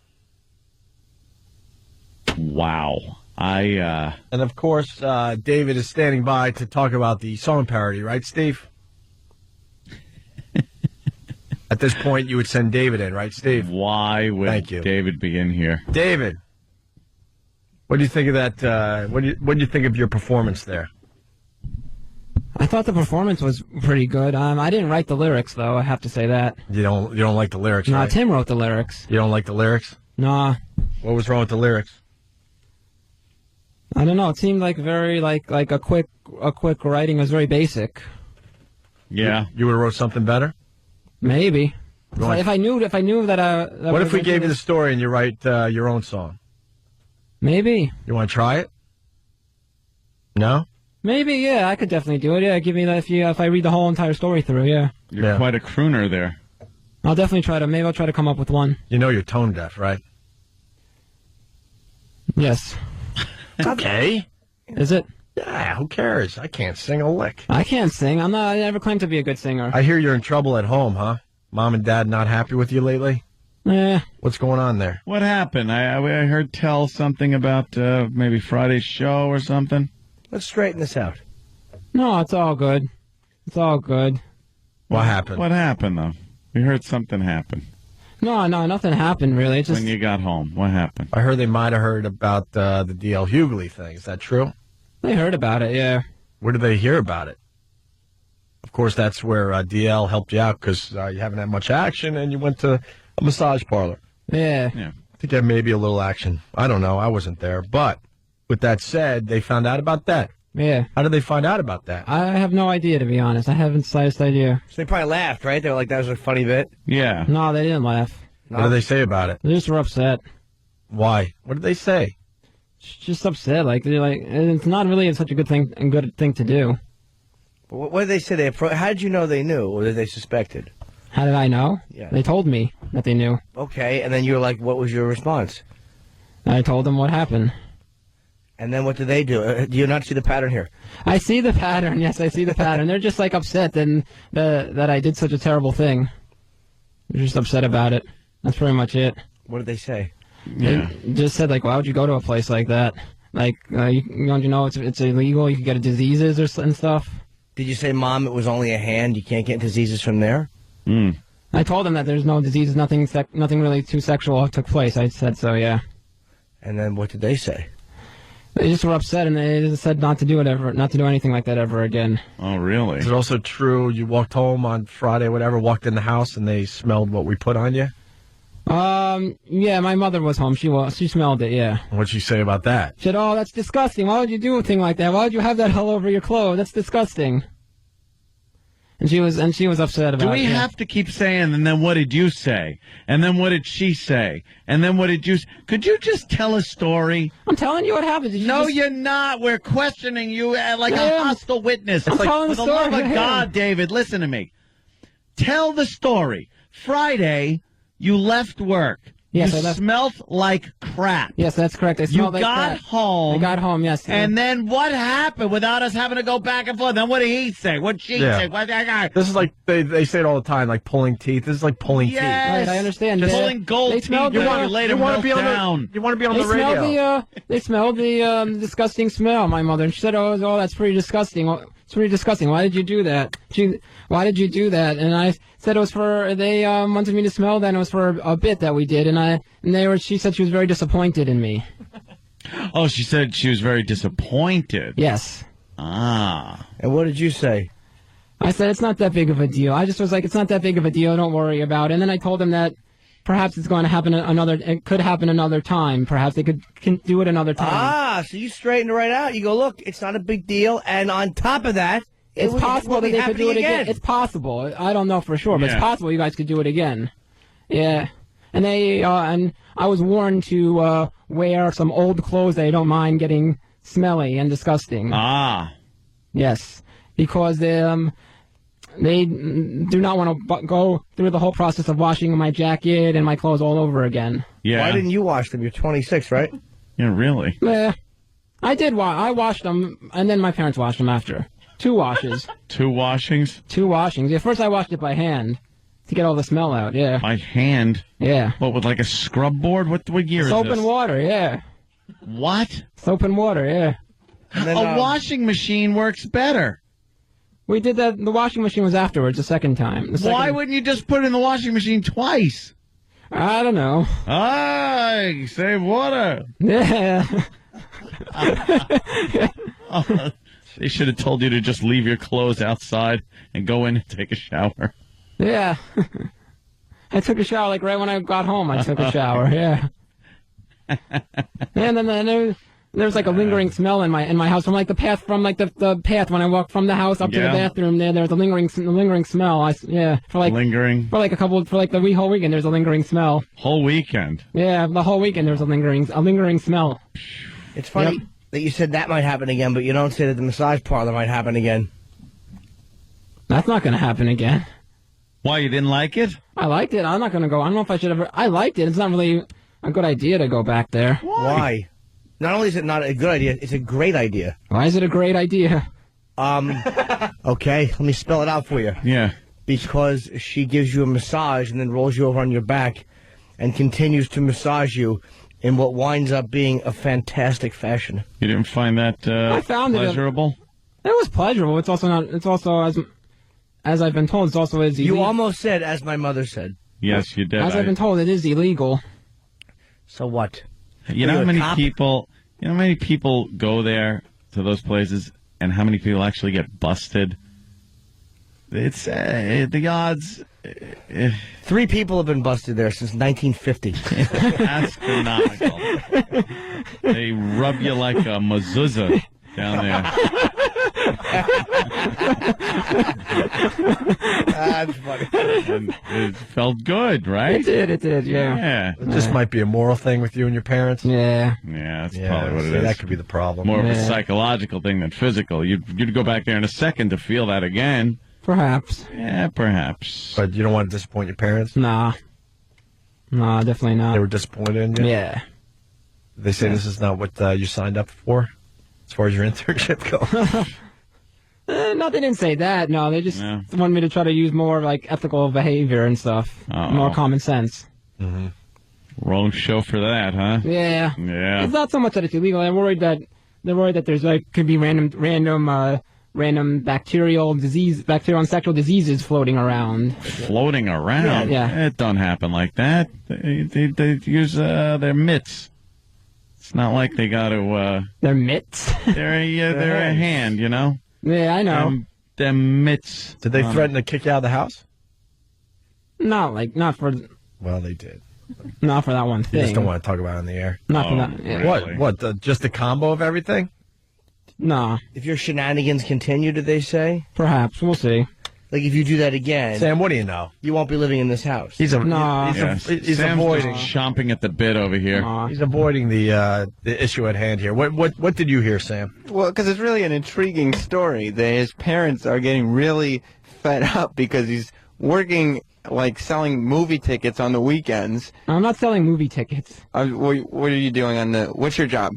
Wow. And of course, David is standing by to talk about the song parody, right, Steve? At this point, you would send David in, right, Steve? Why would Thank you. David be in here? David, what do you think of that? What do you think of your performance there? I thought the performance was pretty good. I didn't write the lyrics, though. I have to say that. You don't like the lyrics, No, right? Tim wrote the lyrics. You don't like the lyrics? Nah. What was wrong with the lyrics? I don't know. It seemed like very like a quick writing. It was very basic. Yeah. You would have wrote something better? Maybe. Right. If I knew that. What if we gave you the story and you write your own song? Maybe. You want to try it? No? Maybe, yeah. I could definitely do it. Yeah, give me that if I read the whole entire story through. Yeah. You're quite a crooner there. I'll definitely try to. Maybe I'll try to come up with one. You know you're tone deaf, right? Yes. Okay. Is it? Yeah. Who cares? I can't sing a lick. I can't sing. I never claimed to be a good singer. I hear you're in trouble at home, huh? Mom and Dad not happy with you lately? Yeah. What's going on there? What happened? I heard tell something about maybe Friday's show or something. Let's straighten this out. No, it's all good. It's all good. What happened? What happened, though? We heard something happen. No, nothing happened, really. It's just... When you got home, what happened? I heard they might have heard about the D.L. Hughley thing. Is that true? They heard about it, yeah. Where did they hear about it? Of course, that's where D.L. helped you out because you haven't had much action and you went to a massage parlor. Yeah. I think there may be a little action. I don't know. I wasn't there. But with that said, they found out about that. Yeah. How did they find out about that? I have no idea, to be honest. I haven't the slightest idea. So they probably laughed, right? They were like, that was a funny bit. Yeah. No, they didn't laugh. What did they say about it? They just were upset. Why? What did they say? Just upset. They're like, it's not really such a good thing to do. What did they say? How did you know they knew, or did they suspected? How did I know? Yeah. They told me that they knew. Okay, and then you were like, what was your response? I told them what happened. And then what do they do? Do you not see the pattern here? I see the pattern. Yes, I see the pattern. They're just like upset that I did such a terrible thing. They're just upset about it. That's pretty much it. What did they say? They just said, like, why would you go to a place like that? Like, don't you know it's illegal? You could get diseases and stuff. Did you say, Mom, it was only a hand? You can't get diseases from there? I told them that there's no diseases, nothing really too sexual took place. I said so, yeah. And then what did they say? They just were upset, and they just said not to do anything like that ever again. Oh, really? Is it also true you walked home on Friday, whatever, walked in the house, and they smelled what we put on you? Yeah, my mother was home. She smelled it, yeah. What'd she say about that? She said, oh, that's disgusting. Why would you do a thing like that? Why would you have that all over your clothes? That's disgusting. And she was upset about it. Do we have to keep saying, and then what did you say? And then what did she say? And then what did you... Could you just tell a story? I'm telling you what happened. You're not. We're questioning you like a hostile witness. I'm telling the for story. the love of Yeah. God, David, listen to me. Tell the story. Friday, you left work. Yes, you I left. smelled like crap. Yes, that's correct. I smelled like got crap. home. I got home, yes. And then what happened without us having to go back and forth? Then what did he say? What did she say? What This is like, they say it all the time, like pulling teeth. This is like pulling teeth. Right, I understand. Just Yeah. pulling gold They teeth. smelled You the- want to be down. You want to be on the radio. They smelled the disgusting smell, my mother. And she said, oh, that's pretty disgusting. It's pretty disgusting. Why did you do that? Why did you do that? And I said it was they wanted me to smell that, and it was for a bit that we did. She said she was very disappointed in me. Oh, she said she was very disappointed. Yes. Ah. And what did you say? I said, it's not that big of a deal. I just was like, it's not that big of a deal. Don't worry about it. And then I told them that perhaps it's going to happen it could happen another time. Perhaps they can do it another time. Ah, so you straightened it right out. You go, look, it's not a big deal. And on top of that, It's possible that they could do it again. again. It's possible. I don't know for sure, but Yeah. it's possible you guys could do it again. Yeah. And and I was warned to wear some old clothes that I don't mind getting smelly and disgusting. Ah. Yes. Because they do not want to go through the whole process of washing my jacket and my clothes all over again. Yeah. Why didn't you wash them? You're 26, right? Yeah, really? Yeah. I did. I washed them, and then my parents washed them after. 2 washes. 2 washings? 2 washings. Yeah, first I washed it by hand to get all the smell out. Yeah. By hand? Yeah. What, with like a scrub board? What year Soap is this? and water. Yeah. What? Soap and water. Yeah. And then, a washing machine works better. We did that. The washing machine was afterwards, the second time. Why wouldn't you just put it in the washing machine twice? I don't know. Save water. Yeah. They should have told you to just leave your clothes outside and go in and take a shower. Yeah. I took a shower, like, right when I got home. I took a shower, yeah. And then there was like a lingering smell in my house from like the path the path when I walked from the house up to the bathroom. There was a lingering smell. For like the whole weekend. There's a lingering smell. Whole weekend. Yeah, the whole weekend there's a lingering smell. It's funny that you said that might happen again, but you don't say that the massage parlor might happen again. That's not going to happen again. Why, you didn't like it? I liked it. I'm not going to go. I don't know if I should ever. I liked it. It's not really a good idea to go back there. Why? Not only is it not a good idea, it's a great idea. Why is it a great idea? Okay, let me spell it out for you. Yeah. Because she gives you a massage and then rolls you over on your back and continues to massage you in what winds up being a fantastic fashion. You didn't find that I found pleasurable? It was pleasurable. It's also not. It's also as I've been told. It's also as illegal. You almost said, as my mother said. Yes, you did. As I've been told, it is illegal. So what? You know how many people? You know how many people go there to those places, and how many people actually get busted? It's the odds. 3 people have been busted there since 1950. Astronomical. They rub you like a mezuzah down there. That's funny. And it felt good, right? It did, yeah. Yeah. This might be a moral thing with you and your parents. Yeah. Yeah, that's probably what it is. That could be the problem. More of a psychological thing than physical. You'd go back there in a second to feel that again. Perhaps. Yeah, perhaps. But you don't want to disappoint your parents? Nah, definitely not. They were disappointed in you? Yeah. They say this is not what you signed up for, as far as your internship goes? No, they didn't say that. No, they just wanted me to try to use more like ethical behavior and stuff. More common sense. Mm-hmm. Wrong show for that, huh? Yeah. Yeah. It's not so much that it's illegal. They're worried that there's could be random bacterial and sexual diseases floating around. Floating around? Yeah. It don't happen like that. They use their mitts. It's not like they got to... Their mitts? They're a hand, you know? Yeah, I know. Them mitts. Did they threaten to kick you out of the house? Not for... Well, they did. Not for that one thing. You just don't want to talk about it on the air? Not for that. Yeah. Really? What? Just the combo of everything? Nah. If your shenanigans continue, did they say? Perhaps. We'll see. Like, if you do that again... Sam, what do you know? You won't be living in this house. He's Sam's avoiding... just chomping at the bit over here. He's avoiding the issue at hand here. What did you hear, Sam? Well, because it's really an intriguing story. His parents are getting really fed up because he's working, like, selling movie tickets on the weekends. I'm not selling movie tickets. What are you doing what's your job?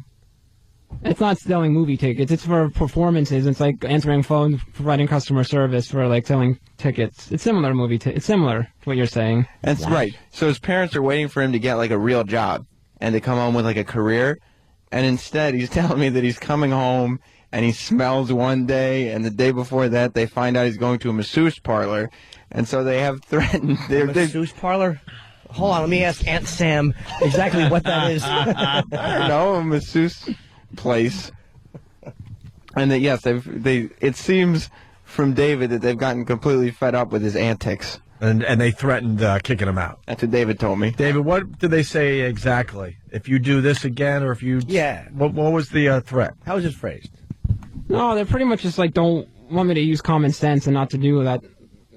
It's not selling movie tickets. It's for performances. It's like answering phones, providing customer service for like selling tickets. It's similar to It's similar to what you're saying. That's right. So his parents are waiting for him to get like a real job and to come home with like a career. And instead, he's telling me that he's coming home and he smells one day, and the day before that, they find out he's going to a masseuse parlor, and so they have threatened. Masseuse parlor? Hold on, let me ask Aunt Sam exactly what that is. I don't know, a masseuse place. And that, yes, it seems from David that they've gotten completely fed up with his antics. And they threatened kicking him out. That's what David told me. David, what did they say exactly? If you do this again, or if you... Yeah. What was the threat? How was it phrased? No, they're pretty much just like, don't want me to use common sense and not to do that,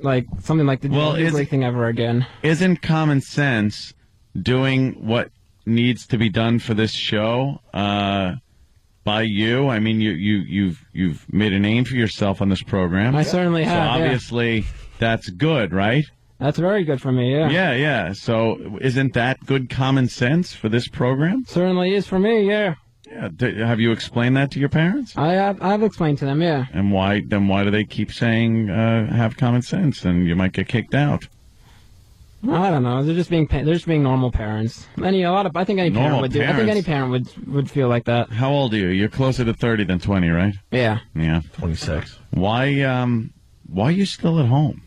like, something like the ugly thing ever again. Isn't common sense doing what needs to be done for this show by you? I mean, you've made a name for yourself on this program. I certainly have. So obviously, that's good, right? That's very good for me, yeah. Yeah. So isn't that good common sense for this program? Certainly is for me, yeah. Yeah. Have you explained that to your parents? I've explained to them, yeah. And why do they keep saying have common sense and you might get kicked out? I don't know. They're just being normal parents. I think any parent would do. I think any parent would feel like that. How old are you? You're closer to 30 than 20, right? Yeah. Yeah. 26. Why why are you still at home?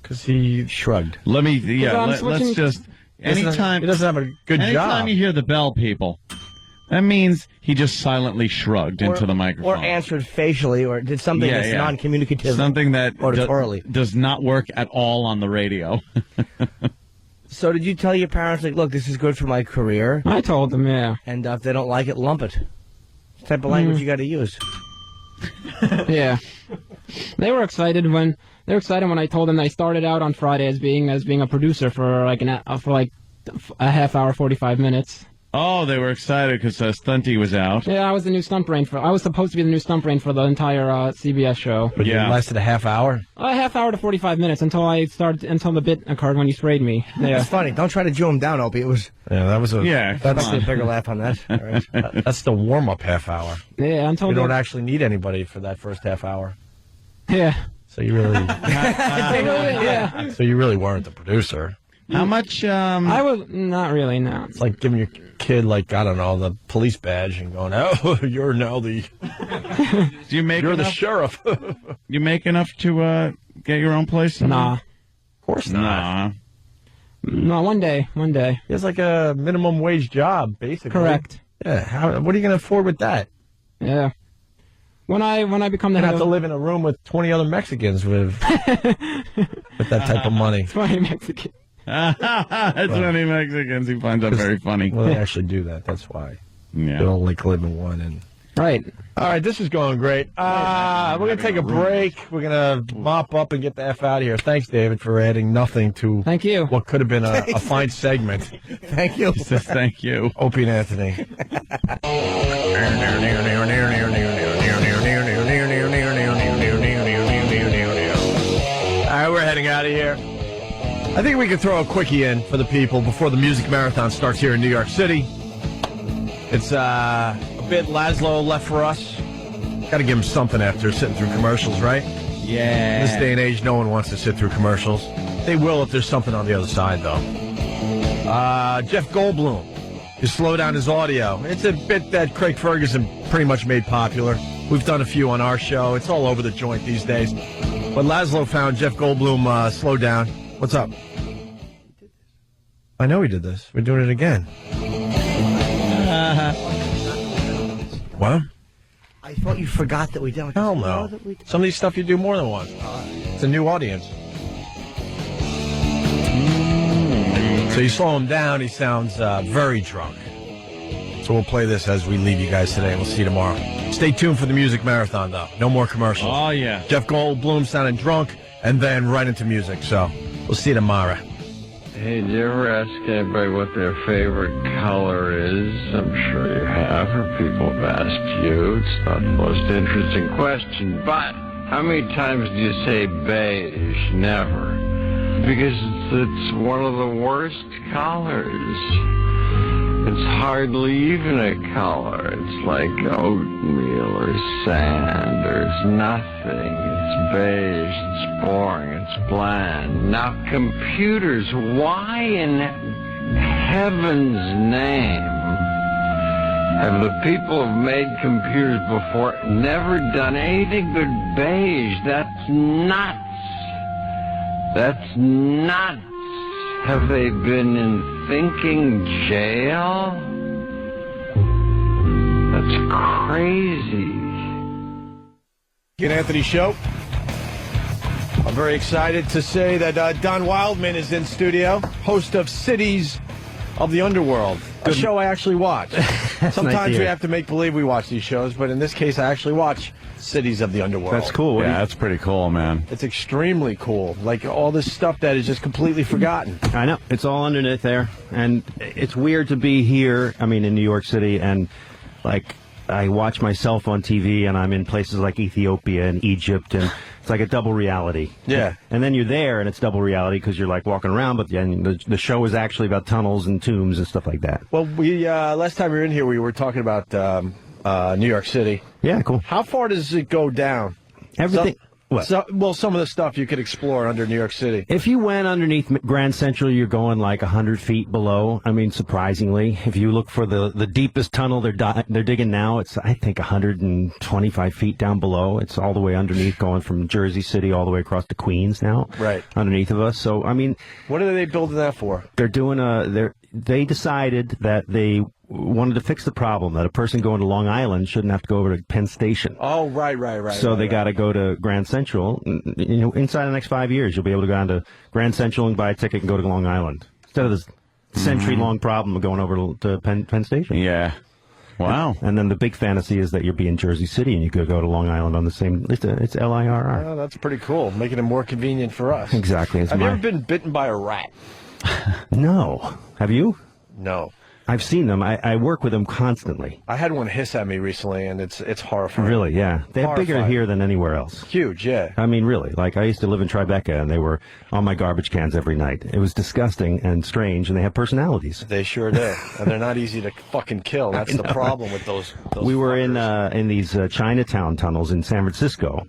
Because he shrugged. Let me, I'm let's just, anytime. He doesn't have a good anytime job. you hear the bell, people, that means he just silently shrugged into the microphone. Or answered facially, or did something that's non-communicative. Something that auditorily. does not work at all on the radio. So did you tell your parents, like, look, this is good for my career? I told them, yeah. And if they don't like it, lump it. What type of language you got to use? Yeah. They were excited when I told them that I started out on Friday as being a producer for like a half hour, 45 minutes. Oh, they were excited because Stunty was out. Yeah, I was the new stunt brain I was supposed to be the new stunt brain for the entire CBS show. But it lasted a half hour? A half hour to 45 minutes until the bit occurred when you sprayed me. Yeah. It's funny. Don't try to Jew him down, Opie. It was. Yeah, that was a. Yeah, that's a bigger laugh on that. All right. That's the warm-up half hour. Yeah, until you don't actually need anybody for that first half hour. Yeah. So you really. Yeah. So you really weren't the producer. How much? I was not really. No. It's like giving your kid, like, I don't know, the police badge and going, "Oh, you're now the." Do you make? You're enough, the sheriff. You make enough to get your own place? Nah. Of course not. No, one day. It's like a minimum wage job, basically. Correct. Yeah. What are you going to afford with that? Yeah. When I become the You head have to live in a room with 20 other Mexicans with that type of money. 20 Mexicans. That's many Mexicans he finds that very funny. Well, they actually do that. That's why. Yeah. They don't like live in one. And right. All right, this is going great. We're going to take a break. We're going to mop up and get the F out of here. Thanks, David, for adding nothing to Thank you. what could have been a fine segment. Thank you. He says thank you. Opie and Anthony. All right, we're heading out of here. I think we can throw a quickie in for the people before the music marathon starts here in New York City. It's a bit Laszlo left for us. Got to give him something after sitting through commercials, right? Yeah. In this day and age, no one wants to sit through commercials. They will if there's something on the other side, though. Jeff Goldblum to slow down his audio. It's a bit that Craig Ferguson pretty much made popular. We've done a few on our show. It's all over the joint these days. But Laszlo found Jeff Goldblum slowed down. What's up? I know he did this. We're doing it again. What? I thought you forgot that we did. Hell no. Some of these stuff you do more than once. It's a new audience. So you slow him down, he sounds very drunk. So we'll play this as we leave you guys today. We'll see you tomorrow. Stay tuned for the music marathon, though. No more commercials. Oh, yeah. Jeff Goldblum sounding drunk, and then right into music. So we'll see you tomorrow. Hey, did you ever ask anybody what their favorite color is? I'm sure you have, or people have asked you. It's not the most interesting question, but how many times do you say beige? Never. Because it's one of the worst colors. It's hardly even a color. It's like oatmeal or sand, or it's nothing. It's beige, it's boring, it's bland. Now, computers, why in heaven's name have the people who've made computers before never done anything but beige? That's nuts. That's nuts. Have they been in thinking jail? That's crazy. Get Anthony Show. I'm very excited to say that Don Wildman is in studio, host of Cities of the Underworld, a show I actually watch. Sometimes we have to make believe we watch these shows, but in this case, I actually watch Cities of the Underworld. That's cool. Yeah, that's pretty cool, man. It's extremely cool. Like all this stuff that is just completely forgotten. I know. It's all underneath there. And it's weird to be here, I mean, in New York City, and, like, I watch myself on TV, and I'm in places like Ethiopia and Egypt, and it's like a double reality. Yeah. And then you're there, and it's double reality because you're, like, walking around, but the show is actually about tunnels and tombs and stuff like that. Well, we last time we were in here, we were talking about New York City. Yeah, cool. How far does it go down? Everything. What? Some of the stuff you could explore under New York City. If you went underneath Grand Central, you're going like 100 feet below. I mean, surprisingly, if you look for the deepest tunnel they're digging now, it's I think 125 feet down below. It's all the way underneath, going from Jersey City all the way across to Queens now. Right underneath of us. So I mean, what are they building that for? They're doing they decided that they wanted to fix the problem that a person going to Long Island shouldn't have to go over to Penn Station. Oh, right. So they got to go to Grand Central. You know, inside the next 5 years, you'll be able to go down to Grand Central and buy a ticket and go to Long Island instead of this century-long problem of going over to Penn Station. Yeah. Wow. And then the big fantasy is that you'll be in Jersey City and you could go to Long Island on the same. It's LIRR. Oh, that's pretty cool, making it more convenient for us. Exactly. Have you ever been bitten by a rat? No. Have you? No. I've seen them. I work with them constantly. I had one hiss at me recently, and it's horrifying. Really, yeah. They're bigger Horrifying. here than anywhere else. Huge, yeah. I mean, really. Like, I used to live in Tribeca, and they were on my garbage cans every night. It was disgusting and strange, and they have personalities. They sure do. And they're not easy to fucking kill. That's the problem with those We were fuckers. in these Chinatown tunnels in San Francisco,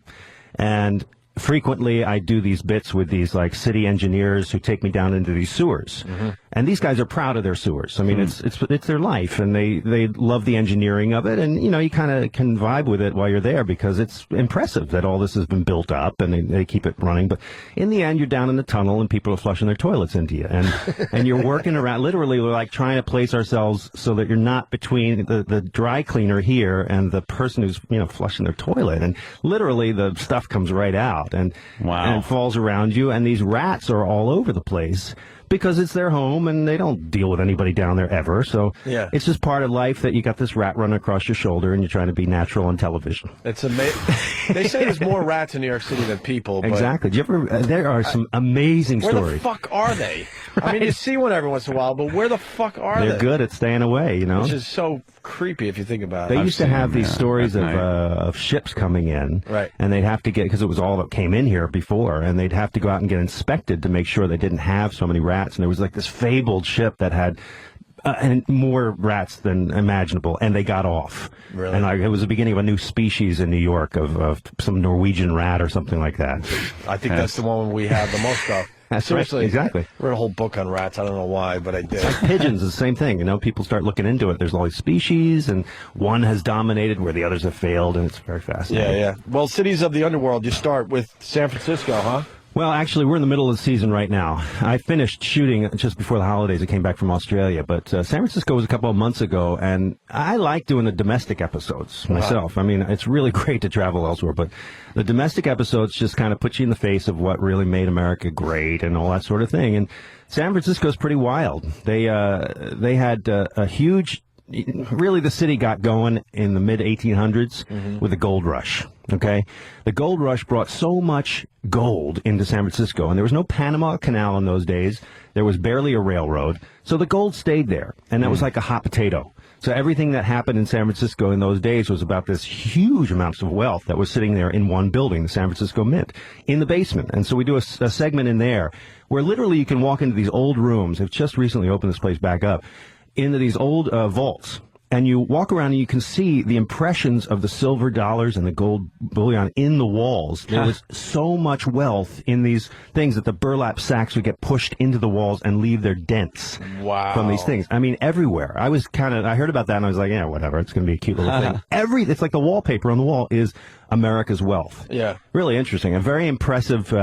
and frequently I do these bits with these like city engineers who take me down into these sewers. Mm-hmm. And these guys are proud of their sewers. I mean, it's their life, and they love the engineering of it. And you know, you kind of can vibe with it while you're there because it's impressive that all this has been built up and they keep it running. But in the end, you're down in the tunnel and people are flushing their toilets into you, and you're working around. Literally, we're like trying to place ourselves so that you're not between the dry cleaner here and the person who's flushing their toilet. And literally, the stuff comes right out and falls around you. And these rats are all over the place, because it's their home and they don't deal with anybody down there ever. So it's just part of life that you got this rat running across your shoulder and you're trying to be natural on television. It's amazing. They say there's more rats in New York City than people. But Exactly. There are some amazing where stories. the fuck are they? I mean, you see one every once in a while, but where the fuck are they? They're good at staying away, Which is so creepy if you think about it. They used to have these stories of ships coming in, right? And they'd have to get, because it was all that came in here before, and they'd have to go out and get inspected to make sure they didn't have so many rats. And there was like this fabled ship that had and more rats than imaginable, and they got off. Really? And it was the beginning of a new species in New York of some Norwegian rat or something like that. I think that's the one we have the most of. That's Seriously, right. Exactly. I read a whole book on rats. I don't know why, but I did. Like pigeons is the same thing. People start looking into it. There's all these species, and one has dominated where the others have failed, and it's very fascinating. Yeah. Well, cities of the underworld, you start with San Francisco, huh? Well, actually, we're in the middle of the season right now. I finished shooting just before the holidays. I came back from Australia, but San Francisco was a couple of months ago, and I like doing the domestic episodes myself. I mean, it's really great to travel elsewhere, but the domestic episodes just kind of put you in the face of what really made America great and all that sort of thing. And San Francisco's pretty wild. They had a huge. Really, the city got going in the mid-1800s with the gold rush, okay? The gold rush brought so much gold into San Francisco, and there was no Panama Canal in those days. There was barely a railroad, so the gold stayed there, and that was like a hot potato. So everything that happened in San Francisco in those days was about this huge amounts of wealth that was sitting there in one building, the San Francisco Mint, in the basement. And so we do a segment in there where literally you can walk into these old rooms. They've just recently opened this place back up. Into these old vaults, and you walk around and you can see the impressions of the silver dollars and the gold bullion in the walls. There was so much wealth in these things that the burlap sacks would get pushed into the walls and leave their dents from these things. I mean, everywhere. I heard about that and I was like, yeah, whatever. It's going to be a cute little thing. It's like the wallpaper on the wall is America's wealth. Yeah. Really interesting. A very impressive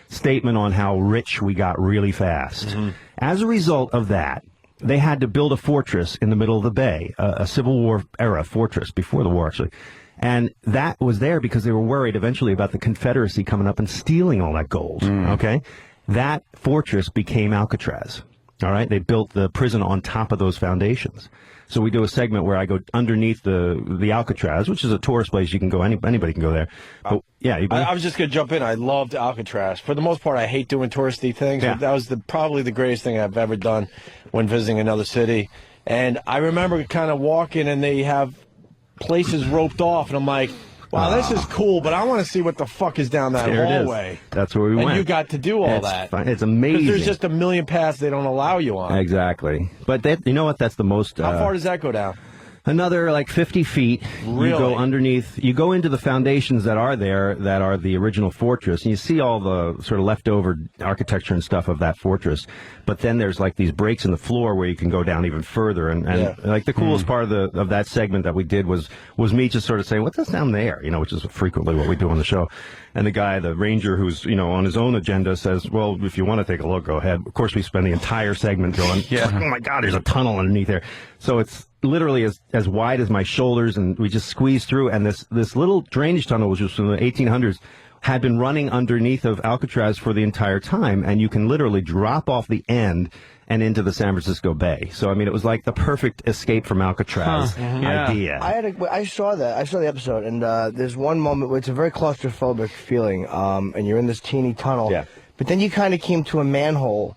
statement on how rich we got really fast. As a result of that, they had to build a fortress in the middle of the bay, a Civil War era fortress, before the war, actually. And that was there because they were worried eventually about the Confederacy coming up and stealing all that gold, okay? That fortress became Alcatraz, all right? They built the prison on top of those foundations. So we do a segment where I go underneath the Alcatraz, which is a tourist place. You can go, anybody can go there. But, yeah, I was just going to jump in. I loved Alcatraz. For the most part, I hate doing touristy things. Yeah. But that was probably the greatest thing I've ever done when visiting another city. And I remember kind of walking, and they have places roped off, and I'm like, wow, this is cool, but I want to see what the fuck is down that There it is. hallway. That's where we went. And you got to do all It's that. fun. It's amazing. Because there's just a million paths they don't allow you on. Exactly. But you know what? That's the most... How far does that go down? Another like 50 feet. Really? You go underneath. You go into the foundations that are there, that are the original fortress, and you see all the sort of leftover architecture and stuff of that fortress. But then there's like these breaks in the floor where you can go down even further. And like the coolest part of that segment that we did was me just sort of saying, "What's this down there?" Which is frequently what we do on the show. And the guy, the ranger, who's on his own agenda, says, "Well, if you want to take a look, go ahead." Of course, we spend the entire segment going, "Oh my God, there's a tunnel underneath there." So it's literally as wide as my shoulders, and we just squeeze through. And this little drainage tunnel, which was from the 1800s, had been running underneath of Alcatraz for the entire time, and you can literally drop off the end and into the San Francisco Bay. So, I mean, it was like the perfect escape from Alcatraz idea. I saw that. I saw the episode, and there's one moment where it's a very claustrophobic feeling, and you're in this teeny tunnel. Yeah. But then you kind of came to a manhole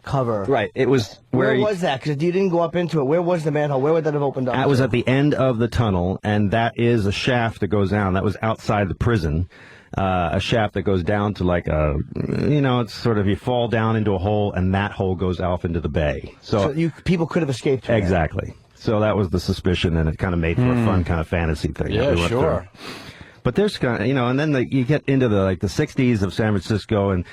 cover. Right. It was where was that? Because you didn't go up into it. Where was the manhole? Where would that have opened up? That was at the end of the tunnel, and that is a shaft that goes down. That was outside the prison. A shaft that goes down to like it's sort of you fall down into a hole, and that hole goes off into the bay. So people could have escaped. Exactly. So that was the suspicion, and it kind of made for a fun kind of fantasy thing. Yeah, that we went sure. through. But there's kind of, and then you get into the 60s of San Francisco, and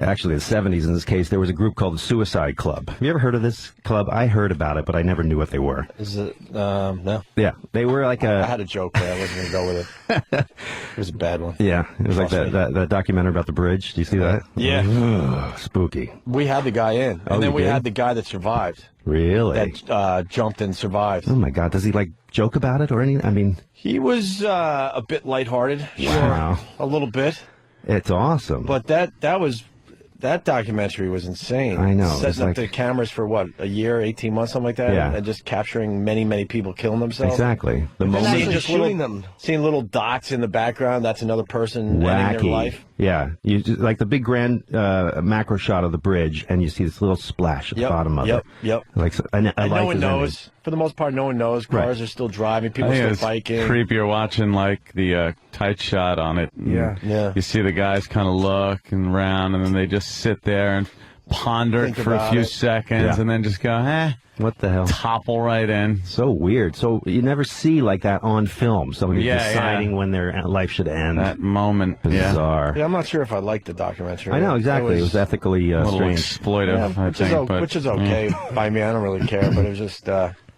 actually the 70s in this case. There was a group called the Suicide Club. Have you ever heard of this club? I heard about it, but I never knew what they were. Is it? No. Yeah, they were like I had a joke, but I wasn't going to go with it. It was a bad one. Yeah, it was like that documentary about the bridge. Do you see that? Yeah. Ugh, spooky. We had the guy in, and then we had the guy that survived. Really? That jumped and survived. Oh my God! Does he joke about it or anything? I mean, he was a bit lighthearted. Wow. Sure, a little bit. It's awesome. But that documentary was insane. I know. Setting up the cameras for a year, 18 months, something like that, Yeah. and just capturing many, many people killing themselves. Exactly. The moment seeing little dots in the background. That's another person ending their life. Yeah, you just, like the big grand macro shot of the bridge, and you see this little splash at the bottom of it. Yep. Like And no one knows. For the most part, no one knows. Cars are still driving. People are still biking. Creepier watching the tight shot on it. Yeah. You see the guys kind of looking around, and then they just sit there and ponder it for a few seconds, and then just go, what the hell? Topple right in. So weird. So you never see like that on film. Somebody deciding when their life should end. That moment. Bizarre. Yeah, I'm not sure if I liked the documentary. I know, exactly. It was ethically a little strange. exploitive, I think. Which is okay by me. I don't really care, but it was just...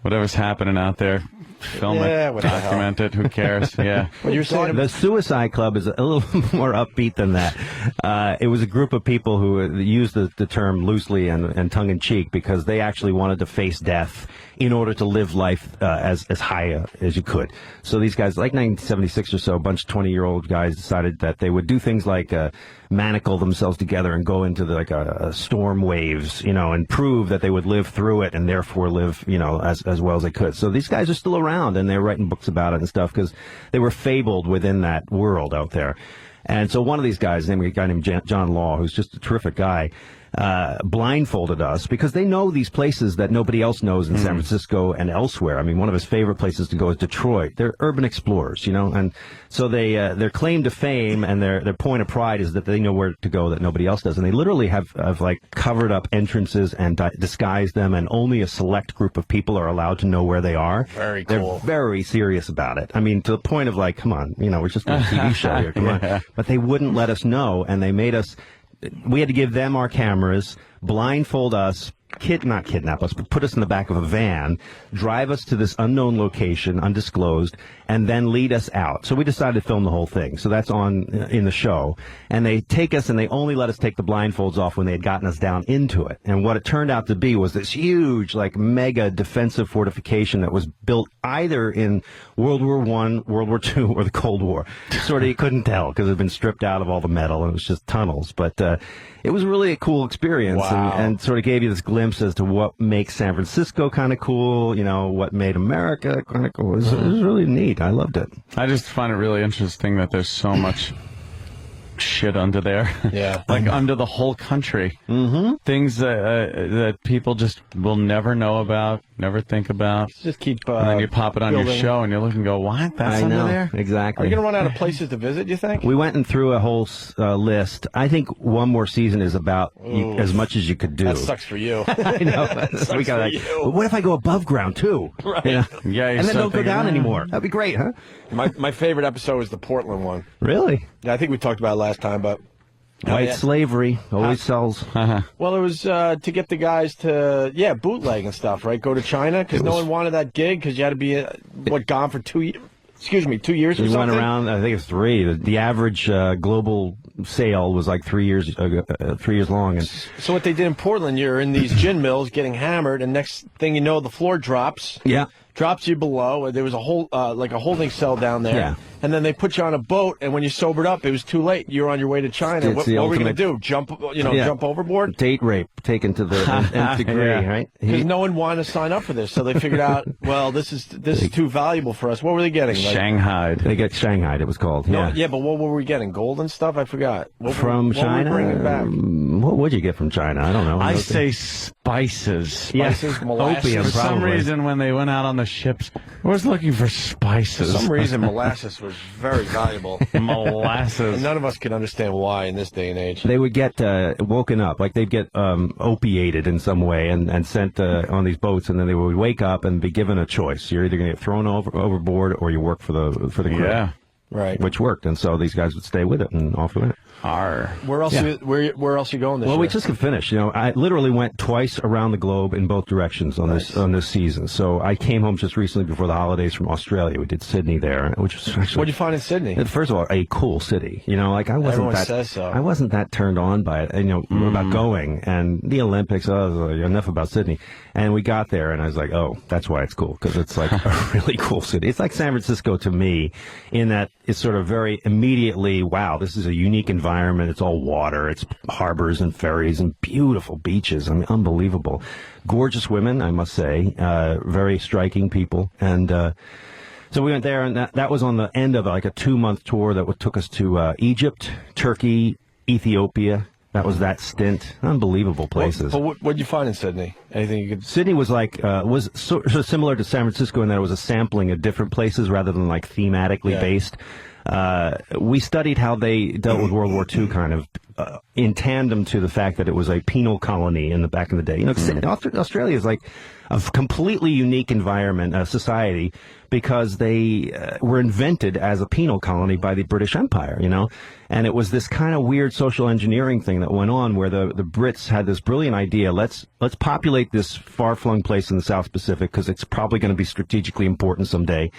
whatever's happening out there, film it, what the document it, who cares? Yeah. Well, you're saying the Suicide Club is a little more upbeat than that. It was a group of people who used the term loosely and tongue-in-cheek because they actually wanted to face death in order to live life as high as you could. So these guys, like 1976 or so, a bunch of 20-year-old guys decided that they would do things like manacle themselves together and go into a storm waves, and prove that they would live through it and therefore live, as well as they could. So these guys are still around, and they're writing books about it and stuff because they were fabled within that world out there. And so one of these guys, a guy named John Law, who's just a terrific guy, blindfolded us because they know these places that nobody else knows in San Francisco and elsewhere. I mean, one of his favorite places to go is Detroit. They're urban explorers, and so they their claim to fame and their point of pride is that they know where to go that nobody else does, and they literally have covered up entrances and disguised them, and only a select group of people are allowed to know where they are. Very cool. They're very serious about it. I mean, to the point of come on, we're just doing a TV show here, come on. But they wouldn't let us know, and they made us. We had to give them our cameras, blindfold us, not kidnap us, but put us in the back of a van, drive us to this unknown location, undisclosed, and then lead us out. So we decided to film the whole thing. So that's on in the show. And they take us, and they only let us take the blindfolds off when they had gotten us down into it. And what it turned out to be was this huge, mega defensive fortification that was built either in World War I, World War II, or the Cold War. Sort of, you couldn't tell because it had been stripped out of all the metal, and it was just tunnels. But it was really a cool experience, and sort of gave you this glimpse as to what makes San Francisco kind of cool, what made America kind of cool. It was really neat. I loved it. I just find it really interesting that there's so much shit under there. Yeah. Under the whole country. Mm-hmm. Things that people just will never know about. Never think about. Just keep. And then you pop it on your building. show, and you look and go, "What? That's I under know, there." exactly. Are you going to run out of places to visit, you think? We went and through a whole list. I think one more season is about Ooh. as much as you could do. That sucks for you. I know. That We got sucks for but you. what if I go above ground too? Right. You know? Yeah, you and then start don't go thinking, down "Ah." anymore. That'd be great, huh? My favorite episode was the Portland one. Really? Yeah, I think we talked about it last time, but. White slavery always sells. Well, it was to get the guys to, bootleg and stuff, right? Go to China because no one wanted that gig because you had to be, gone for 2 years. Excuse me, 2 years or We something? went around. I think it's 3. The average global sale was like 3 years 3 years long. And So what they did in Portland, you're in these gin mills getting hammered, and next thing you know, the floor drops. Yeah. Drops you below. There was a whole like a holding cell down there. Yeah. And then they put you on a boat, and when you sobered up, it was too late. You were on your way to China. It's What the were we going to ultimate- do? Jump, Yeah. jump overboard? date rape taken to the nth degree, Yeah. right? Because no one wanted to sign up for this, so they figured out, well, this is too valuable for us. What were they getting? Like, Shanghai. They get Shanghai. It was called. No, Yeah. but what were we getting? Gold and stuff? I forgot. What From what China. Were we bringing back? What would you get from China? I don't know. I say spices. Yeah. Spices, molasses. Opium, For some probably. reason, when they went out on the ships, I was looking for For spices. some reason, molasses was very valuable. Molasses. And none of us can understand why in this day and age. They would get woken up, like they'd get opiated in some way and sent on these boats, and then they would wake up and be given a choice. You're either going to get thrown overboard or you work for the crew. Yeah. Right. Which worked, and so these guys would stay with it, and off we went. Where else? Yeah. Where else you going this Well, year? we just finished. I literally went twice around the globe in both directions on this season. So I came home just recently before the holidays from Australia. We did Sydney there, which was actually. What'd you find in Sydney? First of all, a cool city. I wasn't Everyone that. says so. I wasn't that turned on by it. About going and the Olympics. Enough about Sydney. And we got there, and I was like, oh, that's why it's cool, because it's like a really cool city. It's like San Francisco to me, in that it's sort of very immediately, wow, this is a unique environment. It's all water. It's harbors and ferries and beautiful beaches. I mean, unbelievable. Gorgeous women, I must say. Very striking people. And so we went there, and that was on the end of like a 2-month tour that took us to Egypt, Turkey, Ethiopia. That was that stint. Unbelievable places. But what'd you find in Sydney? Anything you could? Sydney was like was sort of similar to San Francisco in that it was a sampling of different places rather than like thematically based. We studied how they dealt with World War II kind of in tandem to the fact that it was a penal colony in the back in the day. 'Cause Australia is like a completely unique environment, society, because they were invented as a penal colony by the British Empire, and it was this kind of weird social engineering thing that went on where the Brits had this brilliant idea. Let's populate this far-flung place in the South Pacific because it's probably going to be strategically important someday,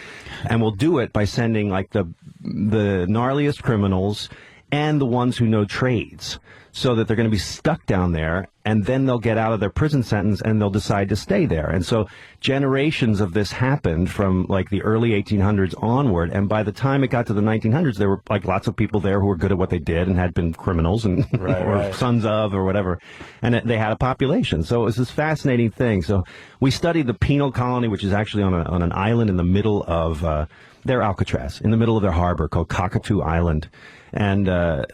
and we'll do it by sending like the gnarliest criminals and the ones who know trades, so that they're going to be stuck down there, and then they'll get out of their prison sentence and they'll decide to stay there. And so generations of this happened from like the early 1800s onward, and by the time it got to the 1900s, there were like lots of people there who were good at what they did and had been criminals and or sons of or whatever, and they had a population. So it was this fascinating thing. So we studied the penal colony, which is actually on an island in the middle of their Alcatraz, in the middle of their harbor called Cockatoo Island. And the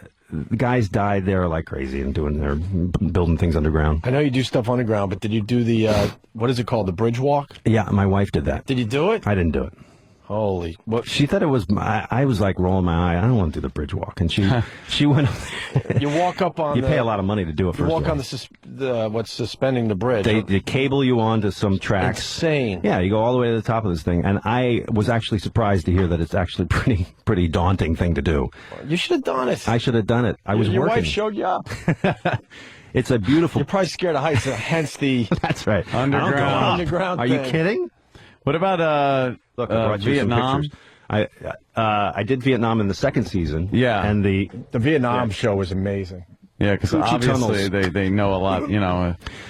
guys died there like crazy and building things underground. I know you do stuff underground, but did you do the what is it called, the bridge walk? Yeah, my wife did that. Did you do it? I didn't do it. Holy! What? She thought it was. I was like rolling my eye. I don't want to do the bridge walk, and she went. You walk up on. You pay a lot of money to do it. You First walk of all. on the what's suspending the bridge. They cable you onto some tracks. Insane. Yeah, you go all the way to the top of this thing, and I was actually surprised to hear that it's actually pretty daunting thing to do. You should have done it. I should have done it. I was Your working. wife showed you up. It's a beautiful. You're probably scared of heights, hence the. That's right. Underground. Underground. Are you thing. kidding? What about Look, I brought you some Vietnam? pictures. I did Vietnam in the second season. Yeah. And the Vietnam show was amazing. Yeah, because Coochie obviously tunnels. they know a lot.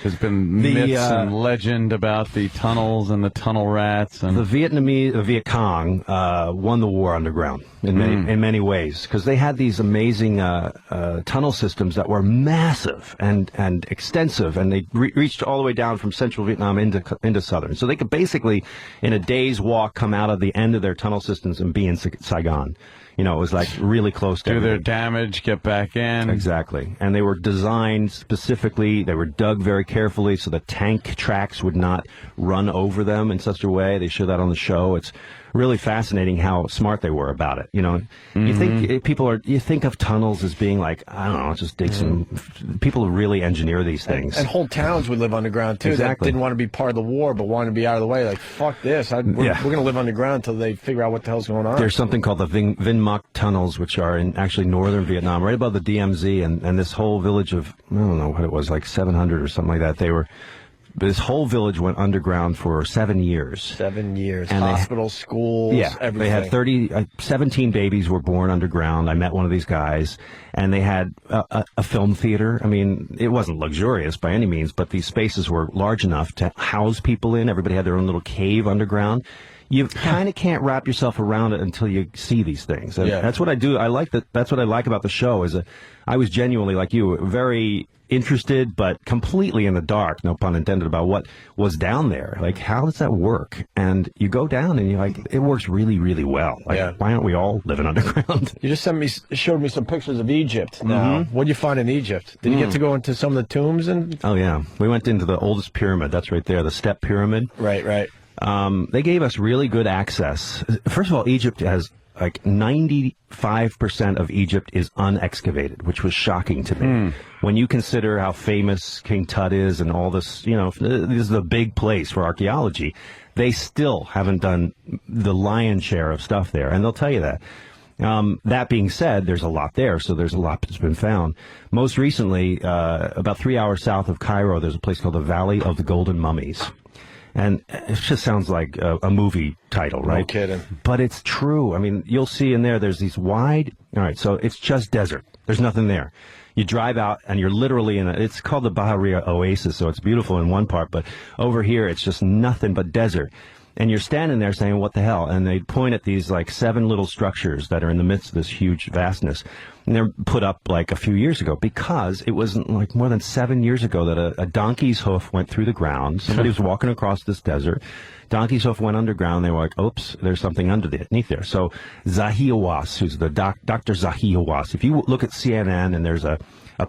There's been myths and legend about the tunnels and the tunnel rats. And the Viet Cong won the war underground in many ways, because they had these amazing tunnel systems that were massive and extensive, and they reached all the way down from central Vietnam into southern. So they could basically, in a day's walk, come out of the end of their tunnel systems and be in Saigon. You know, it was like really close to Do their everything. damage, get back in. Exactly. And they were designed specifically, they were dug very carefully so the tank tracks would not run over them in such a way. They show that on the show. It's really fascinating how smart they were about it. You know, you think of tunnels as being like, I don't know, just dig some. People really engineer these things. And whole towns would live underground too. Exactly. That didn't want to be part of the war, but wanted to be out of the way. Like, fuck this. We're going to live underground until they figure out what the hell's going on. There's something called the Vinh Mac tunnels, which are in actually northern Vietnam, right above the DMZ, and this whole village of, I don't know what it was, like 700 or something like that. This whole village went underground for 7 years. 7 years. And Hospitals, schools, everything. They had 17 babies were born underground. I met one of these guys, and they had a film theater. I mean, it wasn't luxurious by any means, but these spaces were large enough to house people in. Everybody had their own little cave underground. You kind of can't wrap yourself around it until you see these things. And that's what I do. That's what I like about the show is I was genuinely, like you, very interested, but completely in the dark, no pun intended, about what was down there. Like, how does that work? And you go down and you're like, it works really, really well. Like, why aren't we all living underground? You just showed me some pictures of Egypt. Now, what did you find in Egypt? Did you get to go into some of the tombs? Oh, yeah. We went into the oldest pyramid. That's right there, the Step Pyramid. Right. They gave us really good access. First of all, Egypt has like 95% of Egypt is unexcavated, which was shocking to me. When you consider how famous King Tut is and all this, you know, this is a big place for archaeology. They still haven't done the lion's share of stuff there, and they'll tell you that. That being said, there's a lot there, so there's a lot that's been found. Most recently, about 3 hours south of Cairo, there's a place called the Valley of the Golden Mummies. And it just sounds like a movie title, right? No kidding. But it's true. I mean, you'll see in there's these wide... All right, so it's just desert. There's nothing there. You drive out, and you're literally it's called the Bahariya Oasis, so it's beautiful in one part, but over here, it's just nothing but desert. And you're standing there saying, what the hell? And they point at these, like, 7 little structures that are in the midst of this huge vastness. And they're put up, like, a few years ago because it wasn't, like, more than 7 years ago that a donkey's hoof went through the ground. Somebody was walking across this desert. Donkey's hoof went underground. They were like, oops, there's something underneath there. So Zahi Hawass, who's the Dr. Zahi Hawass, if you look at CNN and there's a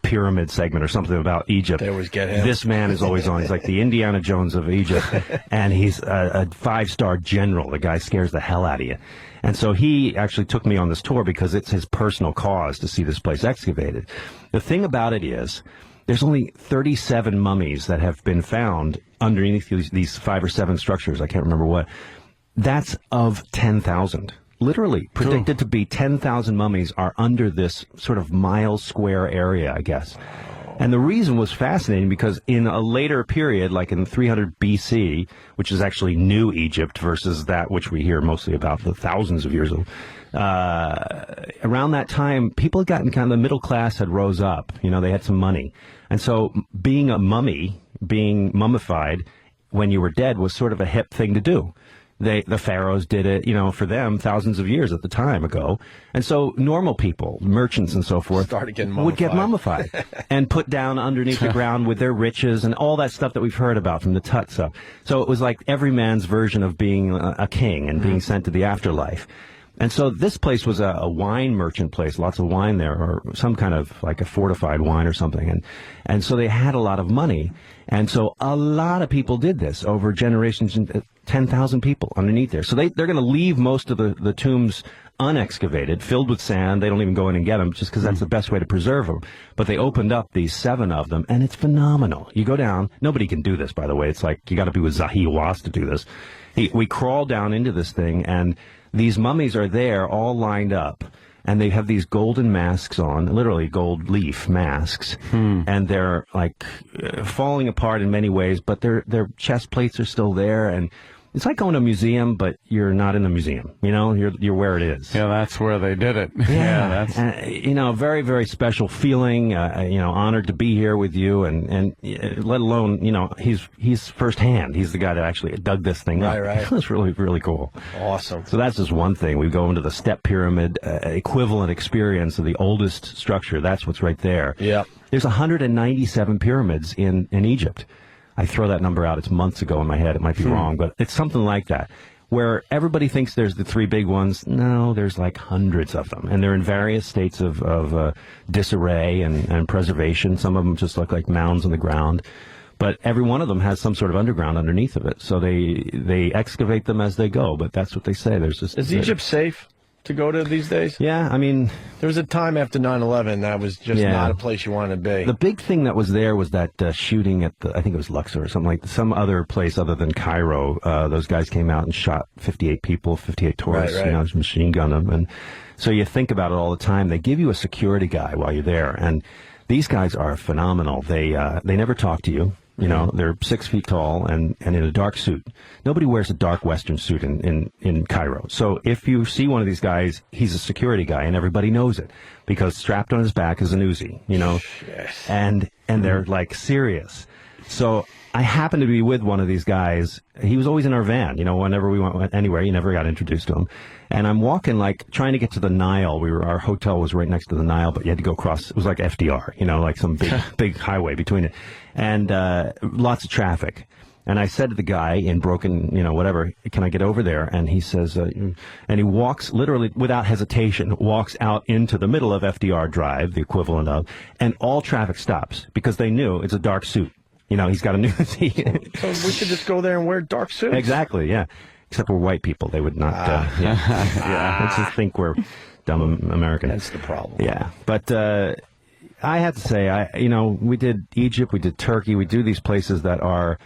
pyramid segment or something about Egypt. They always get him. This man is always on. He's like the Indiana Jones of Egypt, and he's a 5-star general. The guy scares the hell out of you. And so he actually took me on this tour because it's his personal cause to see this place excavated. The thing about it is, there's only 37 mummies that have been found underneath these 5 or 7 structures. I can't remember what. That's of 10,000. Literally predicted to be 10,000 mummies are under this sort of mile square area, I guess. And the reason was fascinating because in a later period, like in 300 BC, which is actually New Egypt versus that which we hear mostly about the thousands of years old, around that time, people had gotten kind of the middle class had rose up. You know, they had some money. And so being a mummy, being mummified when you were dead was sort of a hip thing to do. The pharaohs did it, you know, for them thousands of years at the time ago. And so normal people, merchants and so forth, would get mummified and put down underneath the ground with their riches and all that stuff that we've heard about from the Tut stuff. So it was like every man's version of being a king and being sent to the afterlife. And so this place was a wine merchant place, lots of wine there, or some kind of like a fortified wine or something. And so they had a lot of money. And so a lot of people did this over generations, 10,000 people underneath there. So they're going to leave most of the tombs unexcavated, filled with sand. They don't even go in and get them just because that's the best way to preserve them. But they opened up these 7 of them, and it's phenomenal. You go down. Nobody can do this, by the way. It's like you got to be with Zahi Hawass to do this. We crawl down into this thing, and these mummies are there all lined up, and they have these golden masks on, literally gold leaf masks, and they're like falling apart in many ways, but their chest plates are still there, and it's like going to a museum, but you're not in a museum. You know, you're where it is. Yeah, that's where they did it. Yeah, that's you know, very, very special feeling. You know, honored to be here with you, and let alone, you know, he's firsthand. He's the guy that actually dug this thing up. Right. It's really, really cool. Awesome. So that's just one thing. We go into the Step Pyramid, equivalent experience of the oldest structure. That's what's right there. Yeah. There's 197 pyramids in Egypt. I throw that number out. It's months ago in my head. It might be wrong, but it's something like that. where everybody thinks there's the three big ones. No, there's like hundreds of them, and they're in various states of disarray and preservation. Some of them just look like mounds on the ground. But every one of them has some sort of underground underneath of it. So they excavate them as they go. But that's what they say. Is Egypt safe to go to these days? Yeah, I mean... There was a time after 9/11 that was just not a place you wanted to be. The big thing that was there was that shooting at I think it was Luxor or something like some other place other than Cairo. Those guys came out and shot 58 people, 58 tourists, Right. just machine gun them. And so you think about it all the time. They give you a security guy while you're there. And these guys are phenomenal. They never talk to you. You know, they're 6 feet tall and in a dark suit. Nobody wears a dark Western suit in Cairo. So if you see one of these guys, he's a security guy, and everybody knows it because strapped on his back is an Uzi, and they're like serious. So I happened to be with one of these guys. He was always in our van, whenever we went anywhere. You never got introduced to him. And I'm walking, trying to get to the Nile. Our hotel was right next to the Nile, but you had to go across. It was like FDR, like some big highway between it. And lots of traffic. And I said to the guy in broken, whatever, can I get over there? And he says, and he walks literally without hesitation, walks out into the middle of FDR Drive, the equivalent of, and all traffic stops because they knew it's a dark suit. He's got a new... So we should just go there and wear dark suits? Exactly, yeah. Except we're white people. They would not... Let's just think we're dumb American. That's the problem. Yeah. But I have to say, we did Egypt, we did Turkey, we do these places that are...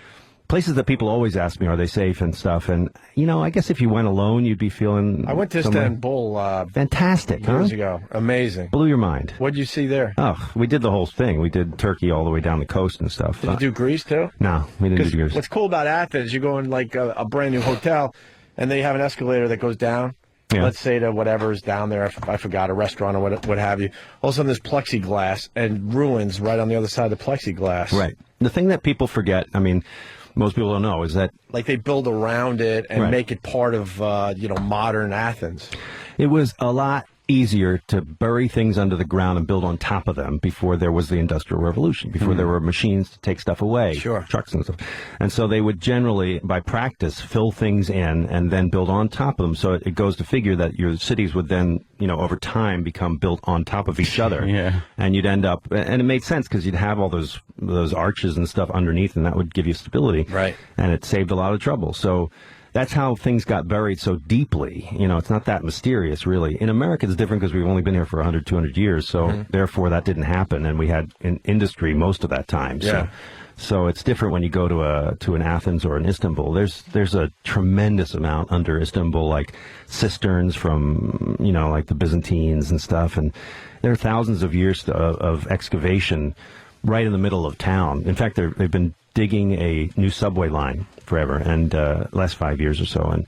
Places that people always ask me, are they safe and stuff? And, I guess if you went alone, you'd be feeling... I went to Istanbul fantastic, years ago. Amazing. Blew your mind. What'd you see there? Oh, we did the whole thing. We did Turkey all the way down the coast and stuff. Did you do Greece, too? No, we didn't do Greece. What's cool about Athens, you go in a brand new hotel, and they have an escalator that goes down. Yeah. Let's say to whatever's down there, I forgot, a restaurant or what have you. All of a sudden there's plexiglass and ruins right on the other side of the plexiglass. Right. The thing that people forget, most people don't know, is that... they build around it and make it part of, modern Athens. It was a lot easier to bury things under the ground and build on top of them before there was the Industrial Revolution, before there were machines to take stuff away, trucks and stuff. And so they would generally, by practice, fill things in and then build on top of them. So it goes to figure that your cities would then, over time become built on top of each other. Yeah. And you'd end up, and it made sense because you'd have all those arches and stuff underneath, and that would give you stability. Right. And it saved a lot of trouble. So that's how things got buried so deeply. It's not that mysterious, really. In America, it's different because we've only been here for 100, 200 years, so therefore that didn't happen, and we had an industry most of that time. Yeah. So it's different when you go to an Athens or an Istanbul. There's a tremendous amount under Istanbul, like cisterns from, like the Byzantines and stuff, and there are thousands of years of excavation right in the middle of town. In fact, they've been digging a new subway line forever, and last 5 years or so,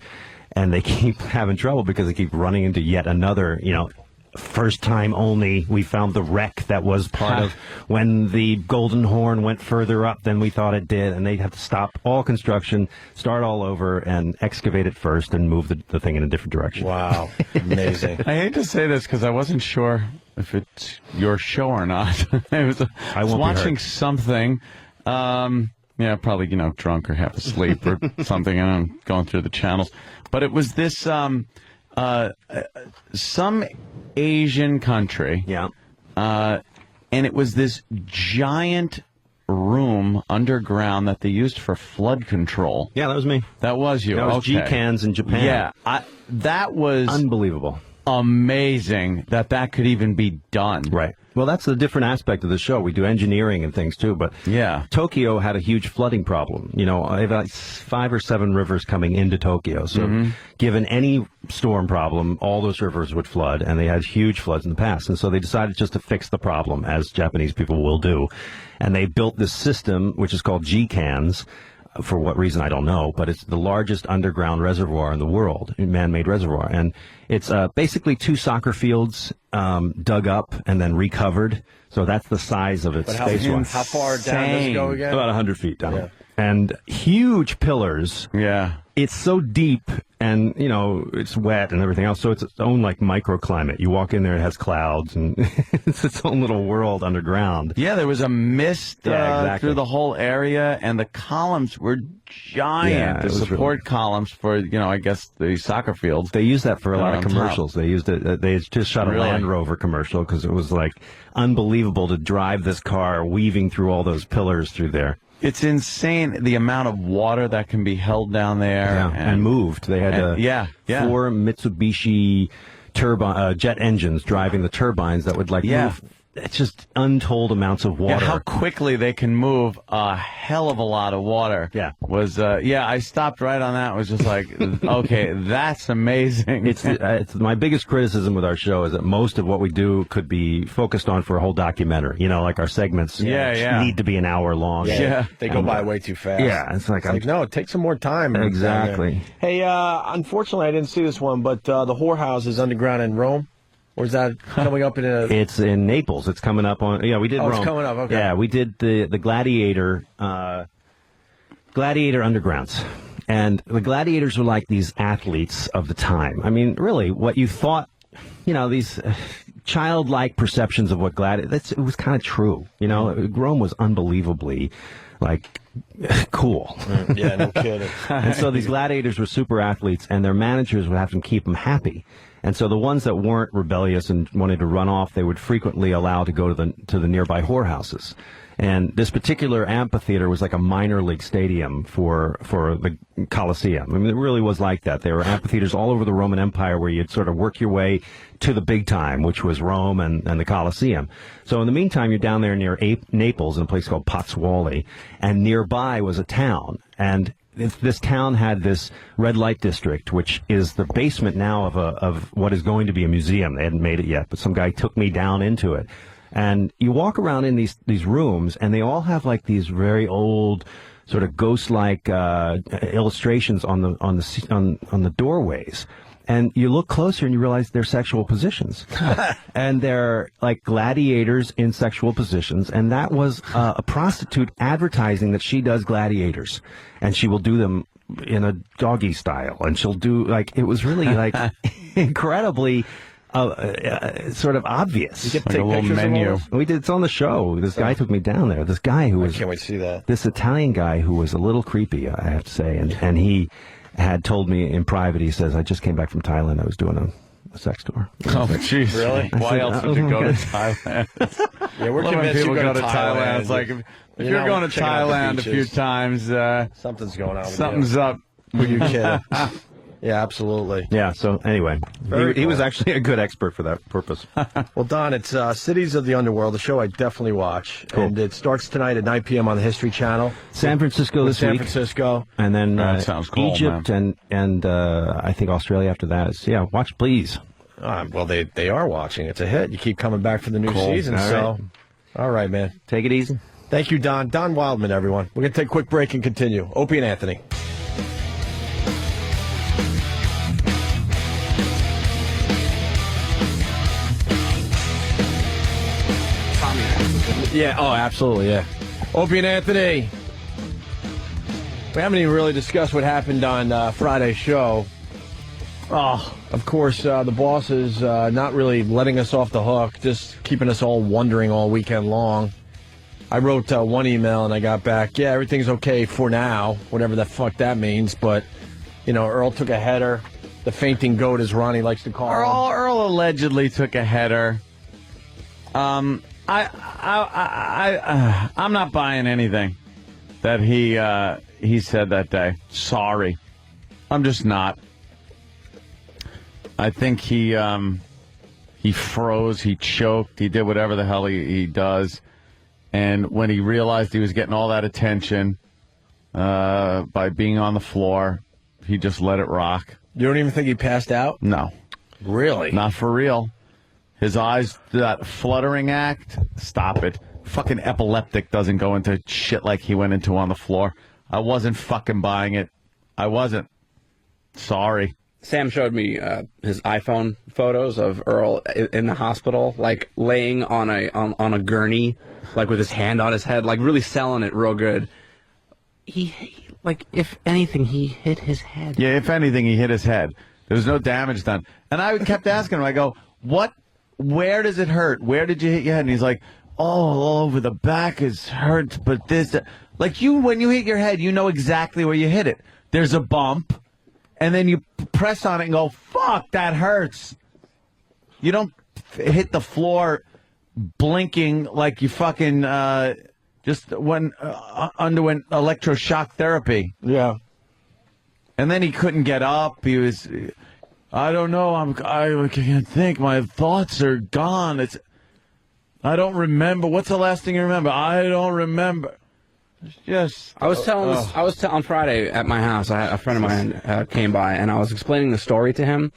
and they keep having trouble because they keep running into yet another, first time only. We found the wreck that was part of when the Golden Horn went further up than we thought it did, and they have to stop all construction, start all over, and excavate it first and move the thing in a different direction. Wow. Amazing. I hate to say this because I wasn't sure if it's your show or not. I was watching something. Probably, drunk or half asleep or something, and I'm going through the channels. But it was this, some Asian country. Yeah. And it was this giant room underground that they used for flood control. Yeah, that was me. That was you. That was okay. G-Cans in Japan. Yeah. That was unbelievable. Amazing that could even be done. Right. Well, that's the different aspect of the show. We do engineering and things, too. But Tokyo had a huge flooding problem. About 5 or 7 rivers coming into Tokyo. So given any storm problem, all those rivers would flood. And they had huge floods in the past. And so they decided just to fix the problem, as Japanese people will do. And they built this system, which is called G-Cans. For what reason, I don't know, but it's the largest underground reservoir in the world, man-made reservoir. And it's basically 2 soccer fields dug up and then recovered. So that's the size of its space-wise. How far down does it go again? About 100 feet down. Yeah. and huge pillars. Yeah. It's so deep, and it's wet and everything else. So it's its own like microclimate. You walk in there, it has clouds, and it's its own little world underground. Yeah, there was a mist exactly. through the whole area, and the columns were giant. Yeah, the it was support columns for I guess the soccer fields. They used that for a lot of on top. commercials. They used it. They just shot a Really? Land Rover commercial because it was like unbelievable to drive this car weaving through all those pillars through there. It's insane the amount of water that can be held down there and moved. They had four Mitsubishi jet engines driving the turbines that would move. It's just untold amounts of water. Yeah, how quickly they can move a hell of a lot of water. Yeah. I stopped right on that. It was just like, okay, that's amazing. It's my biggest criticism with our show is that most of what we do could be focused on for a whole documentary. Like our segments need to be an hour long. Yeah. They go by way too fast. Yeah, it's like no, take some more time. Exactly. Hey, unfortunately, I didn't see this one, but the whorehouse is underground in Rome. Or is that coming up in a... It's in Naples. It's coming up on... Yeah, we did Rome. It's coming up, okay. Yeah, we did the Gladiator Undergrounds. And the gladiators were like these athletes of the time. I mean, really, what you thought, these childlike perceptions of what it was kind of true. Rome was unbelievably, cool. Yeah, no kidding. And so these gladiators were super athletes, and their managers would have to keep them happy. And so the ones that weren't rebellious and wanted to run off, they would frequently allow to go to the nearby whorehouses. And this particular amphitheater was like a minor league stadium for the Colosseum. I mean, it really was like that. There were amphitheaters all over the Roman Empire where you'd sort of work your way to the big time, which was Rome and the Colosseum. So in the meantime, you're down there near Naples in a place called Pozzuoli, and nearby was a town. And this town had this red light district, which is the basement now of what is going to be a museum. They hadn't made it yet, but some guy took me down into it. And you walk around in these rooms, and they all have these very old, sort of ghost-like illustrations on the doorways. And you look closer and you realize they're sexual positions. And they're like gladiators in sexual positions. And that was a prostitute advertising that she does gladiators. And she will do them in a doggy style. And she'll do it was really incredibly sort of obvious. You get to take pictures menu. We did. It's on the show. This guy took me down there. This guy who was... I can't wait to see that. This Italian guy who was a little creepy, I have to say. And he had told me in private, he says, I just came back from Thailand. I was doing a sex tour. Oh, jeez. Really? Why else would you go to Thailand? Yeah, we're Love when convinced people you go to Thailand. It's like, if you're going to Thailand a few times, something's going on with something's up. Were you kidding? Yeah, absolutely. Yeah, so anyway, he was actually a good expert for that purpose. Well, Don, it's Cities of the Underworld, the show I definitely watch. Cool. And it starts tonight at 9 p.m. on the History Channel. San Francisco this San week. Francisco. And then that sounds cool, Egypt and I think Australia after that. Yeah, watch, please. Well, they are watching. It's a hit. You keep coming back for the new Cool. season. All right, man. Take it easy. Thank you, Don. Don Wildman, everyone. We're going to take a quick break and continue. Opie and Anthony. Yeah, oh, absolutely, yeah. Opie and Anthony. We haven't even really discussed what happened on Friday's show. Oh, of course, the boss is not really letting us off the hook, just keeping us all wondering all weekend long. I wrote one email and I got back, yeah, everything's okay for now, whatever the fuck that means, but, Earl took a header. The fainting goat, as Ronnie likes to call him. Earl allegedly took a header. I'm not buying anything that he said that day. Sorry. I'm just not. I think he froze, he choked, he did whatever the hell he does. And when he realized he was getting all that attention by being on the floor, he just let it rock. You don't even think he passed out? No. Really? Not for real. His eyes, that fluttering act, stop it. Fucking epileptic doesn't go into shit like he went into on the floor. I wasn't fucking buying it. I wasn't. Sorry. Sam showed me his iPhone photos of Earl in the hospital, laying on a gurney, with his hand on his head, really selling it real good. if anything, he hit his head. Yeah, if anything, he hit his head. There was no damage done. And I kept asking him, I go, where does it hurt? Where did you hit your head? And he's like, all over the back is hurt, but this... Like, when you hit your head, you know exactly where you hit it. There's a bump, and then you press on it and go, fuck, that hurts. You don't hit the floor blinking like you fucking just underwent electroshock therapy. Yeah. And then he couldn't get up. He was, I don't know, I can't think. My thoughts are gone. I don't remember. What's the last thing you remember? I don't remember. Yes. I was on Friday at my house. A friend of mine came by, and I was explaining the story to him,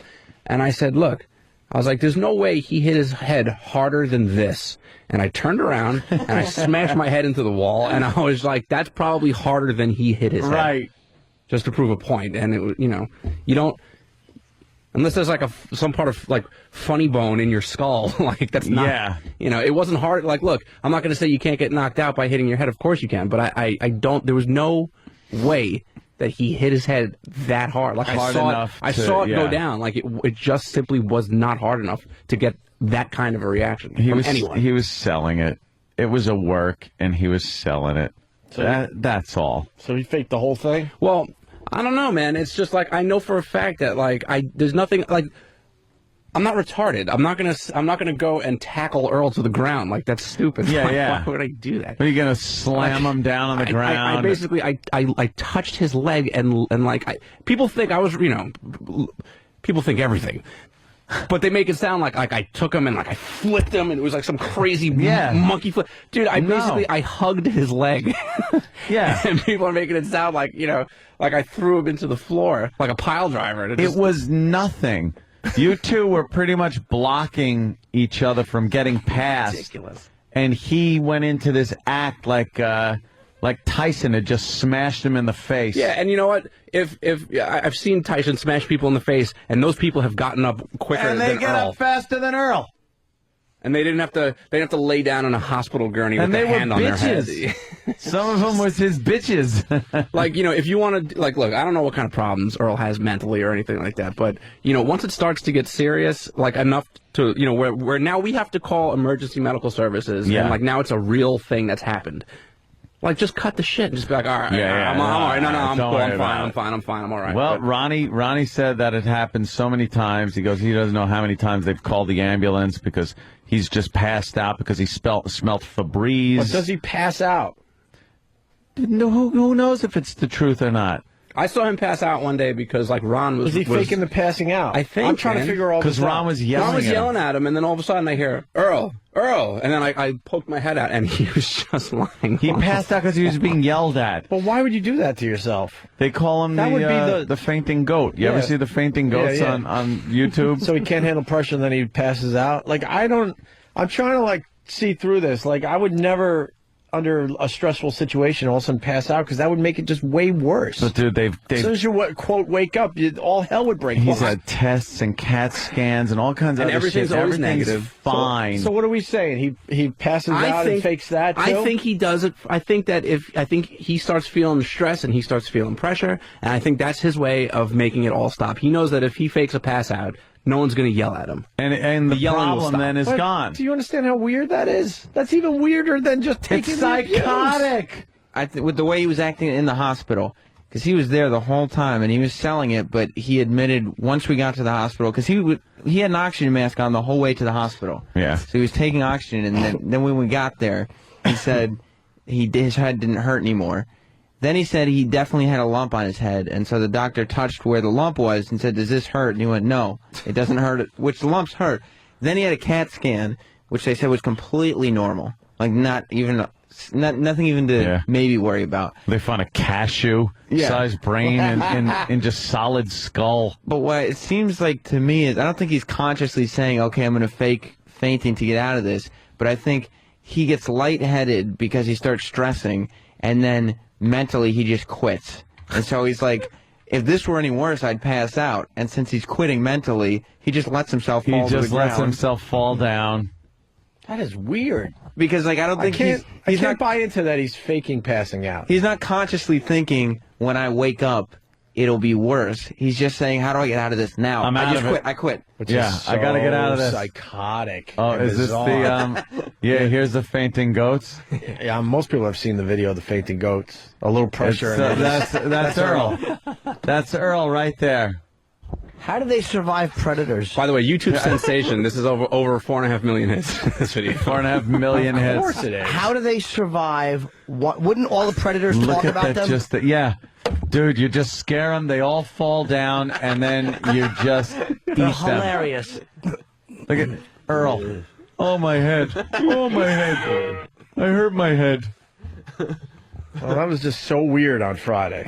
and I said, look, I was like, there's no way he hit his head harder than this. And I turned around, and I smashed my head into the wall, and I was like, that's probably harder than he hit his head. Right. Just to prove a point. And, you don't, unless there's like some part of like funny bone in your skull, like that's not, it wasn't hard. Like, look, I'm not going to say you can't get knocked out by hitting your head. Of course you can. But I don't, there was no way that he hit his head that hard. Like I saw it go down. Like it just simply was not hard enough to get that kind of a reaction from anyone. He was selling it. It was a work, and he was selling it. So that's all. So he faked the whole thing? Well, I don't know, man. It's just like I know for a fact that like there's nothing like I'm not retarded. I'm not gonna go and tackle Earl to the ground. Like that's stupid. Yeah. Why would I do that? Are you gonna slam him down on the ground? I basically touched his leg and people think I was people think everything. But they make it sound like I took him and like I flipped him and it was like some crazy monkey flip. Dude, I hugged his leg. Yeah. And people are making it sound like, like I threw him into the floor like a pile driver. It was nothing. You two were pretty much blocking each other from getting past. Ridiculous. And he went into this act like Tyson had just smashed him in the face. Yeah, and you know what? If I've seen Tyson smash people in the face, and those people have gotten up quicker than Earl. And they get up faster than Earl. And they didn't have to lay down on a hospital gurney with their hand on their head. Some of them was his bitches. Like, if you want to, like, look, I don't know what kind of problems Earl has mentally or anything like that, but, once it starts to get serious, like, enough to, where now we have to call emergency medical services, and, like, now it's a real thing that's happened. Like, just cut the shit and just be like, all right, I'm all right. No, I'm cool. I'm fine. I'm all right. Well, Ronnie said that it happened so many times. He goes, he doesn't know how many times they've called the ambulance because he's just passed out because he smelled Febreze. But does he pass out? Who knows if it's the truth or not? I saw him pass out one day because, like, Ron was... Was he faking the passing out? I think, I'm trying to figure all this out. Because Ron was yelling at him, and then all of a sudden I hear, Earl, and then I poked my head out, and he was just lying. He passed out because he was being yelled at. But why would you do that to yourself? They call him the fainting goat. You ever see the fainting goats on YouTube? So he can't handle pressure, and then he passes out? Like, I'm trying to, like, see through this. Like, I would never... under a stressful situation, all of a sudden pass out because that would make it just way worse. But dude, as soon as you quote wake up, all hell would break loose. He's had tests and CAT scans and all kinds of and other shit. Everything's negative. Fine. So what are we saying? He passes out and fakes that too? I think he does it. I think he starts feeling stress and he starts feeling pressure, and I think that's his way of making it all stop. He knows that if he fakes a pass out, no one's going to yell at him. And the problem then is gone. Do you understand how weird that is? That's even weirder than just taking It's psychotic. With the way he was acting in the hospital, because he was there the whole time and he was selling it, but he admitted once we got to the hospital, because he had an oxygen mask on the whole way to the hospital. Yeah. So he was taking oxygen, and then when we got there, he said his head didn't hurt anymore. Then he said he definitely had a lump on his head, and so the doctor touched where the lump was and said, does this hurt? And he went, no, it doesn't hurt, which the lumps hurt. Then he had a CAT scan, which they said was completely normal. Like, nothing even to maybe worry about. They found a cashew-sized brain in just solid skull. But what it seems like to me is, I don't think he's consciously saying, okay, I'm going to fake fainting to get out of this, but I think he gets lightheaded because he starts stressing, and then mentally he just quits. And so he's like, if this were any worse, I'd pass out. And since he's quitting mentally, he just lets himself fall to the ground. He just lets himself fall down. That is weird. Because I don't think I he's can't not buy into that. He's faking passing out. he's not consciously thinking when I wake up it'll be worse. He's just saying, how do I get out of this now? I'm out I just of it. quit. I quit. Which Yeah, is I gotta get out of this. Psychotic. Oh, and is this bizarre. yeah, here's the fainting goats. Yeah, most people have seen the video of the fainting goats. A little pressure. That's Earl. That's Earl right there. How do they survive predators? By the way, YouTube sensation. This is over 4.5 million hits. This video. 4.5 million hits. Of course it is. How do they survive? Wouldn't all the predators Look talk at about that. them? Yeah. Dude, you just scare them. They all fall down, and then you just eat They're them. hilarious. Look at Earl. Oh, my head. Oh, my head. I hurt my head. Well, that was just so weird on Friday.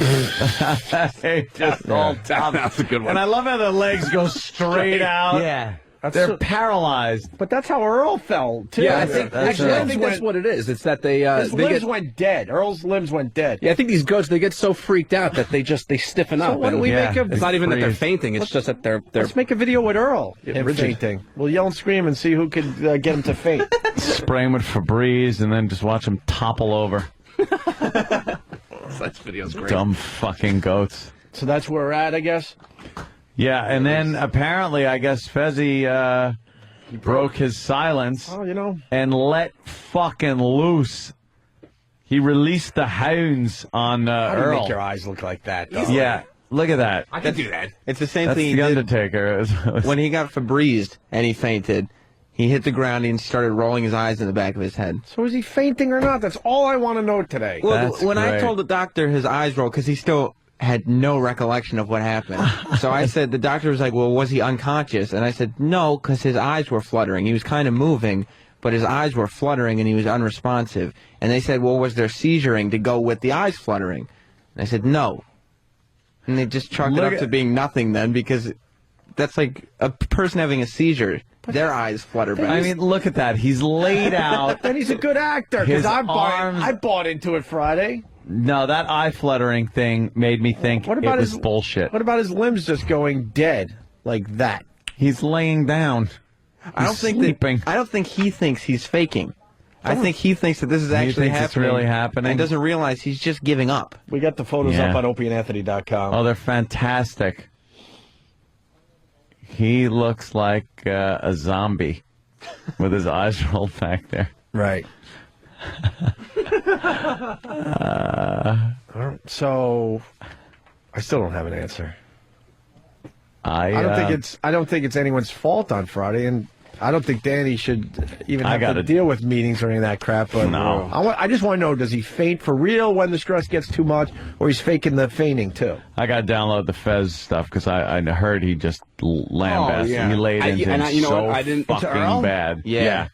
Hey, just all tough. That's a good one. And I love how the legs go straight out. Yeah. They're paralyzed. But that's how Earl fell, too. Yeah, I think That's actually I Earl. think that's what it is. It's that they His they limbs get. went dead. Earl's limbs went dead. Yeah, I think these goats they get so freaked out that they stiffen up. why don't we Yeah. make a... It's not even that they're freeze. fainting. It's just that they're Let's make a video with Earl him rigid. fainting. We'll yell and scream and see who could get him to faint. Spray them with Febreze and then just watch them topple over. That video's great. Dumb fucking goats. So that's where we're at, I guess. Yeah, and then apparently, I guess Fezzi broke his silence Oh, you know. and let fucking loose. He released the hounds on How do you Earl. make your eyes look like that, though? Yeah, look at that. I can do that. It's the same That's thing he the did Undertaker. when he got Febrezed and he fainted. He hit the ground and started rolling his eyes in the back of his head. So is he fainting or not? That's all I want to know today. Well, That's when I great. told the doctor his eyes rolled, because he still had no recollection of what happened. So I said, the doctor was like, well, was he unconscious? And I said, no, because his eyes were fluttering. He was kind of moving, but his eyes were fluttering and he was unresponsive. And they said, well, was there seizuring to go with the eyes fluttering? And I said, no. And they just chalked it Look up to being nothing then, because that's like a person having a seizure. Their eyes flutter back. I mean, look at that. He's laid out. Then he's a good actor. His Because arms- I bought into it Friday. No, that eye fluttering thing made me think What about it was his bullshit. What about his limbs just going dead like that? He's laying down. I don't He's think sleeping. I don't think he thinks he's faking. I think he thinks that this is He actually thinks it's happening. really happening? And doesn't realize he's just giving up. We got the photos Yeah. up on opieandanthony.com. Oh, they're fantastic. He looks like a zombie with his eyes rolled back there. Right. So, I still don't have an answer. I don't think it's anyone's fault on Friday, and I don't think Danny should even I have to gotta- deal with meetings or any of that crap. But No. I just want to know: does he faint for real when the stress gets too much, or he's faking the fainting too? I got to download the Fez stuff because I heard he just lambasted. yeah. He laid into him you know so what? I didn't- fucking To Earl? bad. Yeah.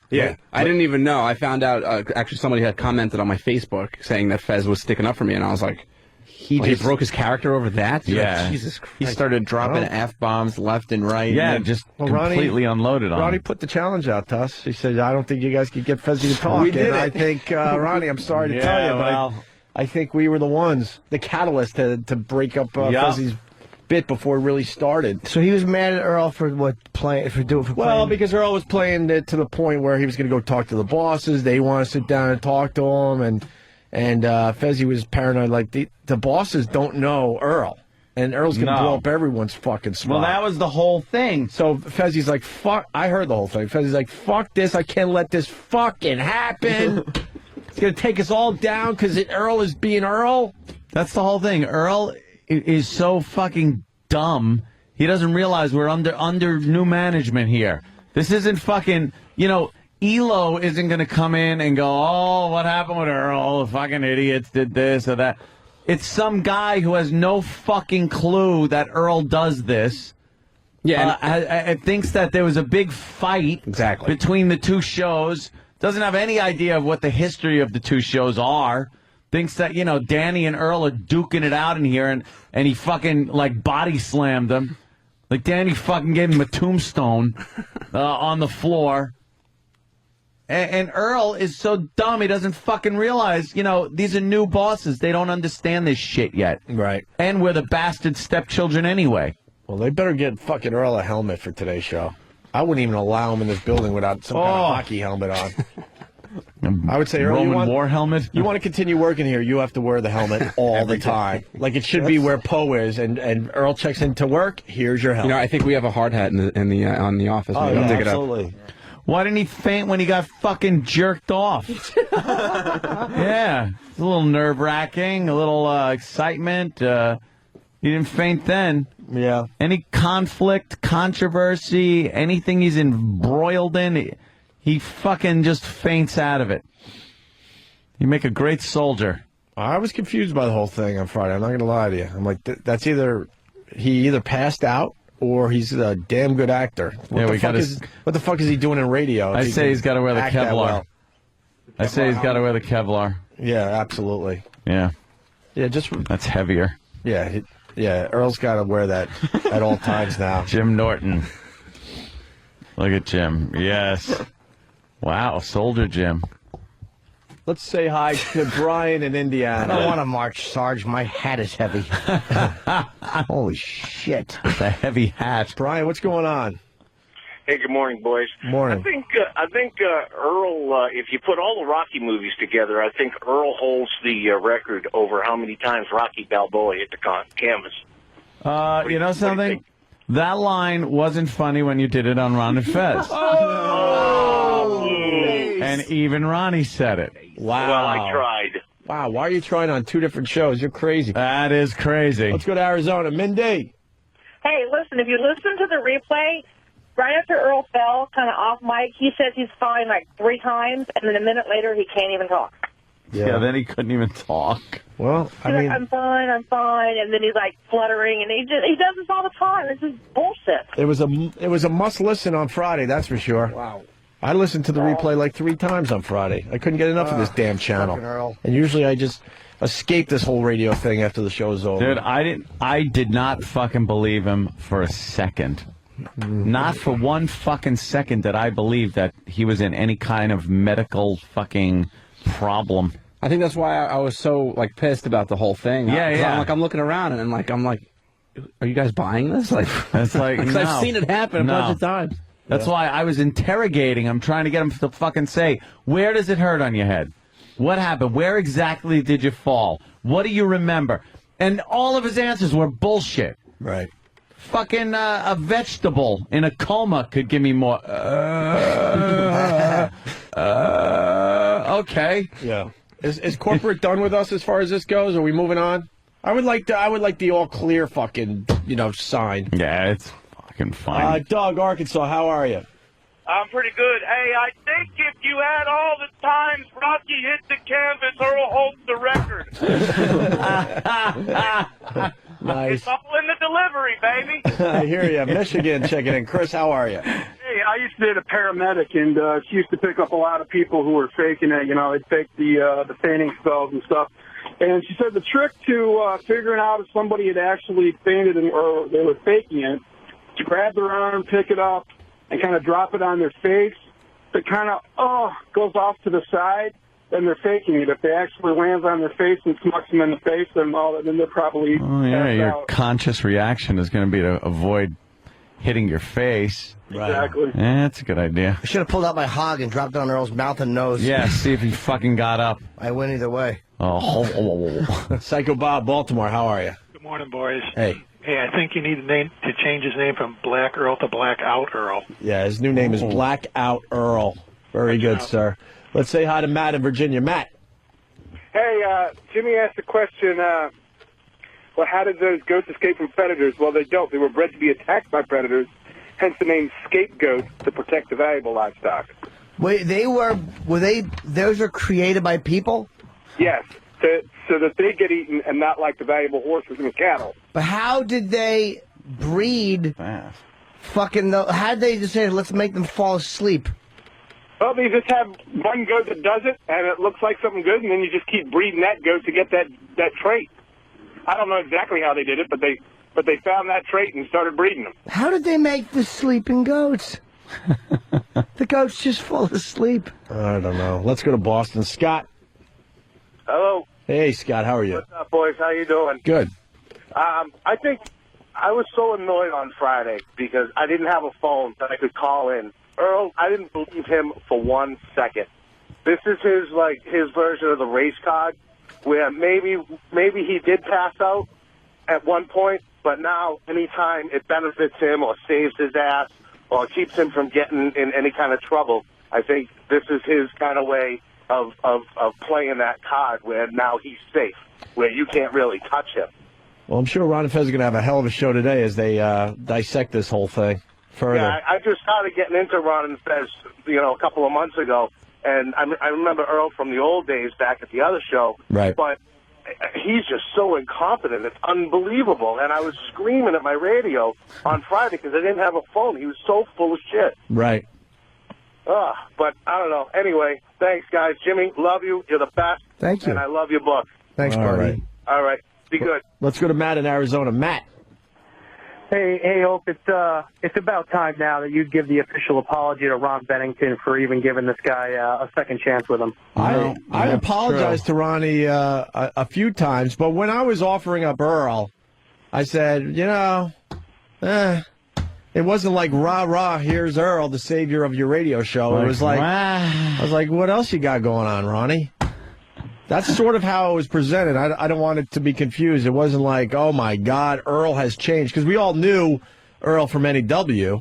I didn't even know. I found out actually somebody had commented on my Facebook saying that Fez was sticking up for me, and I was like, he broke his character over that? Yeah. Jesus Christ. He started dropping Oh. F-bombs left and right. Yeah, and just Well, Ronnie- completely unloaded on Ronnie him. put the challenge out to us. He said, "I don't think you guys could get Fezzi to talk." We did and it. I think, Ronnie, I'm sorry to Yeah, tell you, but well. I think we were the ones, the catalyst to break up Yeah. Fezzi's bit before it really started. So he was mad at Earl for Well, playing. because Earl was playing it to the point where he was going to go talk to the bosses. They want to sit down and talk to him, and Fezzi was paranoid. Like the bosses don't know Earl, and Earl's going to No. blow up everyone's fucking spot. Well, that was the whole thing. So Fezzi's like, fuck. I heard the whole thing. Fezzi's like, fuck this. I can't let this fucking happen. It's going to take us all down because Earl is being Earl. That's the whole thing. Earl is so fucking dumb. He doesn't realize we're under new management here. This isn't fucking, Elo isn't going to come in and go, oh, what happened with Earl? The fucking idiots did this or that. It's some guy who has no fucking clue that Earl does this. Yeah, I thinks that there was a big fight between the two shows. Doesn't have any idea of what the history of the two shows are. Thinks that, Danny and Earl are duking it out in here, and he fucking, body slammed them. Like, Danny fucking gave him a tombstone on the floor. And Earl is so dumb, he doesn't fucking realize, these are new bosses. They don't understand this shit yet. Right. And we're the bastard stepchildren anyway. Well, they better get fucking Earl a helmet for today's show. I wouldn't even allow him in this building without some kind of hockey helmet on. I would say, Earl, Roman War helmet. You want to continue working here, you have to wear the helmet all the time. Like it should be where Poe is, and Earl checks into work. Here's your helmet. You know, I think we have a hard hat in the on the office. Oh, Maybe yeah, I'll dig it up. absolutely. Why didn't he faint when he got fucking jerked off? Yeah, it's a little nerve-wracking, a little excitement. He didn't faint then. Yeah. Any conflict, controversy, anything he's embroiled in, he fucking just faints out of it. You make a great soldier. I was confused by the whole thing on Friday. I'm not going to lie to you. I'm like, that's either he either passed out or he's a damn good actor. What the fuck is he doing in radio? I say he's got to wear the act that Kevlar. well? I say he's got to wear the Kevlar. Yeah, absolutely. Yeah. Yeah, just that's heavier. Yeah, Earl's got to wear that at all times now. Jim Norton. Look at Jim. Yes. Wow, Soldier Jim. Let's say hi to Brian in Indiana. I don't want to march, Sarge. My hat is heavy. Holy shit. It's a heavy hat. Brian, what's going on? Hey, good morning, boys. Morning. I think Earl, if you put all the Rocky movies together, I think Earl holds the record over how many times Rocky Balboa hit the canvas. You know something? That line wasn't funny when you did it on Ron and Fez. And even Ronnie said it. Wow. Well, I tried. Wow, why are you trying on two different shows? You're crazy. That is crazy. Let's go to Arizona. Mindy. Hey, listen, if you listen to the replay, right after Earl fell, kind of off mic, he says he's fine like 3 times, and then a minute later he can't even talk. Yeah, then he couldn't even talk. Well, He's like, I'm fine, and then he's like fluttering, and he does this all the time. This is bullshit. It was a must listen on Friday, that's for sure. Wow. I listened to the replay like 3 times on Friday. I couldn't get enough of this damn channel. And usually I just escape this whole radio thing after the show's over. Dude, I did not fucking believe him for a second. Not for one fucking second did I believe that he was in any kind of medical fucking problem. I think that's why I was so like pissed about the whole thing. Yeah. I'm looking around and I'm like, are you guys buying this? Like, it's like because I've seen it happen a bunch of times. That's why I was interrogating him, trying to get him to fucking say, where does it hurt on your head? What happened? Where exactly did you fall? What do you remember? And all of his answers were bullshit. Right. Fucking a vegetable in a coma could give me more. Okay. Yeah. Is corporate done with us as far as this goes? Are we moving on? I would like the all clear fucking sign. Yeah, it's fucking fine. Doug, Arkansas, how are you? I'm pretty good. Hey, I think if you add all the times Rocky hit the canvas, Earl holds the record. Nice. It's all in the delivery, baby. I hear you. Michigan checking in. Chris, how are you? Hey, I used to be a paramedic, and she used to pick up a lot of people who were faking it. They'd fake the fainting spells and stuff. And she said the trick to figuring out if somebody had actually fainted or they were faking it, to grab their arm, pick it up, and kind of drop it on their face. It kind of goes off to the side, then they're faking it. If they actually lands on their face and smacks them in the face, then they're probably Your out. conscious reaction is going to be to avoid hitting your face. Exactly. Yeah, that's a good idea. I should have pulled out my hog and dropped it on Earl's mouth and nose. Yeah, see if he fucking got up. I win either way. Oh. Psycho Bob, Baltimore, how are you? Good morning, boys. Hey. Hey, I think you need to change his name from Black Earl to Blackout Earl. Yeah, his new name is Blackout Earl. Very good, sir. Let's say hi to Matt in Virginia. Matt. Hey, Jimmy asked a question, how did those goats escape from predators? Well, they don't. They were bred to be attacked by predators, hence the name scapegoats to protect the valuable livestock. Wait, those were created by people? Yes, so that they get eaten and not like the valuable horses and cattle. But how did they breed how did they just say, let's make them fall asleep? Well, they just have one goat that does it, and it looks like something good, and then you just keep breeding that goat to get that trait. I don't know exactly how they did it, but they found that trait and started breeding them. How did they make the sleeping goats? The goats just fall asleep. I don't know. Let's go to Boston. Scott. Hello. Hey, Scott, how are you? What's up, boys? How you doing? Good. I think I was so annoyed on Friday because I didn't have a phone that I could call in. Earl, I didn't believe him for 1 second. This is his version of the race card, where maybe he did pass out at one point, but now anytime it benefits him or saves his ass or keeps him from getting in any kind of trouble, I think this is his kind of way of playing that card, where now he's safe, where you can't really touch him. Well, I'm sure Ron and Fez are going to have a hell of a show today as they dissect this whole thing further. Yeah, I just started getting into Ron and Fez, a couple of months ago, and I remember Earl from the old days back at the other show. Right. But he's just so incompetent. It's unbelievable. And I was screaming at my radio on Friday because I didn't have a phone. He was so full of shit. Right. But I don't know. Anyway, thanks, guys. Jimmy, love you. You're the best. Thank you. And I love your book. Thanks, buddy. All right. Be good. Let's go to Matt in Arizona. Matt. Hey, Oak, it's about time now that you'd give the official apology to Ron Bennington for even giving this guy a second chance with him. I apologized to Ronnie a few times, but when I was offering up Earl, I said, it wasn't like, rah, here's Earl, the savior of your radio show. It was like, I was like, what else you got going on, Ronnie? That's sort of how it was presented. I don't want it to be confused. It wasn't like, oh, my God, Earl has changed. Because we all knew Earl from NEW,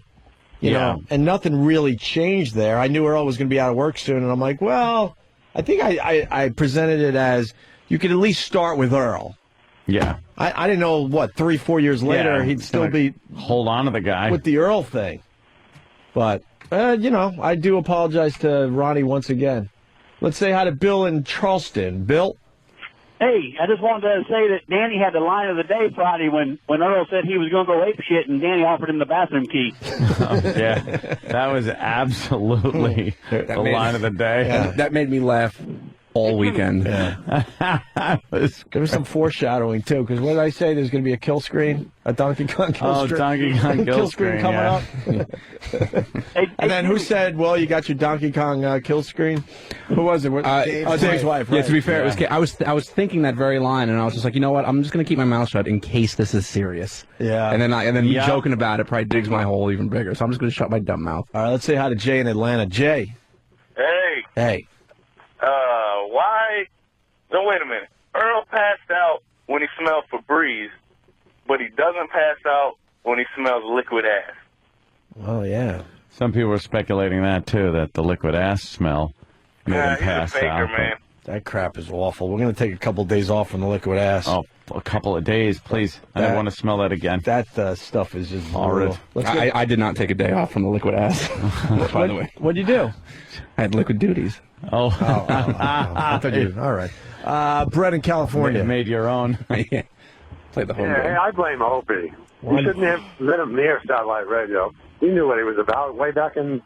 you know, and nothing really changed there. I knew Earl was going to be out of work soon, and I'm like, well, I think I presented it as you could at least start with Earl. Yeah. I didn't know, 3-4 years later, he'd still be... Hold on to the guy. With the Earl thing. But, I do apologize to Ronnie once again. Let's say hi to Bill in Charleston. Bill? Hey, I just wanted to say that Danny had the line of the day Friday when Earl said he was going to go ape shit, and Danny offered him the bathroom key. Yeah, that was absolutely the line of the day. Yeah. That made me laugh all weekend. There was some foreshadowing, too, because what did I say? There's going to be a kill screen? A Donkey Kong kill screen? Oh, Donkey Kong kill screen coming up. And then who said, well, you got your Donkey Kong kill screen? Who was it? Dave's wife, right? Yeah, to be fair, it was Kate. I was thinking that very line, and I was just like, you know what? I'm just going to keep my mouth shut in case this is serious. Yeah. And then me joking about it probably digs my hole even bigger, so I'm just going to shut my dumb mouth. All right, let's say hi to Jay in Atlanta. Jay. Hey. Hey. Why? No, wait a minute. Earl passed out when he smelled Febreze, but he doesn't pass out when he smells liquid ass. Oh, yeah. Some people were speculating that, too, that the liquid ass smell made him pass he's a faker, out. man. That crap is awful. We're going to take a couple of days off from the liquid ass. Oh, a couple of days, please. I don't want to smell that again. That stuff is just horrid. I did not take a day off from the liquid ass, by the way. What'd you do? I had liquid duties. Oh. I thought you... All right. Brett in California. Made your own. Yeah. Played the whole game. Hey, I blame Opie. He shouldn't have let him near satellite radio. He knew what he was about way back in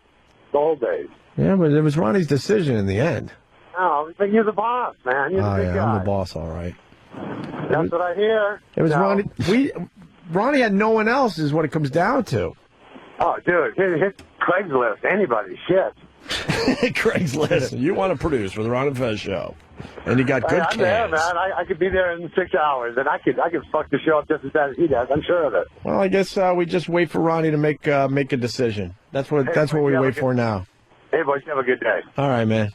the old days. Yeah, but it was Ronnie's decision in the end. No, but you're the boss, man. You're the big guy. I'm the boss, all right. That's what I hear. It was No. Ronnie. Ronnie had no one else is what it comes down to. Oh, dude, hit Craigslist. Anybody, shit. Craigslist. You want to produce for the Ron and Fez show. And you got good I'm there, cans. man. I could be there in 6 hours, and I could fuck the show up just as bad as he does. I'm sure of it. Well, I guess we just wait for Ronnie to make a decision. That's what we wait for now. Hey, boys, have a good day. All right, man.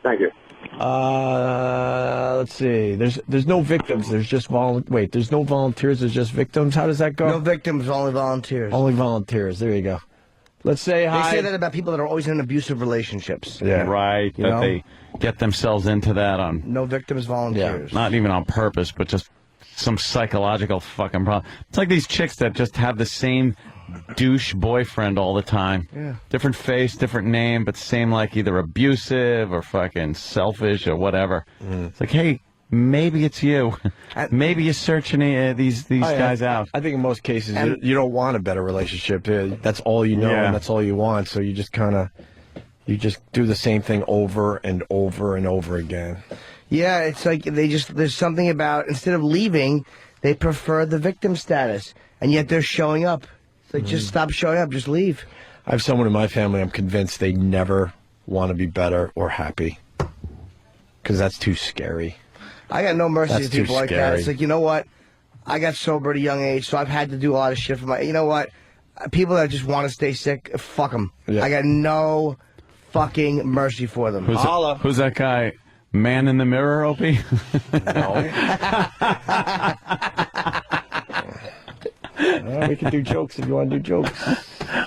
Thank you. Let's see. There's no victims. There's just there's no volunteers. There's just victims. How does that go? No victims, only volunteers. Only volunteers. There you go. Let's say hi. They say that about people that are always in abusive relationships. Yeah. Right. You That know? they get themselves into that on... No victims, volunteers. Not even on purpose, but just some psychological fucking problem. It's like these chicks that just have the same douche boyfriend all the time. Yeah. Different face, different name, but same like either abusive or fucking selfish or whatever. It's like, hey, maybe it's you. Maybe you're searching these guys out. I think in most cases you don't want a better relationship. That's all you know and that's all you want. So you just you just do the same thing over and over and over again. Yeah, it's like there's something about, instead of leaving, they prefer the victim status, and yet they're showing up. It's like, just stop showing up, just leave. I have someone in my family I'm convinced they never want to be better or happy. Because that's too scary. I got no mercy That's to people too like that. scary. It's like, you know what? I got sober at a young age, so I've had to do a lot of shit for my. You know what? People that just want to stay sick, fuck them. Yeah. I got no fucking mercy for them. Who's that guy? Man in the Mirror, Opie? We can do jokes if you want to do jokes.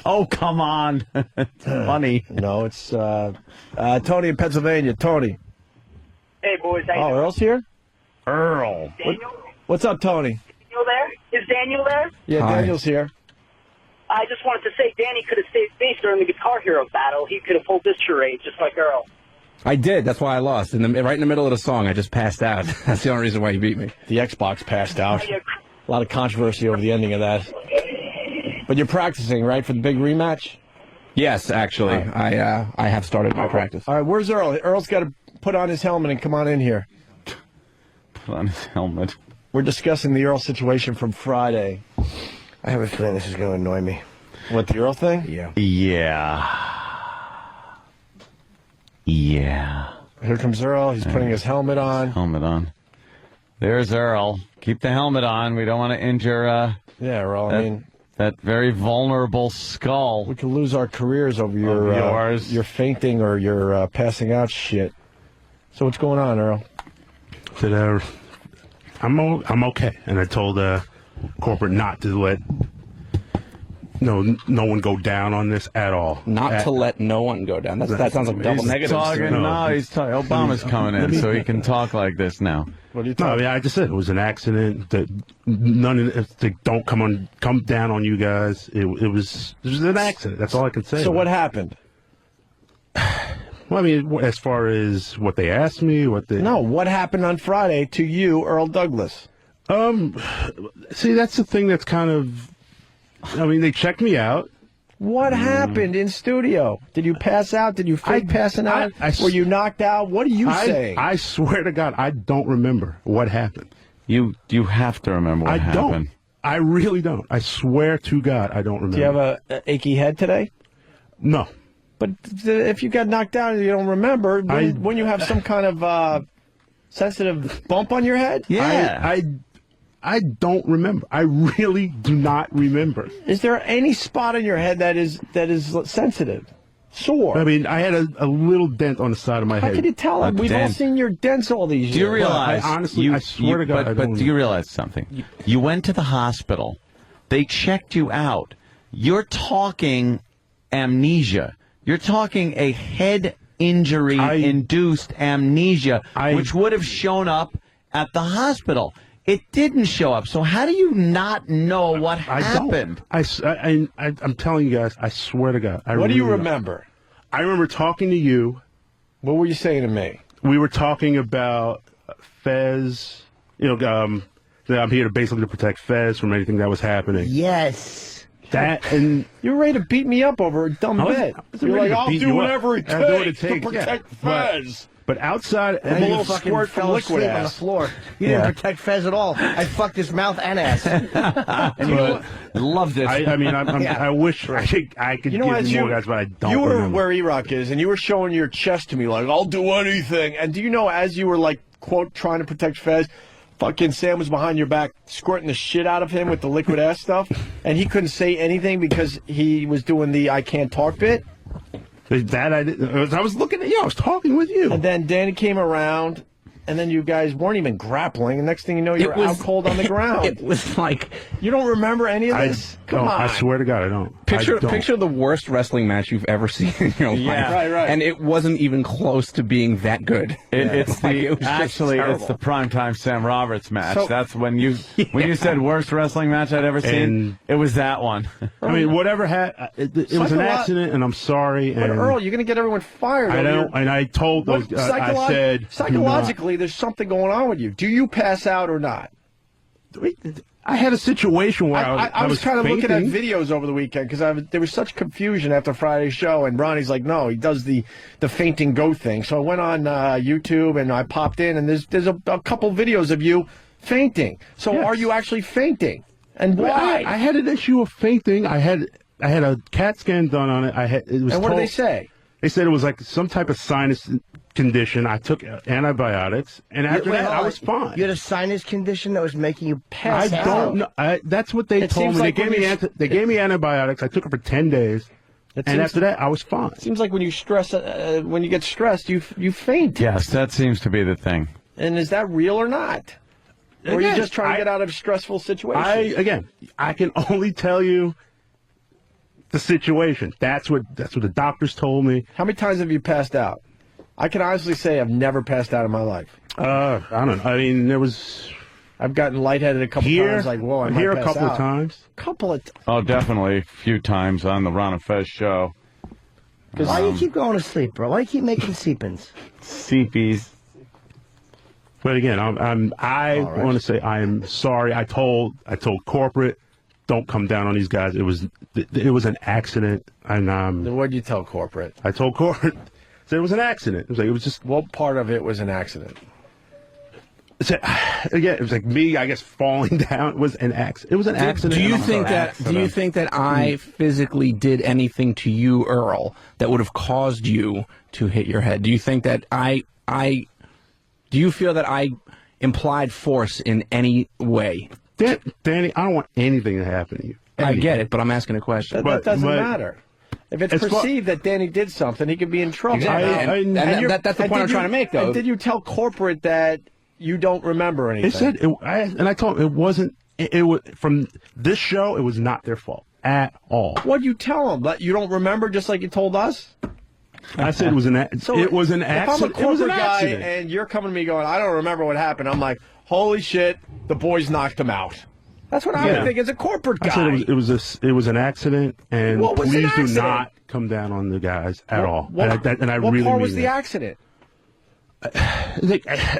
Oh, come on. It's funny. No, it's Tony in Pennsylvania. Tony. Hey, boys. How you doing? Earl's here? Earl. What's up, Tony? Daniel there? Is Daniel there? Yeah, Hi. Daniel's here. I just wanted to say Danny could have saved face during the Guitar Hero battle. He could have pulled this charade just like Earl. I did. That's why I lost. Right in the middle of the song, I just passed out. That's the only reason why he beat me. The Xbox passed out. A lot of controversy over the ending of that. But you're practicing, right, for the big rematch? Yes, actually. I have started my practice. All right, where's Earl? Earl's got to put on his helmet and come on in here. Put on his helmet. We're discussing the Earl situation from Friday. I have a feeling this is going to annoy me. What, the Earl thing? Yeah. Yeah. Here comes Earl. He's putting his helmet on. Helmet on. There's Earl. Keep the helmet on. We don't want to injure yeah, Earl, that, I mean, that very vulnerable skull. We could lose our careers over your fainting or your passing out shit. So what's going on, Earl? Said, I'm okay. And I told corporate not to let no one go down on this at all. Not to let no one go down. That sounds like double negative. Obama's coming in, so he can talk like this now. What are you talking? No, I mean, I just said it was an accident. That none of it, don't come down on you guys. It was an accident. That's all I can say. So what happened? Well, I mean, as far as what they asked me, what happened on Friday to you, Earl Douglas? See, that's the thing that's kind of. I mean, they checked me out. What happened in studio? Did you pass out? Did you fake passing out? Were you knocked out? What are you saying? I swear to God, I don't remember what happened. You have to remember what happened. I really don't. I swear to God, I don't remember. Do you have a achy head today? No. But if you got knocked out and you don't remember, wouldn't you have some kind of sensitive bump on your head? Yeah. I don't remember. I really do not remember. Is there any spot on your head that is sensitive? Sore? I mean, I had a little dent on the side of my head. How can you tell? We've all seen your dents all these years. Do you realize? I honestly, I swear to God, but do you realize something? You went to the hospital. They checked you out. You're talking amnesia. You're talking a head injury-induced amnesia, which would have shown up at the hospital. It didn't show up. So how do you not know what happened? I'm telling you guys, I swear to God. What do you remember? I remember talking to you. What were you saying to me? We were talking about Fez. You know, that I'm here to basically protect Fez from anything that was happening. Yes. That and you're ready to beat me up over a dumb bet. You're like, I'll do whatever it takes to protect Fez. But outside, I'm a little squirt from liquid on the floor. You didn't protect Fez at all. I fucked his mouth and ass. And you loved it. I mean, I wish I could give you more guys, but I don't. You were remember. where E-Rock is, and you were showing your chest to me like, I'll do anything. And do you know, as you were like, quote, trying to protect Fez, fucking Sam was behind your back squirting the shit out of him with the liquid ass stuff, and he couldn't say anything because he was doing the I can't talk bit. That I didn't. I was looking at you. I was talking with you. And then Danny came around, and then you guys weren't even grappling. And next thing you know, you were out cold on the ground. It was like you don't remember any of this. Come on, I swear to God, I don't. Picture the worst wrestling match you've ever seen in your life. Yeah, right. And it wasn't even close to being that good. It's the primetime Sam Roberts match. So- That's when you said worst wrestling match I'd ever seen. It was that one. I mean, whatever it was an accident, and I'm sorry. But And Earl, you're going to get everyone fired. I don't. And I told those. I said psychologically, there's something going on with you. Do you pass out or not? I had a situation where I was kind of looking at videos over the weekend because there was such confusion after Friday's show, and Ronnie's like, no, he does the fainting goat thing. So I went on YouTube and I popped in, and there's a couple videos of you fainting. So are you actually fainting? And why? I had an issue of fainting. I had a CAT scan done on it. It was. And what did they say? They said it was like some type of sinus condition. I took antibiotics, and after Wait, that, hold I on. was fine. You had a sinus condition that was making you pass I out. don't know. That's what they It told seems me. like They when you- gave me antibiotics. I took it for 10 days, and seems- after that, I was fine. Seems like when you when you get stressed, you faint. Yes, that seems to be the thing. And is that real or not? Or are you Again, just trying to get out of stressful situations? I can only tell you the situation. That's what the doctors told me. How many times have you passed out? I can honestly say I've never passed out in my life. I don't know. I mean, I've gotten lightheaded a couple times. Like, whoa, I might here a pass couple out. of times. Couple of. Oh, definitely a few times on the Ron and Fez show. Why do you keep going to sleep, bro? Why do you keep making seepins? CPs. But again, I want to say I am sorry. I told corporate, don't come down on these guys. It was an accident, and Then what did you tell corporate? I told corporate said it was an accident. It was just what part of it was an accident? Again, it was like me, I guess, falling down. It was an accident. It was an accident. Do you and I'm think sorry. that? Do you think that I physically did anything to you, Earl, that would have caused you to hit your head? Do you think that do you feel that I implied force in any way? Danny, I don't want anything to happen to you. I get it, but I'm asking a question. That doesn't matter. If it's perceived that Danny did something, he could be in trouble. Exactly. That's the point I'm trying to make, though. And did you tell corporate that you don't remember anything? They said, I told them it wasn't. It was from this show. It was not their fault at all. What'd you tell them? That you don't remember, just like you told us? I said it was an. It was an If accident. I'm a It was corporate an guy accident. and you're coming to me going, I don't remember what happened, I'm like, holy shit, the boys knocked him out. That's what I would think as a corporate guy. I said it was an accident, and What was an please do accident? not come down on the guys at all. What I what really part mean was the that. accident?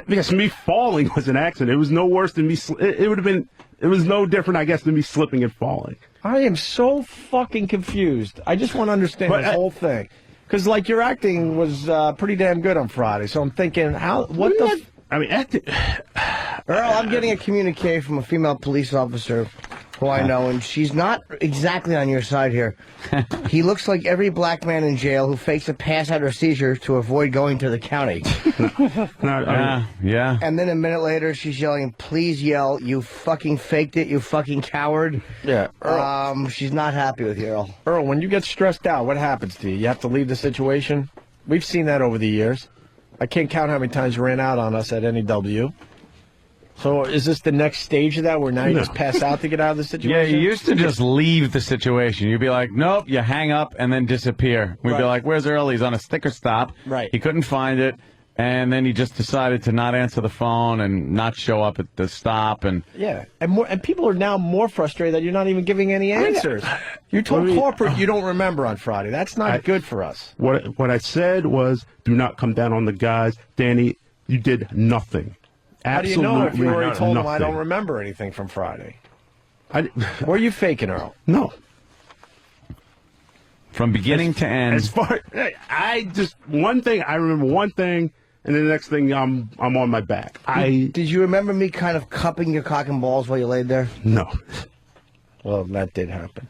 Because me falling was an accident. It was no worse than me. It would have been. It was no different, I guess, than me slipping and falling. I am so fucking confused. I just want to understand But this whole thing. Because, like, your acting was pretty damn good on Friday. So I'm thinking, I mean, acting. Earl, I'm getting a communique from a female police officer who I know, and she's not exactly on your side here. He looks like every black man in jail who fakes a pass out or seizure to avoid going to the county. Yeah. And then a minute later, she's yelling, please yell, you fucking faked it, you fucking coward. Yeah. She's not happy with you, Earl. Earl, when you get stressed out, what happens to you? You have to leave the situation? We've seen that over the years. I can't count how many times you ran out on us at NEW. So is this the next stage of that, where now you just pass out to get out of the situation? Yeah, you used to just leave the situation. You'd be like, nope, you hang up and then disappear. We'd be Right. like, where's Earl? He's on a sticker stop. Right. He couldn't find it. And then he just decided to not answer the phone and not show up at the stop. And Yeah, and people are now more frustrated that you're not even giving any answers. You told corporate you don't remember on Friday. That's not good for us. What I said was, do not come down on the guys. Danny, you did nothing. How do you Absolutely know if you already told them I nothing. don't remember anything from Friday? Were you faking, Earl? No. From beginning to end. As far I just one thing I remember one thing, and then the next thing I'm on my back. Did you remember me kind of cupping your cock and balls while you laid there? No. Well, that did happen.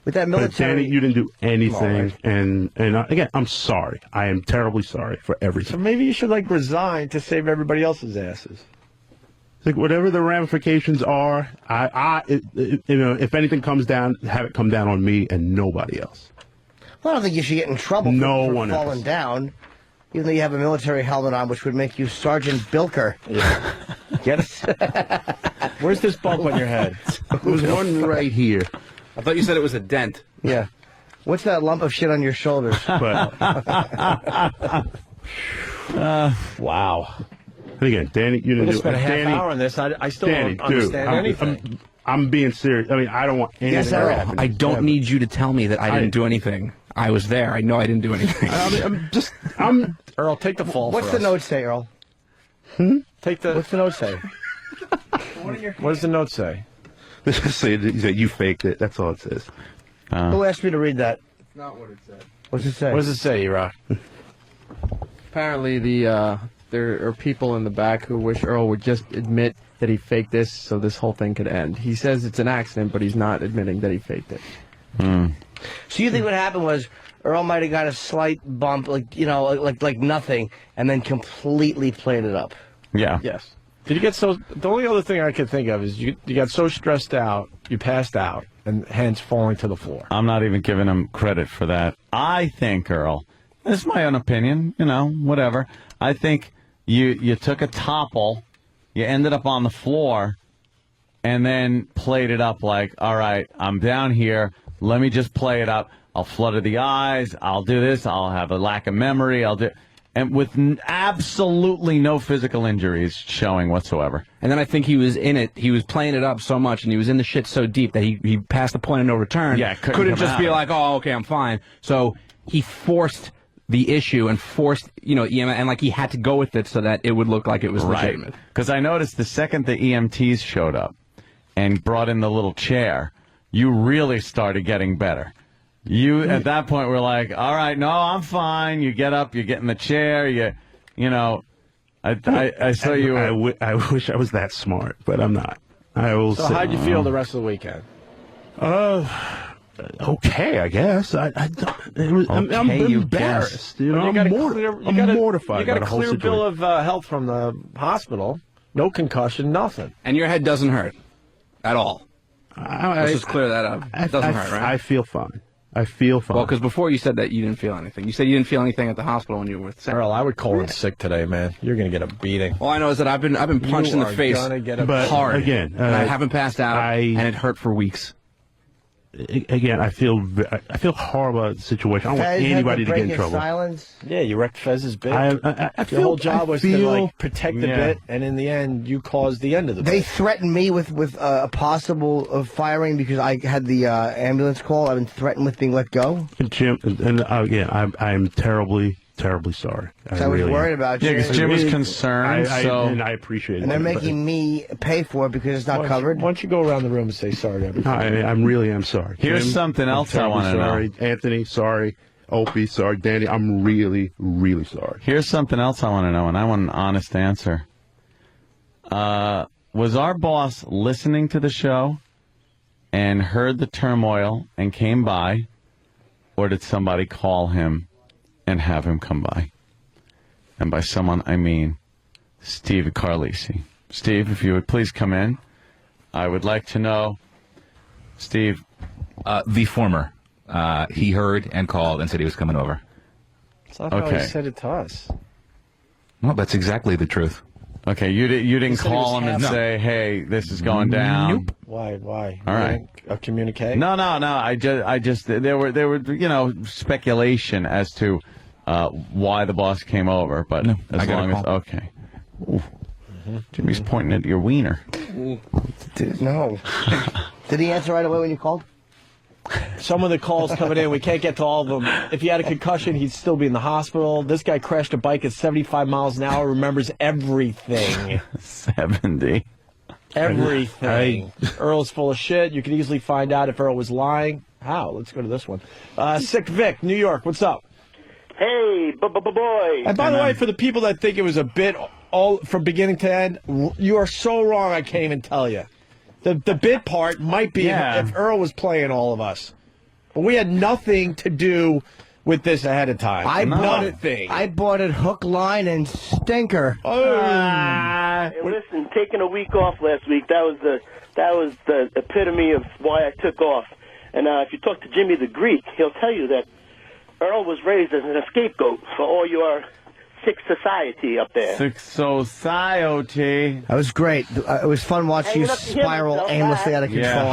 With that But military... Danny, you didn't do anything, All right. and again, I'm sorry. I am terribly sorry for So everything. maybe you should resign to save everybody else's asses. Like whatever the ramifications are, if anything comes down, have it come down on me and nobody else. Well, I don't think you should get in trouble No for one falling down, even though you have a military helmet on, which would make you Sergeant Bilker. Yeah. Get it? Where's this bump on your head? There's one right here. I thought you said it was a dent. Yeah. What's that lump of shit on your shoulders? Wow. And again, Danny, you We didn't just do spent a half Danny, hour on this. I still Danny, don't understand anything. I'm being serious. I mean, I don't want anything Yes, to Earl. happen. I don't need you to tell me that I didn't do anything. I was there. I know I didn't do anything. I'm Earl, take the fall. What's for the us. note say, Earl? Take the. What's the note say? What does the note say? say that you faked it. That's all it says. Who asked me to read that? That's not what it said. What's it say? What does it say, Erock? Apparently, there are people in the back who wish Earl would just admit that he faked this, so this whole thing could end. He says it's an accident, but he's not admitting that he faked it. So you think what happened was Earl might have got a slight bump, like nothing, and then completely played it up. Yeah. Yes. Did you get so? The only other thing I could think of is you got so stressed out, you passed out, and hence falling to the floor. I'm not even giving him credit for that. I think, Earl, this is my own opinion, whatever. I think you took a topple, you ended up on the floor, and then played it up like, all right, I'm down here, let me just play it up. I'll flutter the eyes, I'll do this, I'll have a lack of memory, and with absolutely no physical injuries showing whatsoever. And then I think he was in it. He was playing it up so much, and he was in the shit so deep that he passed the point of no return. Yeah, couldn't just be like, oh, okay, I'm fine. So he forced the issue and forced, EMT, and like he had to go with it so that it would look like it was legitimate. Because I noticed the second the EMTs showed up and brought in the little chair, you really started getting better. You, at that point, were like, all right, no, I'm fine. You get up, you get in the chair, I saw you. I wish I was that smart, but I'm not. I will. So how'd you feel the rest of the weekend? Okay, I guess. I'm embarrassed. I'm mortified. You got a by the whole clear situation. bill of health from the hospital. No concussion, nothing. And your head doesn't hurt at all. Let's just clear that up. It doesn't hurt, right? I feel fine. I feel fine. Well, because before you said that you didn't feel anything. You said you didn't feel anything at the hospital when you were with Sam. Earl, I would call in sick today, man. You're going to get a beating. All I know is that I've been punched in the face hard. Again, and I haven't passed out, and it hurt for weeks. Again, I feel horrible about the situation. I don't want anybody to get in trouble. Silence. Yeah, you wrecked Fez's bit. Your whole job was to protect the bit, and in the end, you caused the end of the bit. They threatened me with a possible firing because I had the ambulance call. I've been threatened with being let go. And Jim, and again, I'm terribly sorry. I was worried about you. Yeah, because Jim was concerned. And I appreciate it. And they're making me pay for it because it's not covered. Why don't you go around the room and say sorry to everybody? I really am sorry. Here's Jim, something else I want to know. Sorry, Anthony. Sorry, Opie. Sorry, Danny. I'm really sorry. Here's something else I want to know, and I want an honest answer. Was our boss listening to the show and heard the turmoil and came by, or did somebody call him and have him come by? And by someone, I mean Steve Carlisi. Steve, if you would please come in. I would like to know, Steve. The former. He heard and called and said he was coming over. That's not how he said it to us. Well, that's exactly the truth. Okay, you didn't call him and say, "Hey, this is going down." Nope. Why? All right. A communique? No. I just there were speculation as to why the boss came over, but no, as long as okay. Ooh. Jimmy's pointing at your wiener. No. Did he answer right away when you called? Some of the calls coming in, we can't get to all of them. If he had a concussion, he'd still be in the hospital. This guy crashed a bike at 75 miles an hour, remembers everything. 70. Everything. Earl's full of shit. You could easily find out if Earl was lying. How? Let's go to this one. Sick Vic, New York, what's up? Hey, boy. And by the way, for the people that think it was a bit all from beginning to end, you are so wrong, I can't even tell you. The bit part might be if Earl was playing all of us. But we had nothing to do with this ahead of time. I bought it hook, line, and stinker. Hey, listen, taking a week off last week, that was the epitome of why I took off. And if you talk to Jimmy the Greek, he'll tell you that Earl was raised as a scapegoat for all your sick society up there. Sick society. That was great. It was fun watching you spiral aimlessly out of control.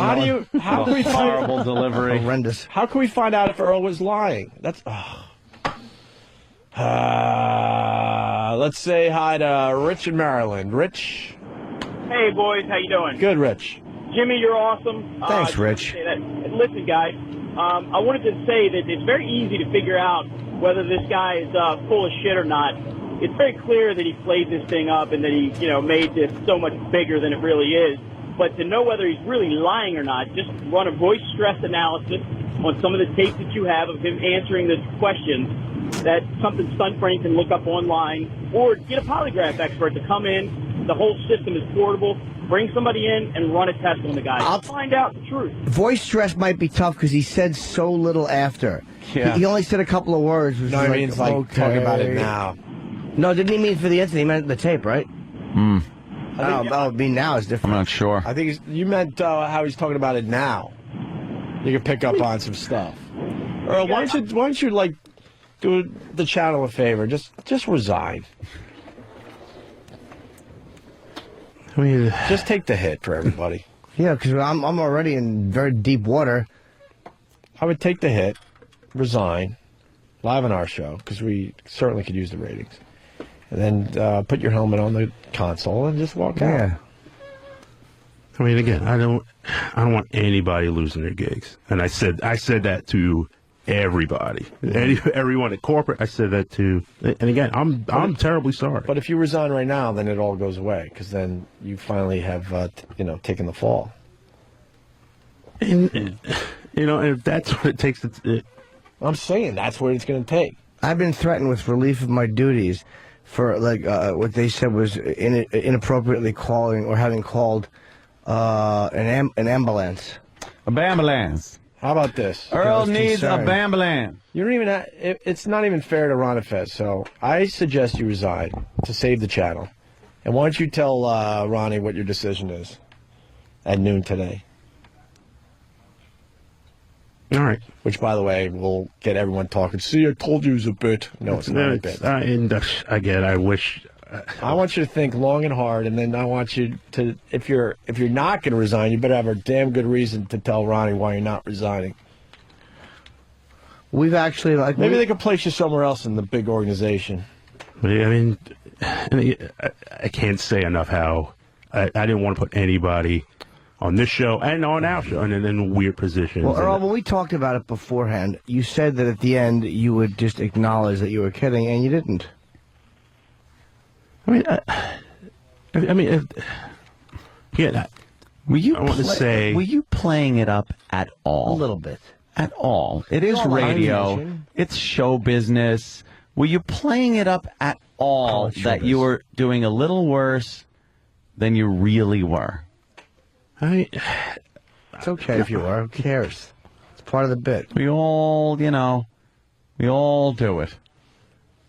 How can we find horrible delivery? Horrendous. How can we find out if Earl was lying? That's let's say hi to Rich in Maryland. Rich. Hey boys, how you doing? Good, Rich. Jimmy, you're awesome. Thanks, Rich. Listen, guys, I wanted to say that it's very easy to figure out whether this guy is full of shit or not. It's very clear that he played this thing up and that he, made this so much bigger than it really is. But to know whether he's really lying or not, just run a voice stress analysis on some of the tape that you have of him answering the questions. That's something Stunt Brain can look up online, or get a polygraph expert to come in The whole system is portable. Bring somebody in and run a test on the guy. I'll find out the truth. Voice stress might be tough because he said so little after. Yeah. He only said a couple of words. No, I mean, it's like, talk about it now. No, didn't he mean for the incident? He meant the tape, right? I mean now is different. I'm not sure. I think you meant how he's talking about it now. You can pick up on some stuff. Earl, why don't you like do the channel a favor? Just resign. I mean, just take the hit for everybody. Yeah, because I'm already in very deep water. I would take the hit, resign, live on our show because we certainly could use the ratings, and then put your helmet on the console and just walk out. Yeah. I mean, again, I don't want anybody losing their gigs, and I said that to everybody, everyone at corporate. I said that to, and again, I'm terribly sorry. But if you resign right now, then it all goes away because then you finally have taken the fall. And if that's what it takes, I'm saying that's what it's going to take. I've been threatened with relief of my duties for what they said was inappropriately calling or having called an ambulance. A bambulance. How about this? Earl needs a bambulance. You don't even. It's not even fair to Ron and Fez. So I suggest you resign to save the channel. And why don't you tell Ronnie what your decision is at noon today? All right. Which, by the way, will get everyone talking. See, I told you it was a bit. No, it's not a bit. And again, I wish. I want you to think long and hard, and then I want you to, if you're not going to resign, you better have a damn good reason to tell Ronnie why you're not resigning. We've actually maybe they could place you somewhere else in the big organization. I mean, I can't say enough how I didn't want to put anybody on this show and on our show and in weird positions. Well, Earl, when we talked about it beforehand, you said that at the end you would just acknowledge that you were kidding, and you didn't. I mean, yeah. Were you Were you playing it up at all? A little bit. At all. It is radio. It's show business. Were you playing it up at all that you were doing a little worse than you really were? It's okay if you are. Who cares? It's part of the bit. We all do it.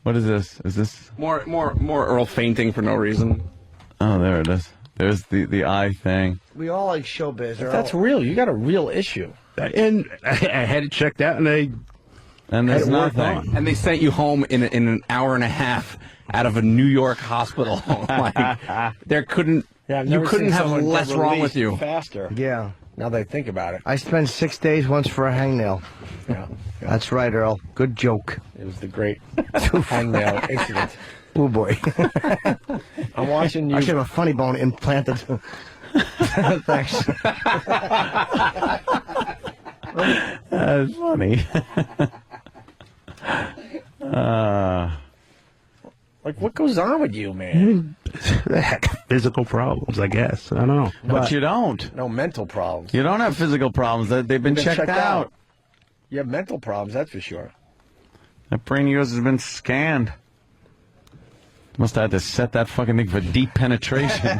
What is this? Is this more Earl fainting for no reason? Oh, there it is. There's the eye thing. We all like showbiz. That's real. You got a real issue. And I had it checked out, and there's nothing. And they sent you home in an hour and a half out of a New York hospital. You couldn't have less wrong with you. Faster. Yeah. Now that I think about it. I spent 6 days once for a hangnail. Yeah. That's right, Earl. Good joke. It was the great hangnail incident. Oh, boy. I'm watching you. I should have a funny bone implanted. Thanks. That's funny. What goes on with you, man? Physical problems, I guess. I don't know. But you don't. No mental problems. You don't have physical problems. They've been checked out. You have mental problems, that's for sure. That brain of yours has been scanned. Must have had to set that fucking thing for deep penetration.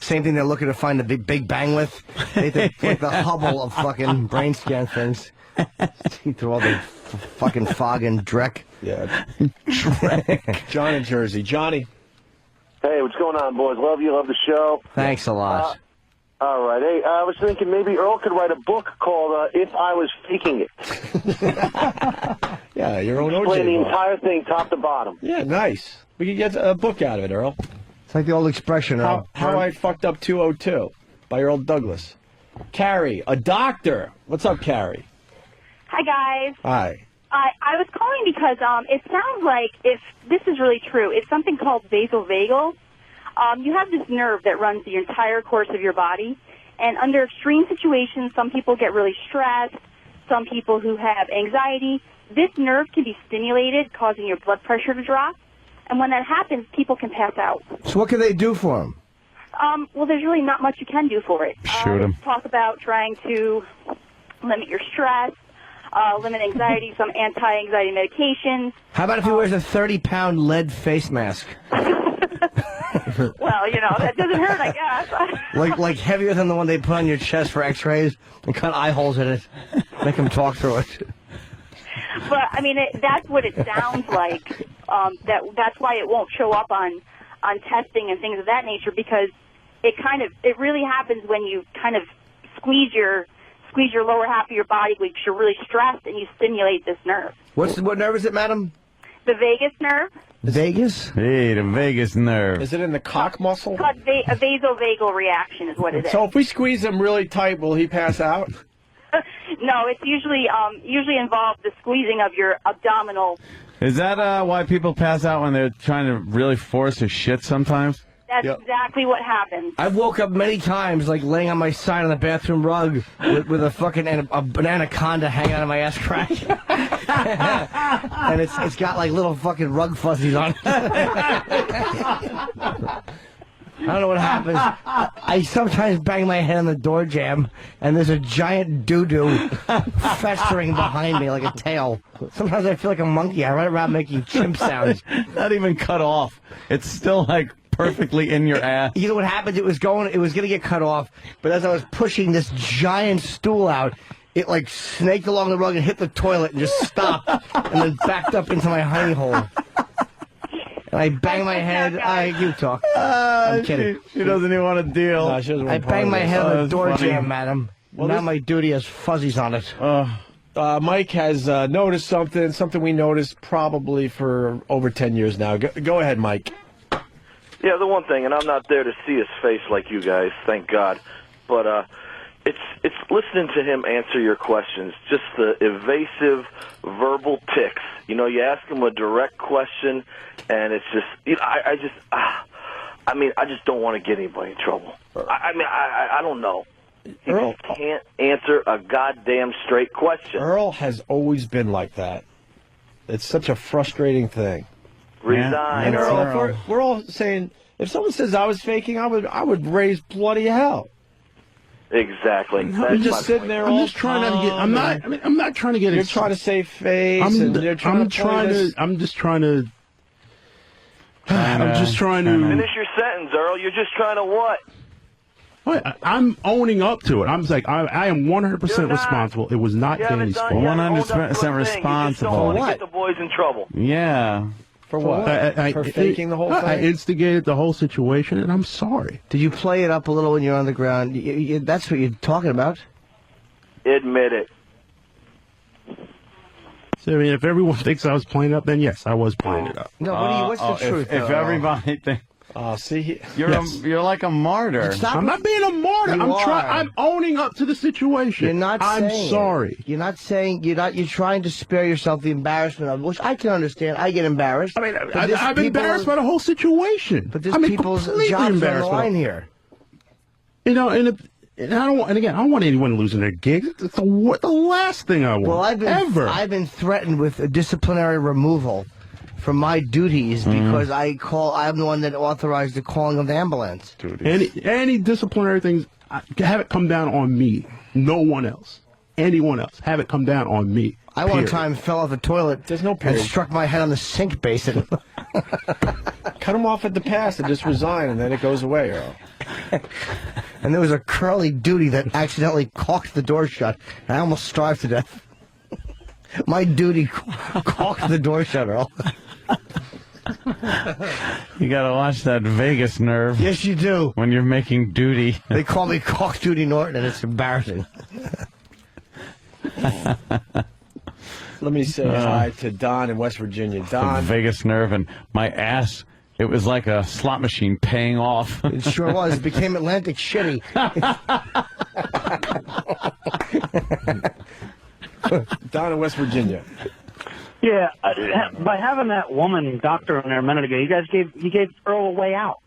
Same thing they're looking to find the Big Bang with. They like the Hubble of fucking brain scan things. See through all the fucking fog and dreck. Yeah. Dreck. John in Jersey. Johnny. Hey, what's going on, boys? Love you, love the show. Thanks a lot. All right. Hey, I was thinking maybe Earl could write a book called If I Was Faking It. Yeah, your own OJ. Explain the entire thing top to bottom. Yeah, nice. We could get a book out of it, Earl. It's like the old expression, Earl. How I Fucked Up 202 by Earl Douglas. Carrie, a doctor. What's up, Carrie? Hi, guys. Hi. I was calling because it sounds like, if this is really true, it's something called vasovagal. You have this nerve that runs the entire course of your body, and under extreme situations, some people get really stressed, some people who have anxiety, this nerve can be stimulated, causing your blood pressure to drop, and when that happens, people can pass out. So what can they do for him? Well, there's really not much you can do for it. Shoot him. Talk about trying to limit your stress. limit anxiety, some anti-anxiety medications. How about if he wears a 30-pound lead face mask? Well, that doesn't hurt, I guess. like heavier than the one they put on your chest for X-rays and cut eye holes in it, make him talk through it. But I mean, that's what it sounds like. That's why it won't show up on testing and things of that nature, because it really happens when you kind of squeeze your lower half of your body because you're really stressed and you stimulate this nerve. What nerve is it, madam? The vagus nerve. Vagus? Hey, the vagus nerve. Is it in the cock muscle? It's called a vasovagal reaction is what it is. So if we squeeze him really tight, will he pass out? No, it's usually involves the squeezing of your abdominal. Is that why people pass out when they're trying to really force a shit sometimes? That's exactly what happens. I've woke up many times, like laying on my side on the bathroom rug with a fucking an anaconda hanging out of my ass crack, and it's got like little fucking rug fuzzies on it. I don't know what happens. I sometimes bang my head on the door jamb, and there's a giant doo-doo festering behind me like a tail. Sometimes I feel like a monkey. I run around making chimp sounds. Not even cut off. It's still like perfectly in your ass. You know what happened? It was going to get cut off, but as I was pushing this giant stool out, it like snaked along the rug and hit the toilet and just stopped, and then backed up into my honey hole. And I bang my head. You talk. I'm kidding. She doesn't even want to deal. No, I bang my head on the door funny. jamb, madam. Well, now my duty has fuzzies on it. Mike has noticed something we noticed probably for over 10 years now. Go ahead, Mike. Yeah, the one thing, and I'm not there to see his face like you guys, thank God, but it's listening to him answer your questions, just the evasive verbal tics. You ask him a direct question, and it's just, I just don't want to get anybody in trouble. I don't know. He just can't answer a goddamn straight question. Earl has always been like that. It's such a frustrating thing. Resign, And Earl. we're all saying, if someone says I was faking, I would raise bloody hell. Exactly. You're just sitting there all trying to get. I'm not trying to get. You're trying to save face. I'm just trying to. I'm just trying to Finish your sentence, Earl. You're just trying to what? I'm owning up to it. I'm just like, I am 100% responsible. It was not Danny's fault. 100% responsible. For what? Get the boys in trouble. Yeah. For what? For faking the whole thing? I instigated the whole situation, and I'm sorry. Did you play it up a little when you're on the ground? That's what you're talking about? Admit it. So, if everyone thinks I was playing it up, then yes, I was playing it up. No, what's the truth? If everybody thinks... see, you're like a martyr. I'm not being a martyr. I'm owning up to the situation. You're not. I'm saying sorry. It. You're not saying you're not. You're trying to spare yourself the embarrassment of, which I can understand. I get embarrassed. I'm embarrassed by the whole situation. But there's people's jobs on the line here. And I don't want. And again, I don't want anyone losing their gigs. It's the last thing I want. Well, I've been threatened with a disciplinary removal from my duties because I'm the one that authorized the calling of the ambulance. Any disciplinary things, have it come down on me. No one else. Anyone else. Have it come down on me. I one time fell off the toilet and struck my head on the sink basin. Cut him off at the pass and just resign, and then it goes away, Earl. And there was a curly duty that accidentally caulked the door shut, and I almost starved to death. My duty caulked the door shut, Earl. You gotta watch that vagus nerve. Yes, you do. When you're making duty. They call me Caulk Duty Norton, and it's embarrassing. Let me say hi to Don in West Virginia. Don. The vagus nerve and my ass. It was like a slot machine paying off. It sure was. It became Atlantic Shitty. Don in West Virginia. Yeah, by having that woman doctor in there a minute ago, you gave Earl a way out.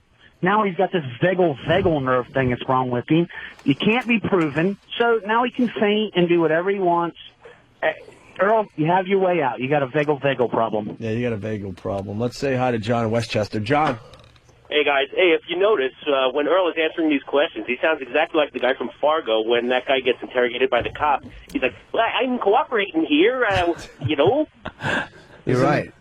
Now he's got this vagal nerve thing that's wrong with him. You can't be proven, so now he can faint and do whatever he wants. Earl, you have your way out. You got a vagal problem. Yeah, you got a vagal problem. Let's say hi to John in Westchester. John. Hey, guys. Hey, if you notice, when Earl is answering these questions, he sounds exactly like the guy from Fargo when that guy gets interrogated by the cop. He's like, well, I'm cooperating here, you know? You're right.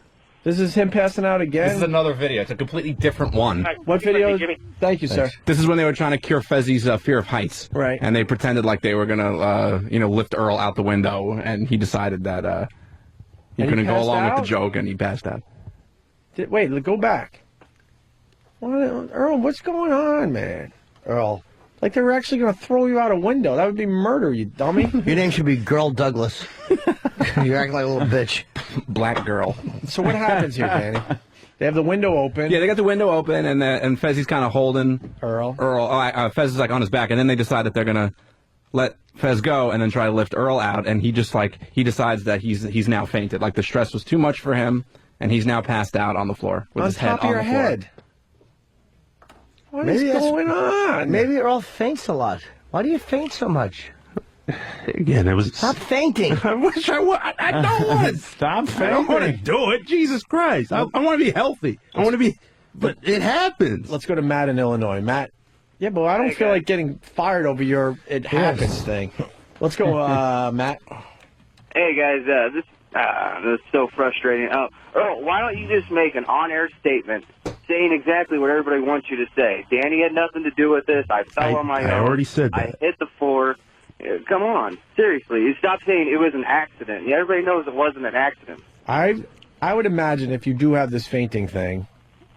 This is him passing out again? This is another video. It's a completely different one. What video? Thank you, sir. This is when they were trying to cure Fezzi's fear of heights. Right. And they pretended like they were going to, lift Earl out the window, and he decided that he And he couldn't go passed along with out? the joke, and he passed out. Wait, go back. Earl, what's going on, man? Earl. Like they were actually going to throw you out a window. That would be murder, you dummy. Your name should be Girl Douglas. You're acting like a little bitch. Black girl. So what happens here, Danny? They have the window open. Yeah, they got the window open, and Fezzi's kind of holding Earl. Fez is like on his back, and then they decide that they're gonna let Fez go and then try to lift Earl out, and he decides that he's now fainted. Like the stress was too much for him, and he's now passed out on the floor with On his head top of on your the floor. head. What is going on? Maybe Earl faints a lot. Why do you faint so much? Again, it was. Stop fainting. I wish I would. I don't want. Stop I don't want to fainting. do it. Jesus Christ. I want to be healthy. I want to be. But it happens. Let's go to Matt in Illinois. Matt. Yeah, but I don't feel like getting fired over your it happens thing. Let's go, Matt. Hey guys, this is so frustrating. Earl, why don't you just make an on-air statement saying exactly what everybody wants you to say? Danny had nothing to do with this. I fell on my own. I already said that. I hit the floor. Come on, seriously. You stop saying it was an accident. Yeah, everybody knows it wasn't an accident. I would imagine if you do have this fainting thing,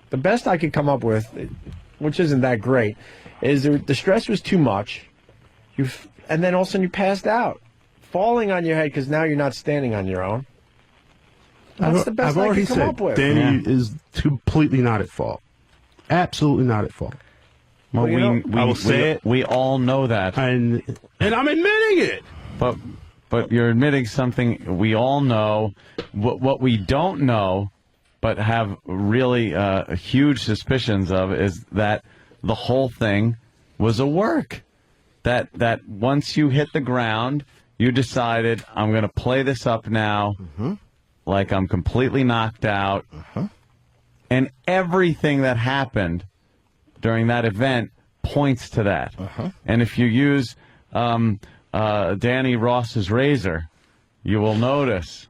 the best I could come up with, which isn't that great, is the stress was too much, and then all of a sudden you passed out, falling on your head because now you're not standing on your own. That's the best I've already I could come said up with. Danny is completely not at fault. Absolutely not at fault. Well, I will say it. We all know that, and I'm admitting it. But you're admitting something we all know. What we don't know, but have really huge suspicions of, is that the whole thing was a work. That once you hit the ground, you decided, I'm going to play this up now, like I'm completely knocked out, and everything that happened during that event points to that. And if you use Danny Ross's razor, you will notice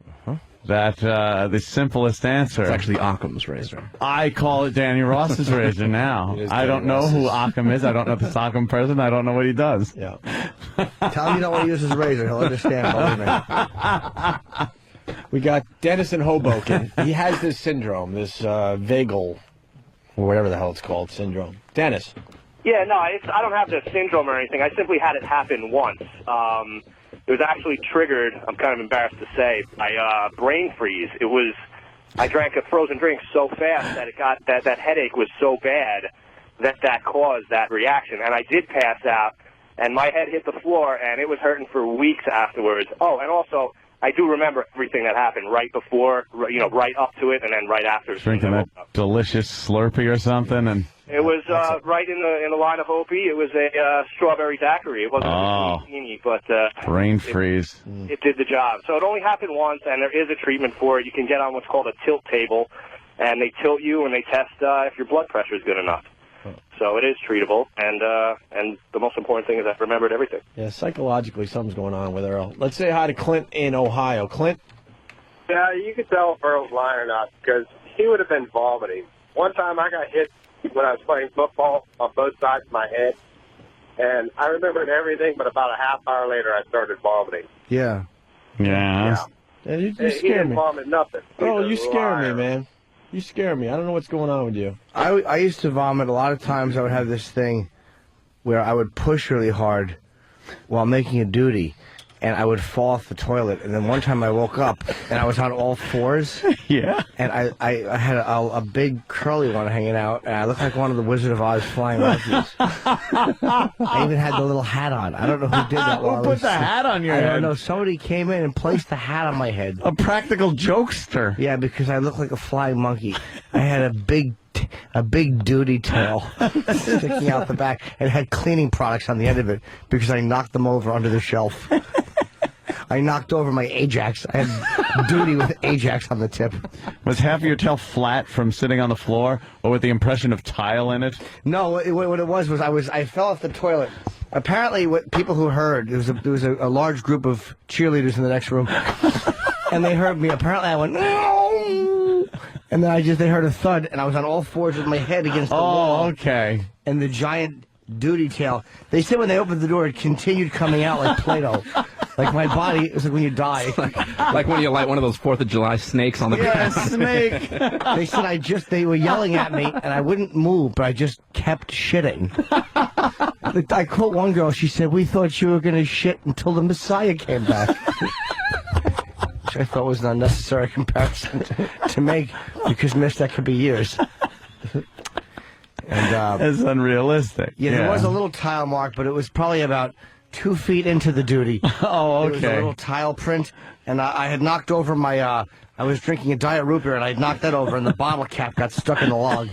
that the simplest answer... It's actually Occam's razor. I call it Danny Ross's razor now. I don't know who Occam is. I don't know if it's Occam president. I don't know what he does. Yeah. Tell him you don't want to use his razor. He'll understand. Believe me. We got Dennis in Hoboken. He has this syndrome, this vagal, or whatever the hell it's called, syndrome. Dennis. Yeah, no, I don't have the syndrome or anything. I simply had it happen once. It was actually triggered, I'm kind of embarrassed to say, by brain freeze. I drank a frozen drink so fast that it got that headache was so bad that caused that reaction. And I did pass out, and my head hit the floor, and it was hurting for weeks afterwards. Oh, and also, I do remember everything that happened right before, right up to it, and then right after. Drinking that delicious Slurpee or something, and It was right in the line of Hopi. It was a strawberry daiquiri. It wasn't a martini, but brain freeze. it did the job. So it only happened once, and there is a treatment for it. You can get on what's called a tilt table, and they tilt you and they test if your blood pressure is good enough. So it is treatable, and the most important thing is I've remembered everything. Yeah, psychologically something's going on with Earl. Let's say hi to Clint in Ohio. Clint? Yeah, you could tell if Earl's lying or not because he would have been vomiting. One time I got hit when I was playing football on both sides of my head, and I remembered everything, but about a half hour later I started vomiting. Yeah. Yeah. You He scare didn't me. vomit nothing. Oh, He's you a scare me, liar. man. You scare me. I don't know what's going on with you. I used to vomit. A lot of times I would have this thing where I would push really hard while making a duty, and I would fall off the toilet. And then one time I woke up, and I was on all fours. Yeah. And I had a big curly one hanging out, and I looked like one of the Wizard of Oz flying monkeys. I even had the little hat on. I don't know who did that. Who put the hat on your I head? don't know. Somebody came in and placed the hat on my head. A practical jokester. Yeah, because I looked like a flying monkey. I had a big duty tail sticking out the back, and had cleaning products on the end of it because I knocked them over under the shelf. I knocked over my Ajax. I had duty with Ajax on the tip. Was half of your tail flat from sitting on the floor, or with the impression of tile in it? No, what it was I fell off the toilet. Apparently, what people who heard, there was a large group of cheerleaders in the next room, and they heard me. Apparently, I went, no! And then they heard a thud, and I was on all fours with my head against the wall. Oh, okay. And the giant duty tail. They said when they opened the door, it continued coming out like Play-Doh. Like my body, it was like when you die. Like when you light one of those 4th of July snakes on the ground. snake. They said they were yelling at me, and I wouldn't move, but I just kept shitting. I quote one girl, she said, we thought you were going to shit until the Messiah came back. Which I thought was an unnecessary comparison to make, because, miss, that could be years. And That's unrealistic. Yeah, there was a little tile mark, but it was probably about 2 feet into the duty. Oh, okay. There was a little tile print, and I had knocked over my, I was drinking a Diet Root Beer, and I had knocked that over, and the bottle cap got stuck in the log.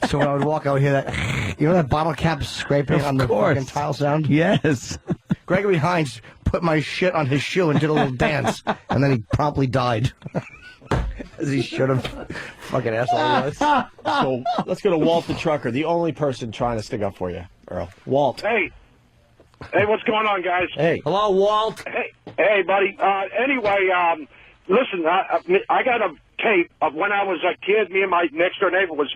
So when I would walk, I would hear that, you know that bottle cap scraping on the fucking tile sound? Yes. Gregory Hines put my shit on his shoe and did a little dance, and then he promptly died. As he should have. Fucking asshole he was. So let's go to Walt the trucker, the only person trying to stick up for you, Earl. Walt. Hey, what's going on, guys? Hey. Hello, Walt. Hey, buddy. Anyway, listen, I got a tape of when I was a kid. Me and my next door neighbor was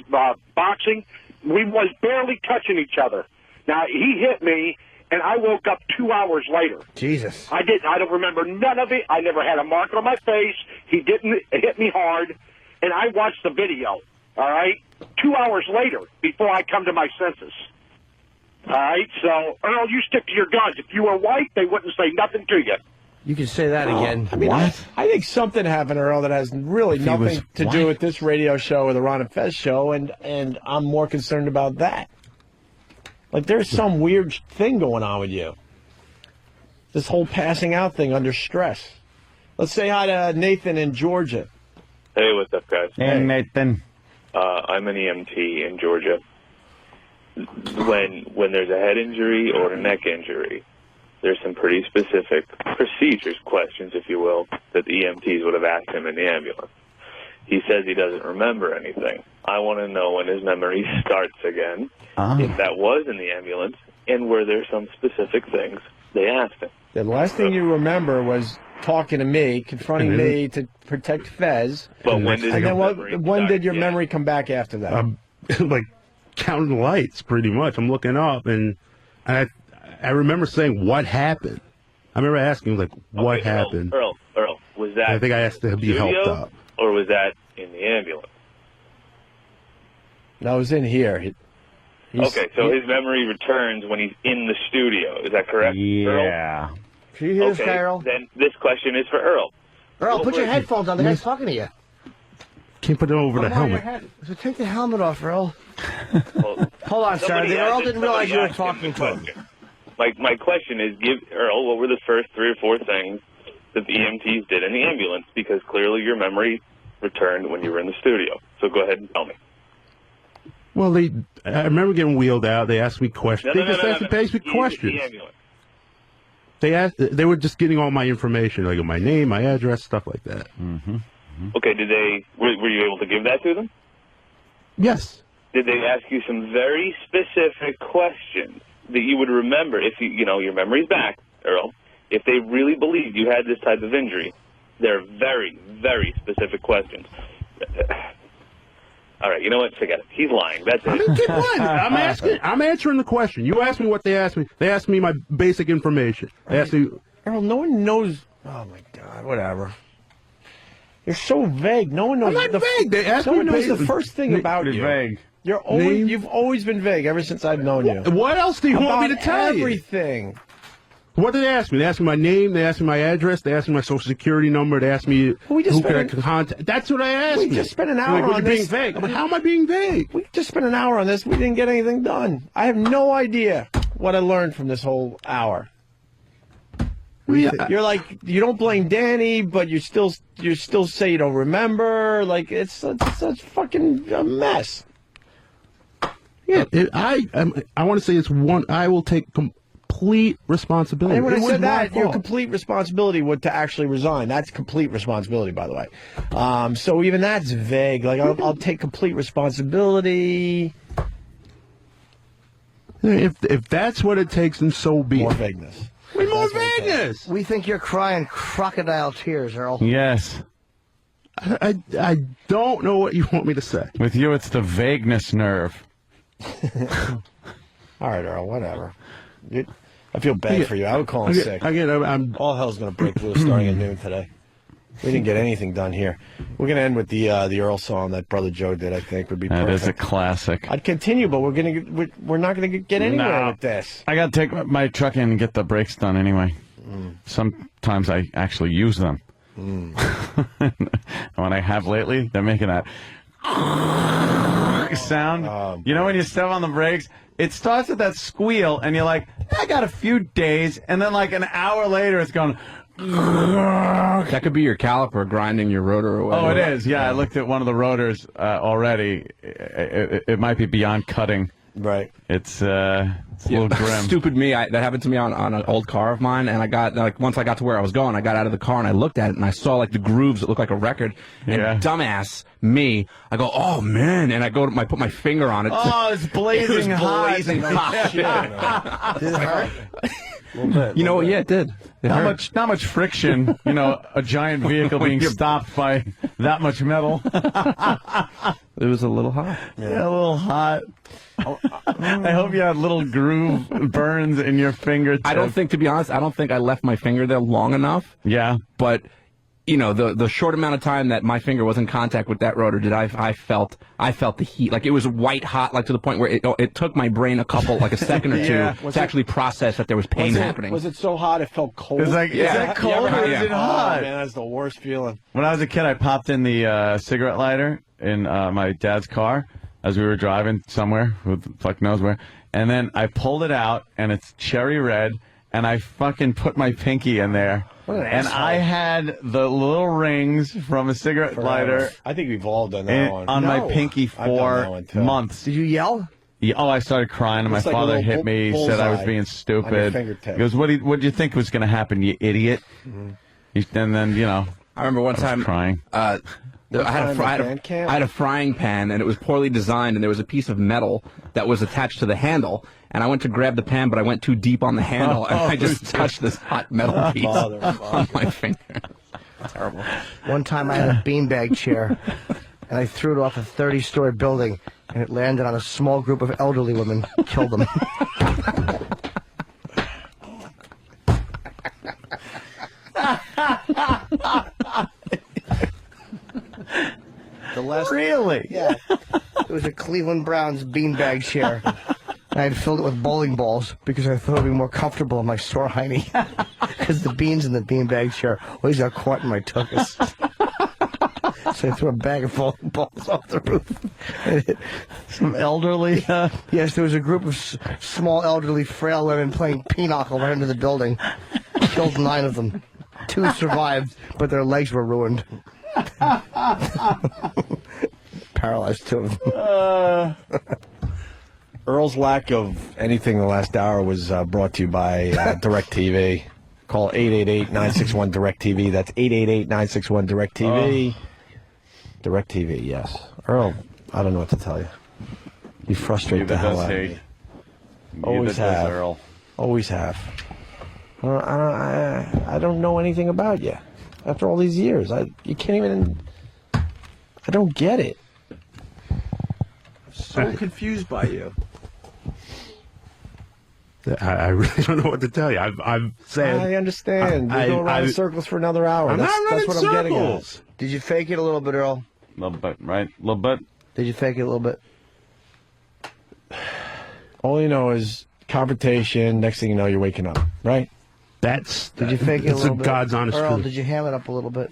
boxing. We was barely touching each other. Now, he hit me, and I woke up 2 hours later. Jesus. I don't remember none of it. I never had a mark on my face. He didn't hit me hard. And I watched the video, all right, 2 hours later before I come to my senses. All right, so, Earl, you stick to your guns. If you were white, they wouldn't say nothing to you. You can say that again. I mean, I think something happened, Earl, that has really nothing to do with this radio show or the Ron and Fez show, and I'm more concerned about that. Like, there's some weird thing going on with you. This whole passing out thing under stress. Let's say hi to Nathan in Georgia. Hey, what's up, guys? Hey, Nathan. I'm an EMT in Georgia. When there's a head injury or a neck injury, there's some pretty specific procedures, questions, if you will, that the EMTs would have asked him in the ambulance. He says he doesn't remember anything. I want to know when his memory starts again, if that was in the ambulance, and were there some specific things they asked him. The last thing you remember was talking to me, confronting me to protect Fez. But when did your memory come back after that? Like counting lights, pretty much. I'm looking up, and I remember saying, "What happened?" I remember asking, like, "What happened?" Earl, was that? I think I asked to be studio, helped up. or was that in the ambulance? No, it was in here. Okay, so his memory returns when he's in the studio. Is that correct? Yeah. Earl? Can you hear this Okay, guy, Earl? then this question is for Earl. Earl, put your headphones on. The guy's talking to you. Can't put it over the helmet. So take the helmet off, Earl. Hold on, sir. The Earl didn't realize you were talking to him. My question is, give Earl, what were the first 3 or 4 things that the EMTs did in the ambulance? Because clearly your memory returned when you were in the studio. So go ahead and tell me. Well, I remember getting wheeled out. They asked me questions. They just asked me basic questions. The ambulance. They were just getting all my information, like my name, my address, stuff like that. Mm-hmm. Okay, were you able to give that to them? Yes. Did they ask you some very specific questions that you would remember if your memory's back, Earl? If they really believed you had this type of injury, they're very, very specific questions. All right, you know what? Forget it. He's lying. That's it. I mean, keep lying. I'm answering the question. You asked me what they asked me. They asked me my basic information. They asked me. Earl, no one knows. Oh my God, whatever. You're so vague. No one knows. I'm not vague. They asked no me one knows the basic- first thing about you. Vague. You've always been vague ever since I've known you. What else do you want me to tell you? Everything. What did they ask me? They asked me my name. They asked me my address. They asked me my social security number. They asked me who could I contact. That's what I asked We me. just spent an hour Like, on you're this. being vague. But how am I being vague? We just spent an hour on this. We didn't get anything done. I have no idea what I learned from this whole hour. You're like, you don't blame Danny, but you still say you don't remember. Like, it's such fucking a mess. Yeah, I want to say it's one. I will take complete responsibility. And when It I was said my that, your fault. complete responsibility would to actually resign. That's complete responsibility, by the way. So even that's vague. Like, I'll take complete responsibility. If that's what it takes, then so be More it. vagueness. We more vagueness. We think you're crying crocodile tears, Earl. Yes. I don't know what you want me to say. With you, it's the vagueness nerve. All right, Earl, whatever. I feel bad for you. I would call in Again- sick. again, I'm- All hell's going to break loose starting at noon today. We didn't get anything done here. We're going to end with the Earl song that Brother Joe did. I think would be That perfect. is a classic. I'd continue, but we're not going to get anywhere No. with this. I got to take my truck in and get the brakes done anyway. Sometimes I actually use them. And when I have lately, they're making that sound. You know when you step on the brakes, it starts with that squeal, and you're like, I got a few days, and then like an hour later, it's going. That could be your caliper grinding your rotor away. Oh, it is. Yeah, I looked at one of the rotors already. It might be beyond cutting. Right. It's a little grim. Stupid me. That happened to me on an old car of mine, and I got once I got to where I was going, I got out of the car and I looked at it and I saw like the grooves that looked like a record. And dumbass me, I go, oh man, and I put my finger on it. Oh, it's blazing it was hot. blazing hot. Did it hurt? You know what? Yeah, it did. Not much friction. You know, a giant vehicle being stopped by that much metal. It was a little hot. Yeah, a little hot. I hope you had little groove burns in your fingertips. I don't think, to be honest, I don't think I left my finger there long enough. Yeah. But, you know, the short amount of time that my finger was in contact with that rotor, I felt the heat. Like, it was white hot, like to the point where it took my brain a second or two to actually process that there was pain happening. Was it so hot it felt cold? It's like, is that cold or is it hot? Oh, man, that's the worst feeling. When I was a kid, I popped in the cigarette lighter in my dad's car as we were driving somewhere, who the fuck knows where, and then I pulled it out, and it's cherry red, and I fucking put my pinky in there. What an And asshole. I had the little rings from a cigarette lighter I think we've all done that one. on my No. pinky I've done that one, for too. months. Did you yell? Yeah, I started crying, and my Looks like a father little hit me, said I was bullseye being on your stupid. fingertip. He goes, what did you think was going to happen, you idiot? And then, you know, I remember one time crying. I had a frying pan, and it was poorly designed, and there was a piece of metal that was attached to the handle, and I went to grab the pan, but I went too deep on the handle, and I just touched this hot metal piece on my finger. Terrible. One time I had a beanbag chair, and I threw it off a 30-story building, and it landed on a small group of elderly women, killed them. Really? Yeah. It was a Cleveland Browns beanbag chair. I had filled it with bowling balls because I thought it would be more comfortable in my sore hiney. Because the beans in the beanbag chair always got caught in my tuchus. So I threw a bag of bowling balls off the roof. Some elderly. Yes, there was a group of small, elderly, frail women playing pinochle right into the building. Killed 9 of them. 2 survived, but their legs were ruined. Paralyzed 2 of them. Earl's lack of anything in the last hour was brought to you by DirecTV. Call 888-961-DirecTV. That's 888-961-DirecTV. DirecTV, yes. Earl, I don't know what to tell you. You frustrate the hell out of me. Always have. Earl. Always have. I don't know anything about you. After all these years, you can't even. I don't get it. So confused by you. I really don't know what to tell you. I've said. I understand. You go around in circles for another hour. I'm not That's running what I'm getting at. circles. Did you fake it a little bit, Earl? A little bit, right? A little bit. Did you fake it a little bit? All you know is confrontation. Next thing you know, you're waking up. Right? Did you fake it a little bit? God's honest Earl, truth. did you ham it up a little bit?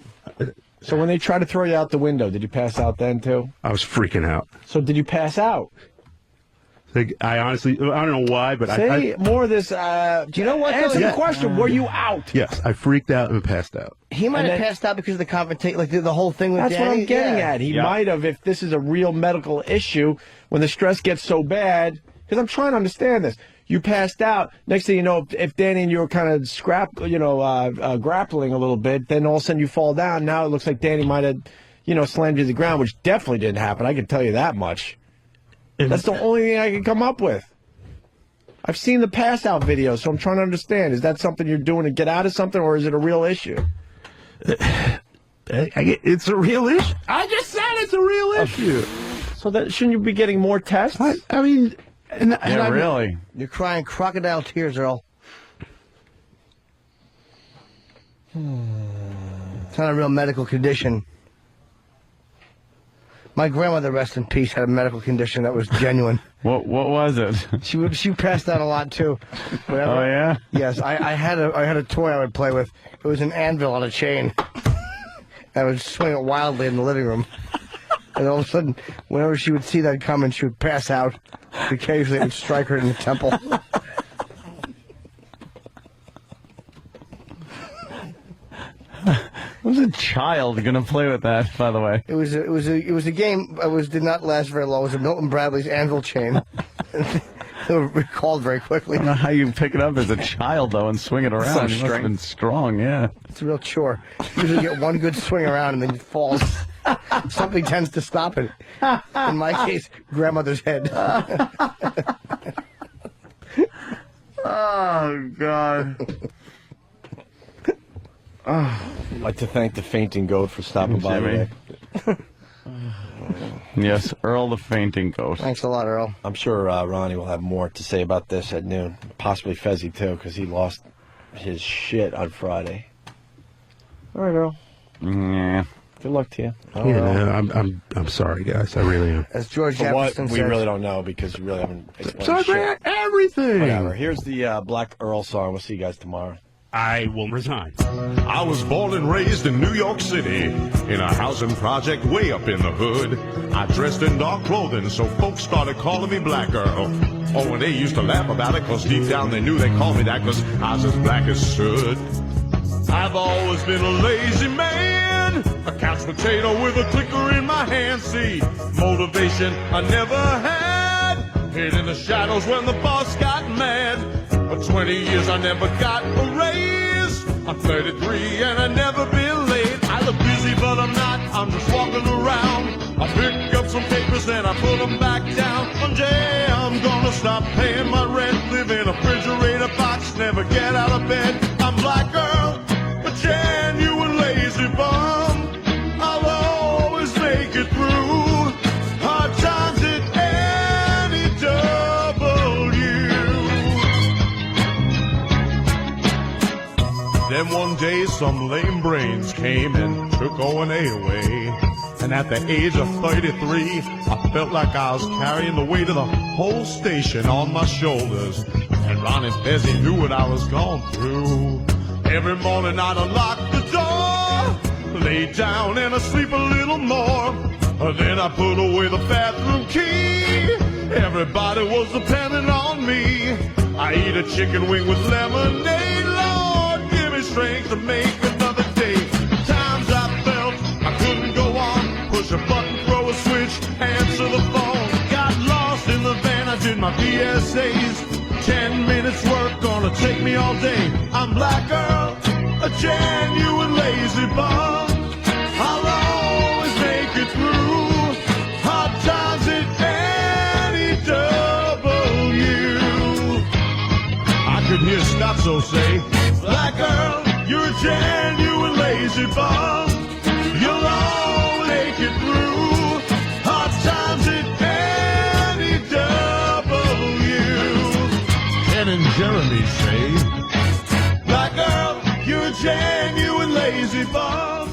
So when they try to throw you out the window, did you pass out then too? I was freaking out. So did you pass out? Like, I honestly, I don't know why, but Say more of this. Do you know what? Answer the question. Were you out? Yes, I freaked out and passed out. He might have passed out because of the confrontation, like the whole thing with That's what Danny. I'm getting Yeah. at. He might have, if this is a real medical issue, when the stress gets so bad. Because I'm trying to understand this. You passed out. Next thing you know, if Danny and you were kind of grappling a little bit, then all of a sudden you fall down. Now it looks like Danny might have, slammed you to the ground, which definitely didn't happen. I can tell you that much. That's the only thing I can come up with. I've seen the pass out videos, so I'm trying to understand. Is that something you're doing to get out of something, or is it a real issue? It's a real issue. I just said it's a real issue. So shouldn't you be getting more tests? I mean, really. You're crying crocodile tears, Earl. It's not a real medical condition. My grandmother, rest in peace, had a medical condition that was genuine. What was it? She passed out a lot too. Whatever. Oh yeah. Yes, I had a toy I would play with. It was an anvil on a chain. I would swing it wildly in the living room. And all of a sudden, whenever she would see that coming, she would pass out. Occasionally, it would strike her in the temple. Who's a child gonna play with that? By the way, It was a game. Did not last very long. It was a Milton Bradley's anvil chain. They were recalled very quickly. I don't know how you pick it up as a child though and swing it around. You must have been strong, yeah. It's a real chore. You usually get one good swing around and then it falls. Something tends to stop it. In my case, grandmother's head. Oh God. I'd like to thank the fainting goat for stopping by Jimmy. today. Yes, Earl the fainting goat. Thanks a lot, Earl. I'm sure Ronnie will have more to say about this at noon. Possibly Fezzi, too, because he lost his shit on Friday. All right, Earl. Yeah. Good luck to you. I'm sorry, guys. I really am. As George For what, Jefferson we says, really don't know because you really haven't explained Sorry, shit. everything. Whatever. Here's the Black Earl song. We'll see you guys tomorrow. I will resign. I was born and raised in New York City, in a housing project way up in the hood. I dressed in dark clothing, so folks started calling me Black Earl. Oh, and they used to laugh about it, cause deep down they knew they called me that, cause I was as black as soot. I've always been a lazy man, a couch potato with a clicker in my hand. See, motivation I never had, hid in the shadows when the boss got mad. For 20 years I never got a raise. I'm 33 and I never been late. I look busy but I'm not, I'm just walking around. I pick up some papers and I put them back down. One day I'm gonna stop paying my rent, live in a refrigerator box, never get out of bed. I'm Black Earl, a genuine lazy bum. I'll always make it through hard times at any W. Then one day some lame brains came and took O&A away. And at the age of 33, I felt like I was carrying the weight of the whole station on my shoulders. And Ron and Fezzi knew what I was going through. Every morning I'd unlock the door, lay down and I'd sleep a little more. Then I put away the bathroom key. Everybody was depending on me. I eat a chicken wing with lemonade. Lord, give me strength to make another day. Times I felt I couldn't go on. Push a button, throw a switch, answer the phone. Got lost in the van, I did my PSAs. 10 minutes work gonna take me all day. I'm Black Earl, a genuine lazy bum. I'll always make it through hard times at any W. I could hear Stotso say, Black Earl, you're a genuine lazy bum. You'll always make it through hard times at any W. Ken and Jeremy say, Black Earl, you're a genuine lazy bum.